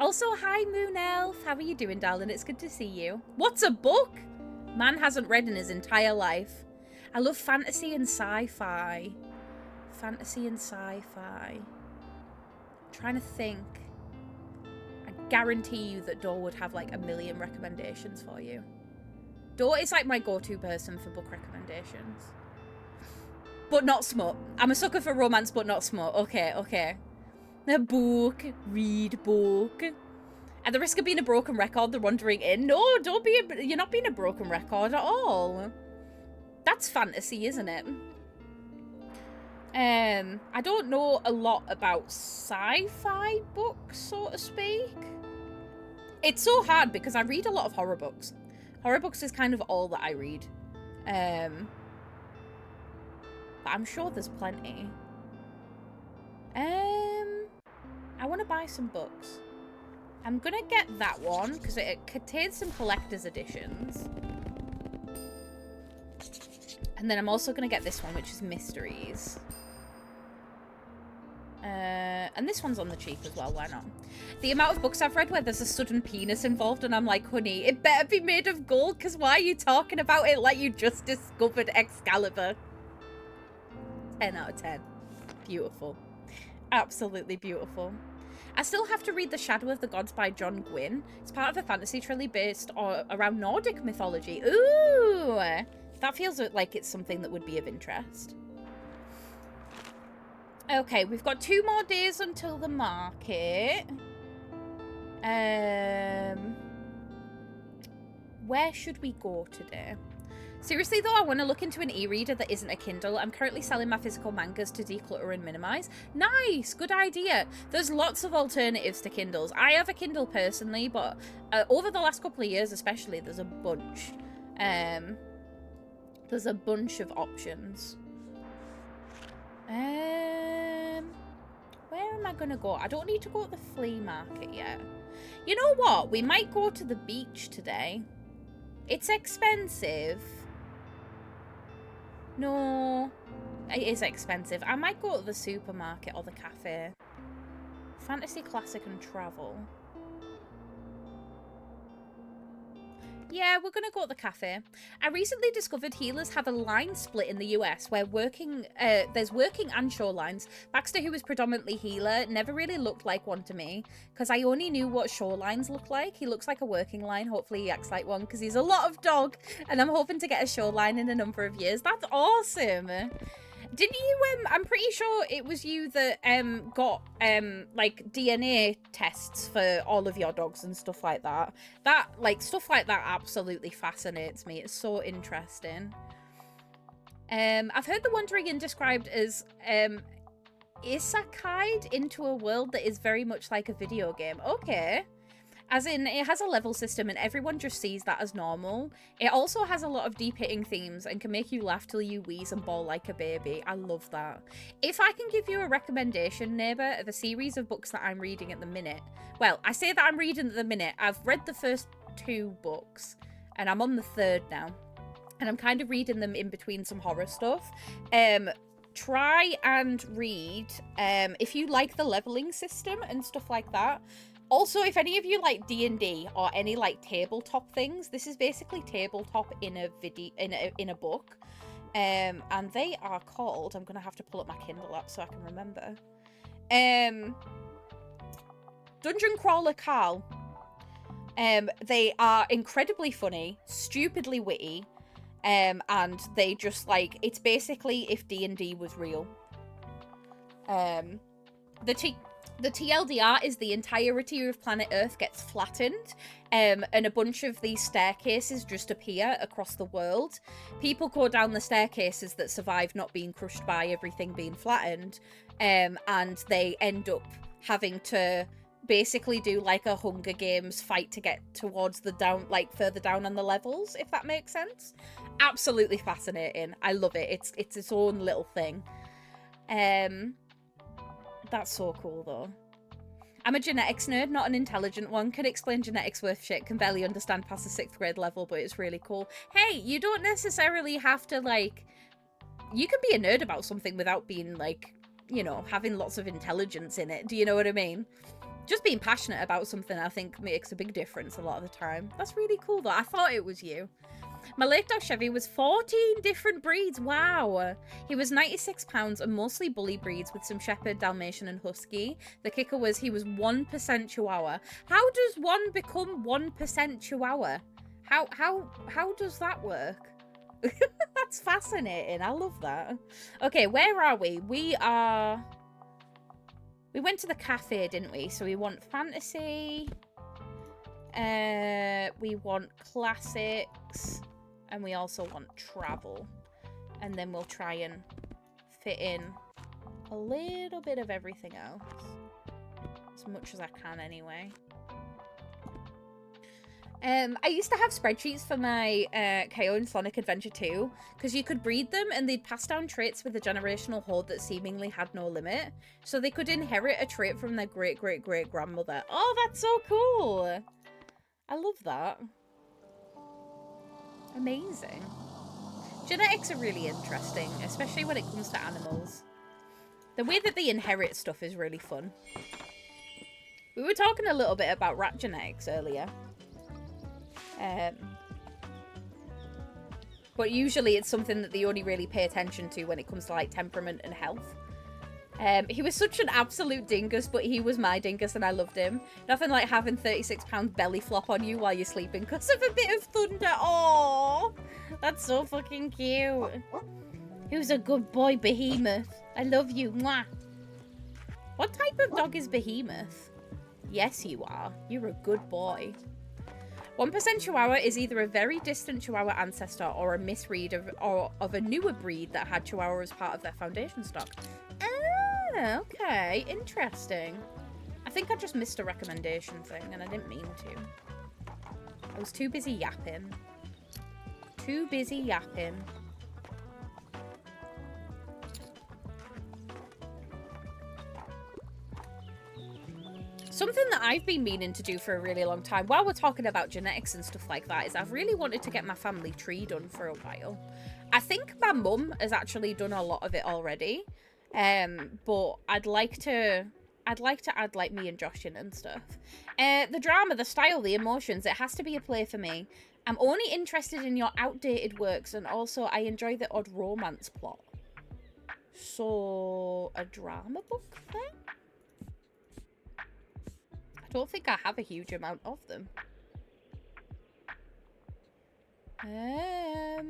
Also, hi Moon Elf, how are you doing, darling? It's good to see you. What's a book? Man hasn't read in his entire life. I love fantasy and sci-fi. Fantasy and sci-fi. Trying to think. I guarantee you that Dor would have like a million recommendations for you. Dor is like my go-to person for book recommendations. But not smut. I'm a sucker for romance, but not smut. Okay, okay. A book. Read book. At the risk of being a broken record, the Wandering Inn. No, don't be you're not being a broken record at all. That's fantasy, isn't it? I don't know a lot about sci-fi books, so to speak. It's so hard because I read a lot of horror books. Horror books is kind of all that I read. But I'm sure there's plenty. I want to buy some books. I'm gonna get that one because it contains some collector's editions. And then I'm also gonna get this one, which is Mysteries. And this one's on the cheap as well, why not? The amount of books I've read where there's a sudden penis involved and I'm like, honey, it better be made of gold, because why are you talking about it like you just discovered Excalibur? 10 out of 10. Beautiful. Absolutely beautiful. I still have to read The Shadow of the Gods by John Gwynne. It's part of a fantasy trilogy based around Nordic mythology. Ooh! That feels like it's something that would be of interest. Okay, we've got 2 more days until the market. Where should we go today? Seriously though, I want to look into an e-reader that isn't a Kindle. I'm currently selling my physical mangas to declutter and minimize. Nice, good idea. There's lots of alternatives to Kindles. I have a Kindle personally, but over the last couple of years especially, there's a bunch. There's a bunch of options. Where am I gonna go? I don't need to go to the flea market yet. You know what? We might go to the beach today. It's expensive. No, it is expensive. I might go to the supermarket or the cafe. Fantasy, classic, and travel. Yeah, we're gonna go to the cafe. I recently discovered healers have a line split in the US where there's working and shorelines. Baxter, who was predominantly healer, never really looked like one to me because I only knew what shorelines look like. He looks like a working line. Hopefully he acts like one because he's a lot of dog and I'm hoping to get a shoreline in a number of years. That's awesome. Didn't you, I'm pretty sure it was you that got like DNA tests for all of your dogs and stuff like that. Stuff like that absolutely fascinates me. It's so interesting. I've heard the Wandering Inn described as isekai into a world that is very much like a video game. Okay. As in, it has a level system and everyone just sees that as normal. It also has a lot of deep-hitting themes and can make you laugh till you wheeze and bawl like a baby. I love that. If I can give you a recommendation, neighbour, of a series of books that I'm reading at the minute. Well, I say that I'm reading at the minute. I've read the first 2 books and I'm on the 3rd now. And I'm kind of reading them in between some horror stuff. Try and read, if you like the leveling system and stuff like that. Also, if any of you like D&D or any like tabletop things, this is basically tabletop in a video in a book. And they are called, I'm gonna have to pull up my Kindle app so I can remember. Dungeon Crawler Carl. They are incredibly funny, stupidly witty, and they just like, it's basically if D&D was real. The TLDR is the entirety of planet Earth gets flattened, and a bunch of these staircases just appear across the world. People go down the staircases that survive not being crushed by everything being flattened, and they end up having to basically do like a Hunger Games fight to get towards the down, like further down on the levels, if that makes sense. Absolutely fascinating. I love it. It's its own little thing. That's so cool, though. I'm a genetics nerd, not an intelligent one. Can explain genetics worth shit. Can barely understand past the 6th grade level, but it's really cool. Hey, you don't necessarily have to, like... You can be a nerd about something without being, like, you know, having lots of intelligence in it. Do you know what I mean? Just being passionate about something, I think, makes a big difference a lot of the time. That's really cool, though. I thought it was you. My late dog Chevy was 14 different breeds. Wow. He was 96 pounds and mostly bully breeds with some Shepherd, Dalmatian and Husky. The kicker was he was 1% Chihuahua. How does one become 1% Chihuahua? How does that work? That's fascinating. I love that. Okay, where are we? We went to the cafe, didn't we? So we want fantasy. We want classics. And we also want travel. And then we'll try and fit in a little bit of everything else. As much as I can, anyway. I used to have spreadsheets for my KO in Sonic Adventure 2, because you could breed them and they'd pass down traits with a generational horde that seemingly had no limit. So they could inherit a trait from their great-great-great-grandmother. Oh, that's so cool! I love that. Amazing. Genetics are really interesting, especially when it comes to animals. The way that they inherit stuff is really fun. We were talking a little bit about rat genetics earlier. But usually it's something that they only really pay attention to when it comes to like temperament and health. He was such an absolute dingus, but he was my dingus and I loved him. Nothing like having 36-pound belly flop on you while you're sleeping because of a bit of thunder. Oh, that's so fucking cute. He was a good boy, Behemoth. I love you. Mwah. What type of dog is Behemoth? Yes, you are. You're a good boy. 1% Chihuahua is either a very distant Chihuahua ancestor or a misread of a newer breed that had Chihuahua as part of their foundation stock. Ah, okay. Interesting. I think I just missed a recommendation thing, and I didn't mean to. I was too busy yapping. Too busy yapping. Something that I've been meaning to do for a really long time, while we're talking about genetics and stuff like that, is I've really wanted to get my family tree done for a while. I think my mum has actually done a lot of it already, but I'd like to add like me and Josh in and stuff. The drama, the style, the emotions, it has to be a play for me. I'm only interested in your outdated works, and also I enjoy the odd romance plot. So, a drama book then? I don't think I have a huge amount of them. I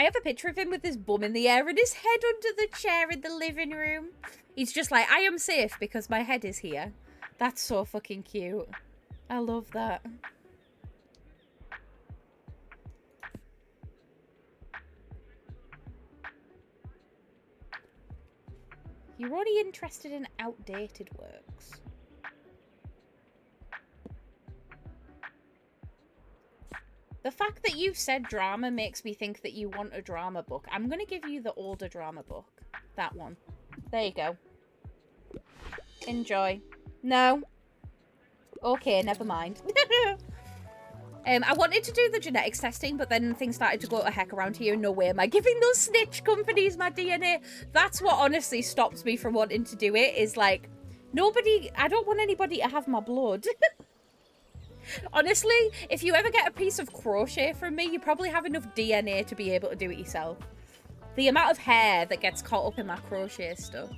have a picture of him with his bum in the air and his head under the chair in the living room. He's just like, I am safe because my head is here. That's so fucking cute. I love that. You're only interested in outdated works. The fact that you've said drama makes me think that you want a drama book. I'm going to give you the older drama book. That one. There you go. Enjoy. No. Okay, never mind. I wanted to do the genetics testing, but then things started to go to heck around here. No way am I giving those snitch companies my DNA. That's what honestly stops me from wanting to do it, is like, I don't want anybody to have my blood. Honestly, if you ever get a piece of crochet from me, you probably have enough DNA to be able to do it yourself. The amount of hair that gets caught up in my crochet stuff.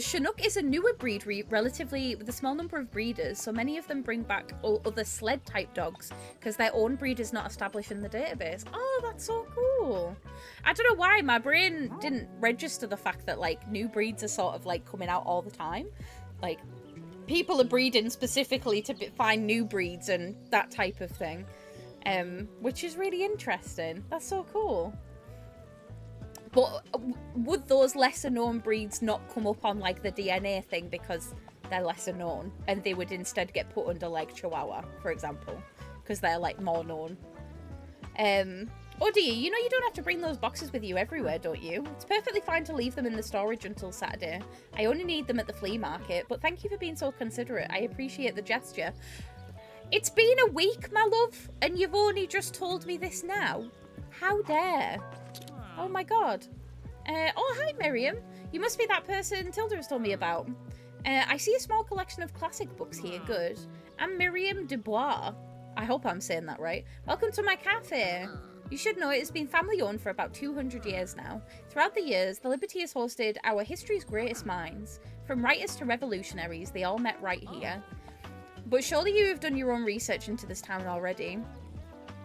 Chinook is a newer breed relatively with a small number of breeders, so many of them bring back other sled type dogs because their own breed is not established in the database. Oh, that's so cool. I don't know why my brain didn't register the fact that like new breeds are sort of like coming out all the time. Like people are breeding specifically to find new breeds and that type of thing, which is really interesting. That's so cool. But would those lesser known breeds not come up on like the DNA thing because they're lesser known, and they would instead get put under like Chihuahua, for example, because they're like more known? Oh dear, you know you don't have to bring those boxes with you everywhere, don't you? It's perfectly fine to leave them in the storage until Saturday. I only need them at the flea market, but thank you for being so considerate. I appreciate the gesture. It's been a week, my love, and you've only just told me this now? How dare? Oh my god. Oh, hi, Miriam. You must be that person Tilda has told me about. I see a small collection of classic books here. Good. I'm Miriam Dubois. I hope I'm saying that right. Welcome to my cafe. You should know it has been family owned for about 200 years now. Throughout the years, the Liberty has hosted our history's greatest minds. From writers to revolutionaries, they all met right here. But surely you have done your own research into this town already.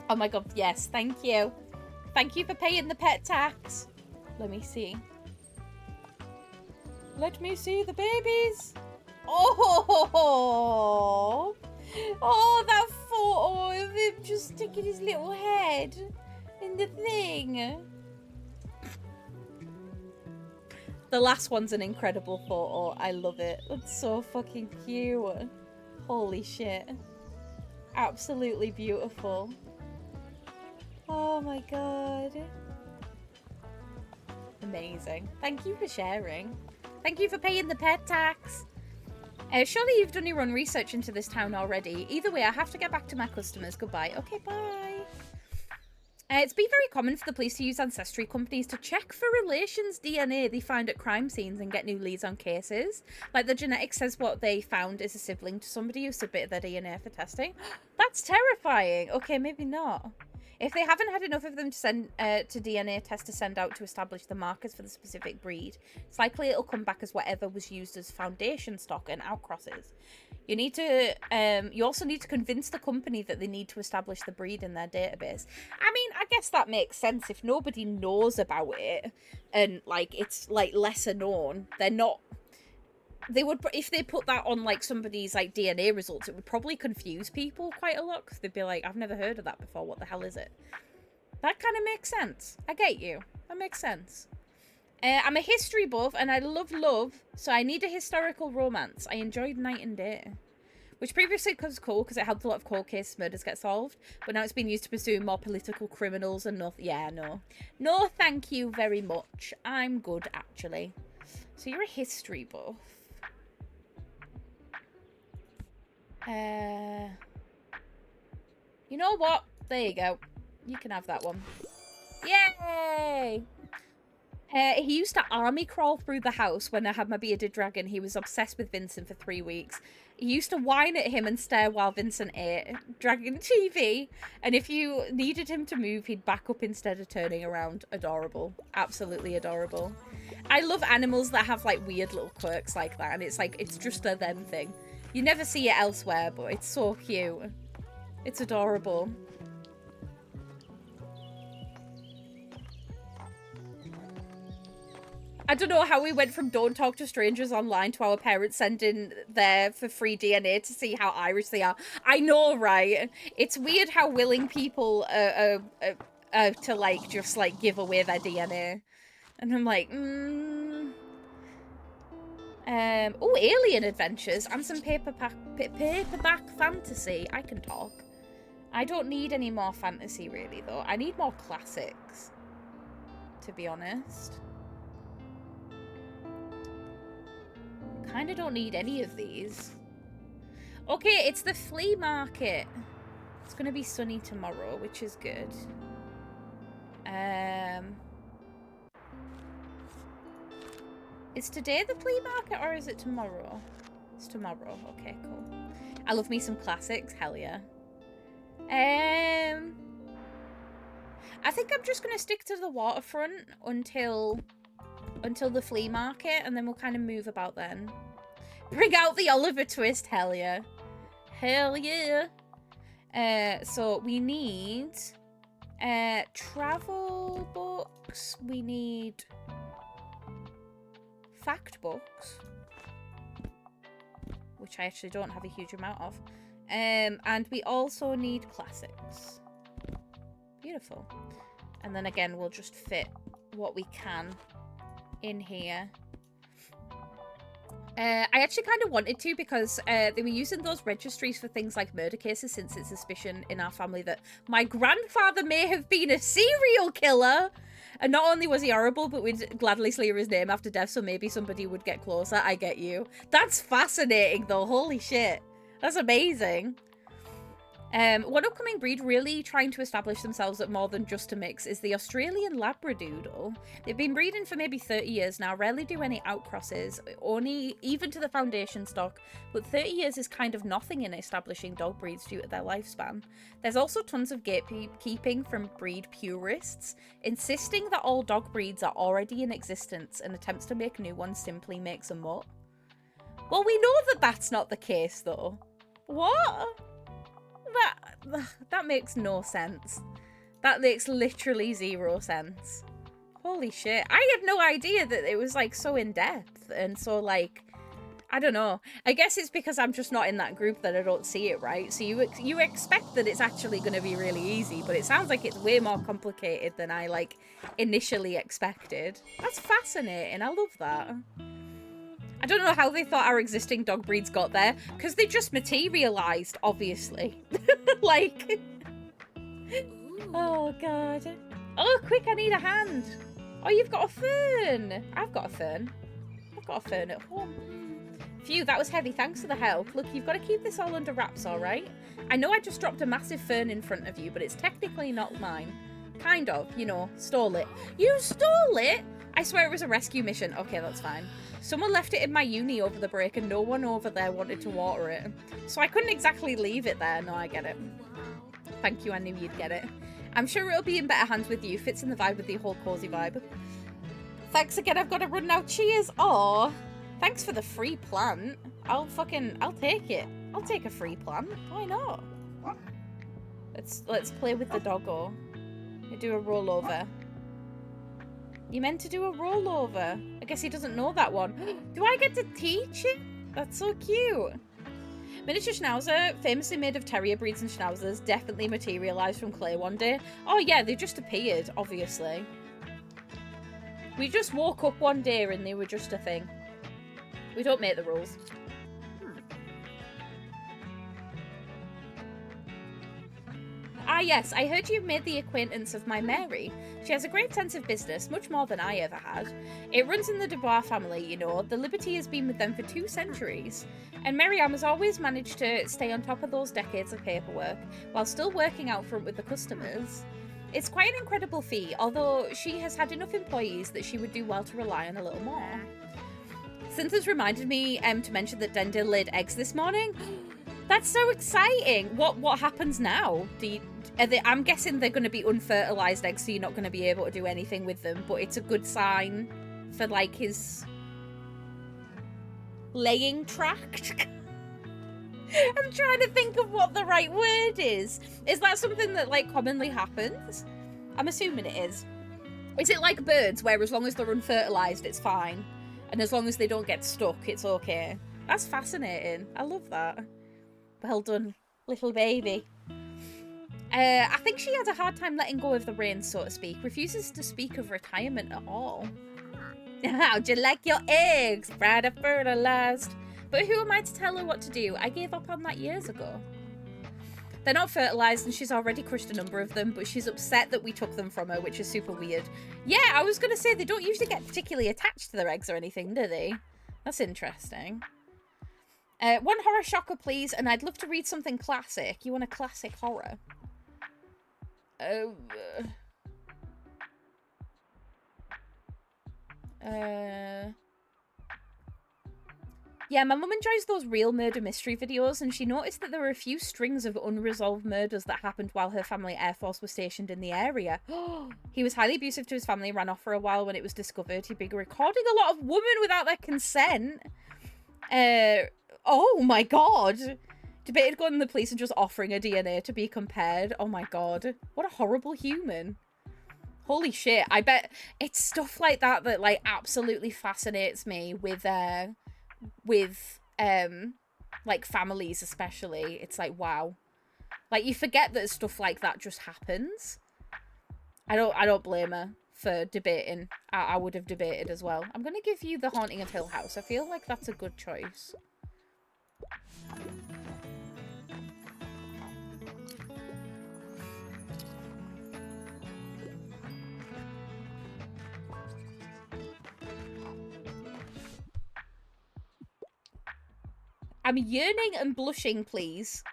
Oh my god, yes, thank you. Thank you for paying the pet tax. Let me see. Let me see the babies. Oh, oh, that photo of him just sticking his little head in the thing. The last one's an incredible photo. I love it. It's so fucking cute. Holy shit. Absolutely beautiful. Oh my god. Amazing. Thank you for sharing. Thank you for paying the pet tax. Surely you've done your own research into this town already. Either way, I have to get back to my customers. Goodbye. Okay, bye. It's been very common for the police to use ancestry companies to check for relations DNA they find at crime scenes and get new leads on cases. Like the genetics says what they found is a sibling to somebody who submitted their DNA for testing. That's terrifying. Okay, maybe not. If they haven't had enough of them to send to DNA test to send out to establish the markers for the specific breed, it's likely it'll come back as whatever was used as foundation stock and outcrosses. You need to, you also need to convince the company that they need to establish the breed in their database. I mean, I guess that makes sense. If nobody knows about it and, like, it's, like, lesser known, they're not... They would, if they put that on, like, somebody's, like, DNA results, it would probably confuse people quite a lot, because they'd be like, I've never heard of that before, what the hell is it? That kind of makes sense. I get you. That makes sense. I'm a history buff, and I love love, so I need a historical romance. I enjoyed Night and Day, which previously was cool because it helped a lot of cold case murders get solved, but now it's been used to pursue more political criminals and no, yeah, no. No, thank you very much. I'm good, actually. So you're a history buff. You know what? There you go. You can have that one. Yay! He used to army crawl through the house when I had my bearded dragon. He was obsessed with Vincent for 3 weeks. He used to whine at him and stare while Vincent ate. Dragon TV. And if you needed him to move, he'd back up instead of turning around. Adorable. Absolutely adorable. I love animals that have, like, weird little quirks like that. And it's like, it's just a them thing. You never see it elsewhere, but it's so cute. It's adorable. I don't know how we went from don't talk to strangers online to our parents sending there for free DNA to see how Irish they are. I know, right? It's weird how willing people are to, like, just, like, give away their DNA. And I'm like, oh, Alien Adventures and some paperback fantasy. I can talk. I don't need any more fantasy, really, though. I need more classics, to be honest. Kind of don't need any of these. Okay, it's the flea market. It's going to be sunny tomorrow, which is good. Is today the flea market or is it tomorrow? It's tomorrow. Okay, cool. I love me some classics. Hell yeah. I think I'm just going to stick to the waterfront until the flea market, and then we'll kind of move about then. Bring out the Oliver Twist. Hell yeah. Hell yeah. So we need travel books. We need fact books, which I actually don't have a huge amount of. And we also need classics. Beautiful. And then again, we'll just fit what we can in here. I actually kind of wanted to, because they were using those registries for things like murder cases, since it's suspicion in our family that my grandfather may have been a serial killer. And not only was he horrible, but we'd gladly slur his name after death, so maybe somebody would get closer. I get you. That's fascinating, though. Holy shit. That's amazing. One upcoming breed really trying to establish themselves at more than just a mix is the Australian Labradoodle. They've been breeding for maybe 30 years now, rarely do any outcrosses, only even to the foundation stock, but 30 years is kind of nothing in establishing dog breeds due to their lifespan. There's also tons of gatekeeping from breed purists, insisting that all dog breeds are already in existence, and attempts to make new ones simply makes a mutt. Well, we know that that's not the case, though. What? That makes no sense. That makes literally 0 sense. Holy shit. I had no idea that it was, like, so in-depth and so, like, I don't know. I guess it's because I'm just not in that group that I don't see it, right? So you expect that it's actually going to be really easy, but it sounds like it's way more complicated than I, like, initially expected. That's fascinating. I love that. I don't know how they thought our existing dog breeds got there, because they just materialized, obviously. Like... Oh, God. Oh, quick, I need a hand. Oh, you've got a fern. I've got a fern. I've got a fern at home. Phew, that was heavy. Thanks for the help. Look, you've got to keep this all under wraps, all right? I know I just dropped a massive fern in front of you, but it's technically not mine. Kind of, you know, stole it. You stole it? I swear it was a rescue mission. Okay, that's fine. Someone left it in my uni over the break and no one over there wanted to water it. So I couldn't exactly leave it there. No, I get it. Thank you, I knew you'd get it. I'm sure it'll be in better hands with you. Fits in the vibe with the whole cozy vibe. Thanks again, I've got to run now. Cheers. Aw. Thanks for the free plant. I'll take it. I'll take a free plant. Why not? Let's play with the doggo. I do a rollover. You meant to do a rollover. I guess he doesn't know that one. Do I get to teach him? That's so cute. Miniature Schnauzer, famously made of terrier breeds and Schnauzers, definitely materialised from clay one day. Oh yeah, they just appeared, obviously. We just woke up one day and they were just a thing. We don't make the rules. Ah yes, I heard you've made the acquaintance of my Mary. She has a great sense of business, much more than I ever had. It runs in the Dubois family, you know. The Liberty has been with them for 2 centuries. And Miriam has always managed to stay on top of those decades of paperwork, while still working out front with the customers. It's quite an incredible feat, although she has had enough employees that she would do well to rely on a little more. Cynthia's reminded me to mention that Denda laid eggs this morning. That's so exciting! What happens now? I'm guessing they're going to be unfertilized eggs, so you're not going to be able to do anything with them. But it's a good sign for like his laying tract. I'm trying to think of what the right word is. Is that something that like commonly happens? I'm assuming it is. Is it like birds, where as long as they're unfertilized, it's fine, and as long as they don't get stuck, it's okay? That's fascinating. I love that. Well done, little baby. I think she had a hard time letting go of the reins, so to speak. Refuses to speak of retirement at all. How'd you like your eggs? Fried or fertilized? But who am I to tell her what to do? I gave up on that years ago. They're not fertilized and she's already crushed a number of them, but she's upset that we took them from her, which is super weird. Yeah, I was going to say they don't usually get particularly attached to their eggs or anything, do they? That's interesting. One horror shocker, please, and I'd love to read something classic. You want a classic horror? Yeah, my mum enjoys those real murder mystery videos, and she noticed that there were a few strings of unresolved murders that happened while her family Air Force was stationed in the area. He was highly abusive to his family, ran off for a while when it was discovered. He'd been recording a lot of women without their consent. Oh my god. Debated going to the police and just offering her DNA to be compared. Oh my god. What a horrible human. Holy shit. I bet it's stuff like that that like absolutely fascinates me with like families especially. It's like, wow. Like you forget that stuff like that just happens. I don't blame her for debating. I would have debated as well. I'm gonna give you The Haunting of Hill House. I feel like that's a good choice. I'm yearning and blushing, please.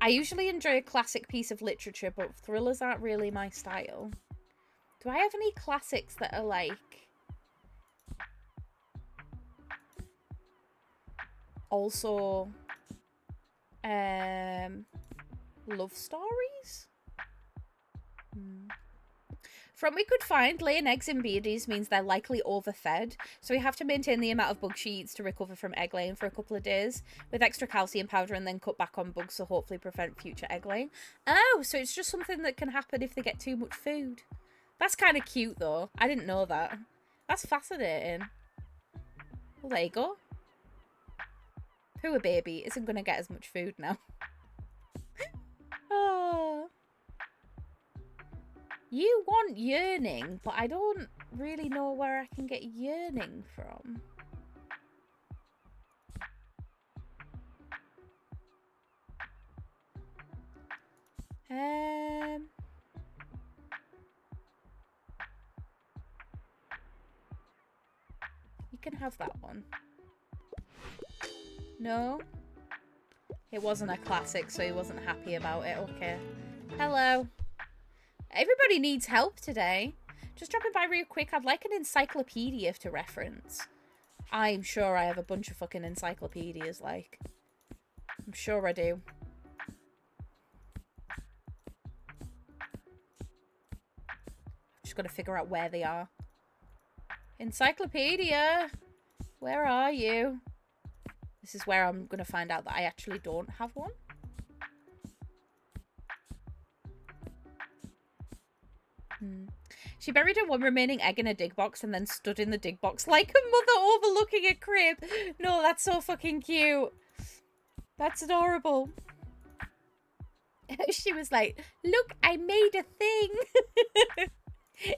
I usually enjoy a classic piece of literature, but thrillers aren't really my style. Do I have any classics that are like... also... love stories? From what we could find, laying eggs in beardies means they're likely overfed, so we have to maintain the amount of bugs she eats to recover from egg laying for a couple of days, with extra calcium powder, and then cut back on bugs to hopefully prevent future egg laying. Oh, so it's just something that can happen if they get too much food. That's kind of cute, though. I didn't know that. That's fascinating. Well, there you go. Poor baby isn't going to get as much food now. Oh... You want yearning, but I don't really know where I can get yearning from. You can have that one. No? It wasn't a classic, so he wasn't happy about it. Okay. Hello. Everybody needs help today. Just dropping by real quick. I'd like an encyclopedia to reference. I'm sure I have a bunch of fucking encyclopedias, like. I'm sure I do. Just gotta figure out where they are. Encyclopedia! Where are you? This is where I'm going to find out that I actually don't have one. She buried her one remaining egg in a dig box and then stood in the dig box like a mother overlooking a crib. No, that's so fucking cute. That's adorable. She was like, look, I made a thing.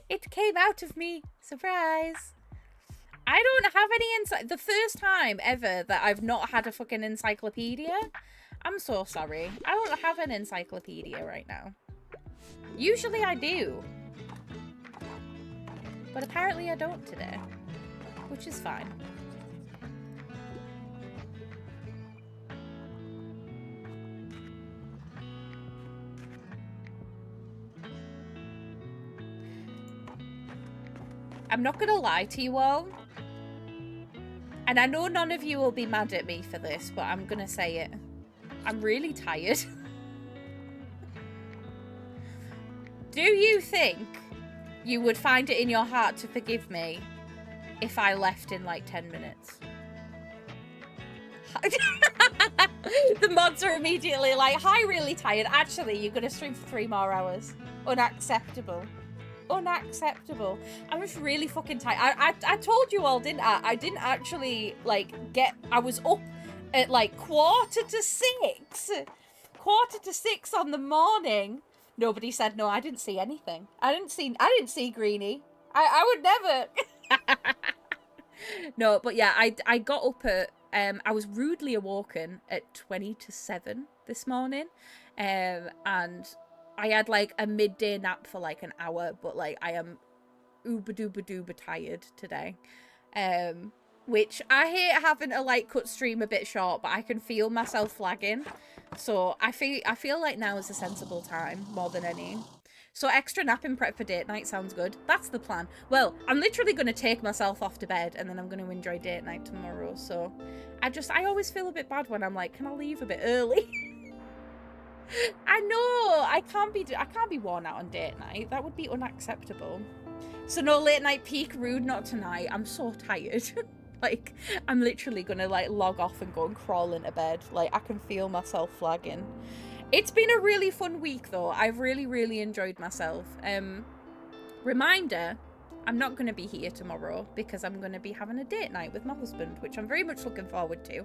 It came out of me. Surprise. I don't have any insight. The first time ever that I've not had a fucking encyclopedia. I'm so sorry. I don't have an encyclopedia right now. Usually I do. But apparently I don't today. Which is fine. I'm not gonna lie to you all. And I know none of you will be mad at me for this, but I'm gonna say it. I'm really tired. Do you think you would find it in your heart to forgive me if I left in like 10 minutes? The mods are immediately like, hi, really tired. Actually, you're gonna stream for 3 more hours. Unacceptable. Unacceptable. I'm just really fucking tired. I told you all, didn't I? I didn't actually like I was up at like 5:45. 5:45 on the morning. Nobody said no. I didn't see anything. I didn't see Greenie. I would never. No, but yeah, I got up at I was rudely awoken at 7:20 this morning, and I had like a midday nap for like an hour, but like I am uber duper duper tired today. Which I hate having to like cut stream a bit short, but I can feel myself flagging. So I feel like now is a sensible time more than any. So extra napping prep for date night sounds good. That's the plan. Well, I'm literally going to take myself off to bed and then I'm going to enjoy date night tomorrow. So I always feel a bit bad when I'm like, can I leave a bit early? I know I can't be worn out on date night. That would be unacceptable. So no late night peak, rude, not tonight. I'm so tired. Like I'm literally gonna like log off and go and crawl into bed. Like I can feel myself flagging. It's been a really fun week though. I've really enjoyed myself. Reminder, I'm not going to be here tomorrow because I'm going to be having a date night with my husband, which I'm very much looking forward to.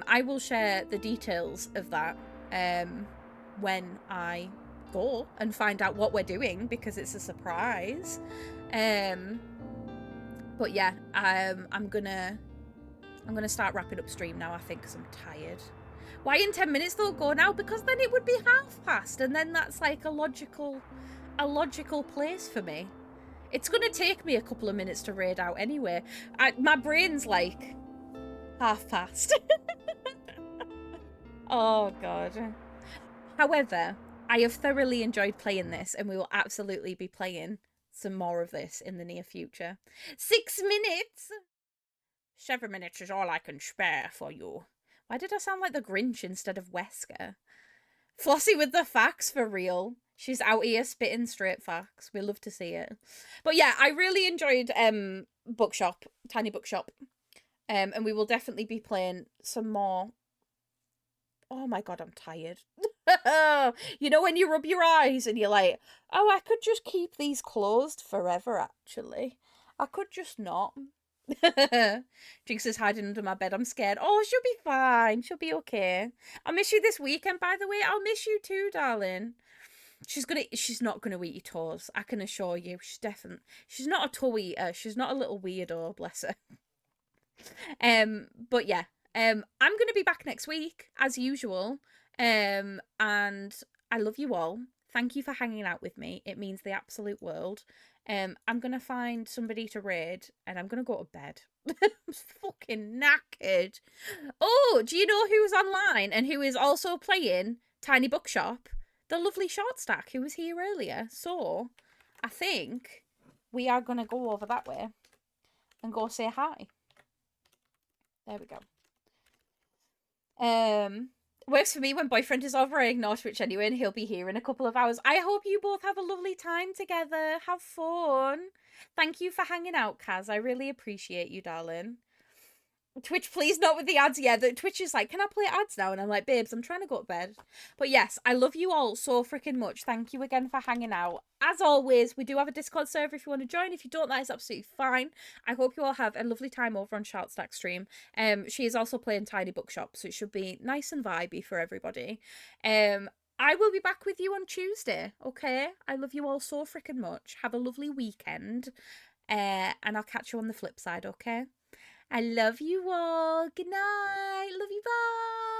I will share the details of that when I go and find out what we're doing because it's a surprise. But yeah, I'm gonna start wrapping up stream now, I think, because I'm tired. Why in 10 minutes though? Go now? Because then it would be past, and then that's like a logical place for me. It's gonna take me a couple of minutes to raid out anyway. My brain's like past. Oh god. However, I have thoroughly enjoyed playing this, and we will absolutely be playing some more of this in the near future. 6 minutes! 7 minutes is all I can spare for you. Why did I sound like the Grinch instead of Wesker? Flossie with the facts, for real. She's out here spitting straight facts. We love to see it. But yeah, I really enjoyed Bookshop, Tiny Bookshop. And we will definitely be playing some more. Oh my god, I'm tired. You know when you rub your eyes and you're like, oh, I could just keep these closed forever, actually. I could just not. Jinx is hiding under my bed. I'm scared. Oh, she'll be fine. She'll be okay. I'll miss you this weekend, by the way. I'll miss you too, darling. She's not gonna eat your toes. I can assure you. She's not a toe eater. She's not a little weirdo, bless her. But yeah. I'm gonna be back next week, as usual. And I love you all. Thank you for hanging out with me. It means the absolute world. I'm gonna find somebody to raid and I'm gonna go to bed. I'm fucking knackered. Oh, do you know who's online and who is also playing Tiny Bookshop? The lovely Short Stack who was here earlier. So I think we are gonna go over that way and go say hi. There we go. Works for me when boyfriend is over. I ignore Twitch anyway, and he'll be here in a couple of hours. I hope you both have a lovely time together. Have fun. Thank you for hanging out, Kaz. I really appreciate you, darling. Twitch, please not with the ads. Yeah, the Twitch is like, can I play ads now? And I'm like, babes, I'm trying to go to bed. But yes, I love you all so freaking much. Thank you again for hanging out. As always, we do have a Discord server if you want to join. If you don't, that is absolutely fine. I hope you all have a lovely time over on Shoutstack stream. She is also playing Tiny Bookshop, so it should be nice and vibey for everybody. I will be back with you on Tuesday, okay? I love you all so freaking much. Have a lovely weekend. And I'll catch you on the flip side, okay? I love you all. Good night. Love you. Bye.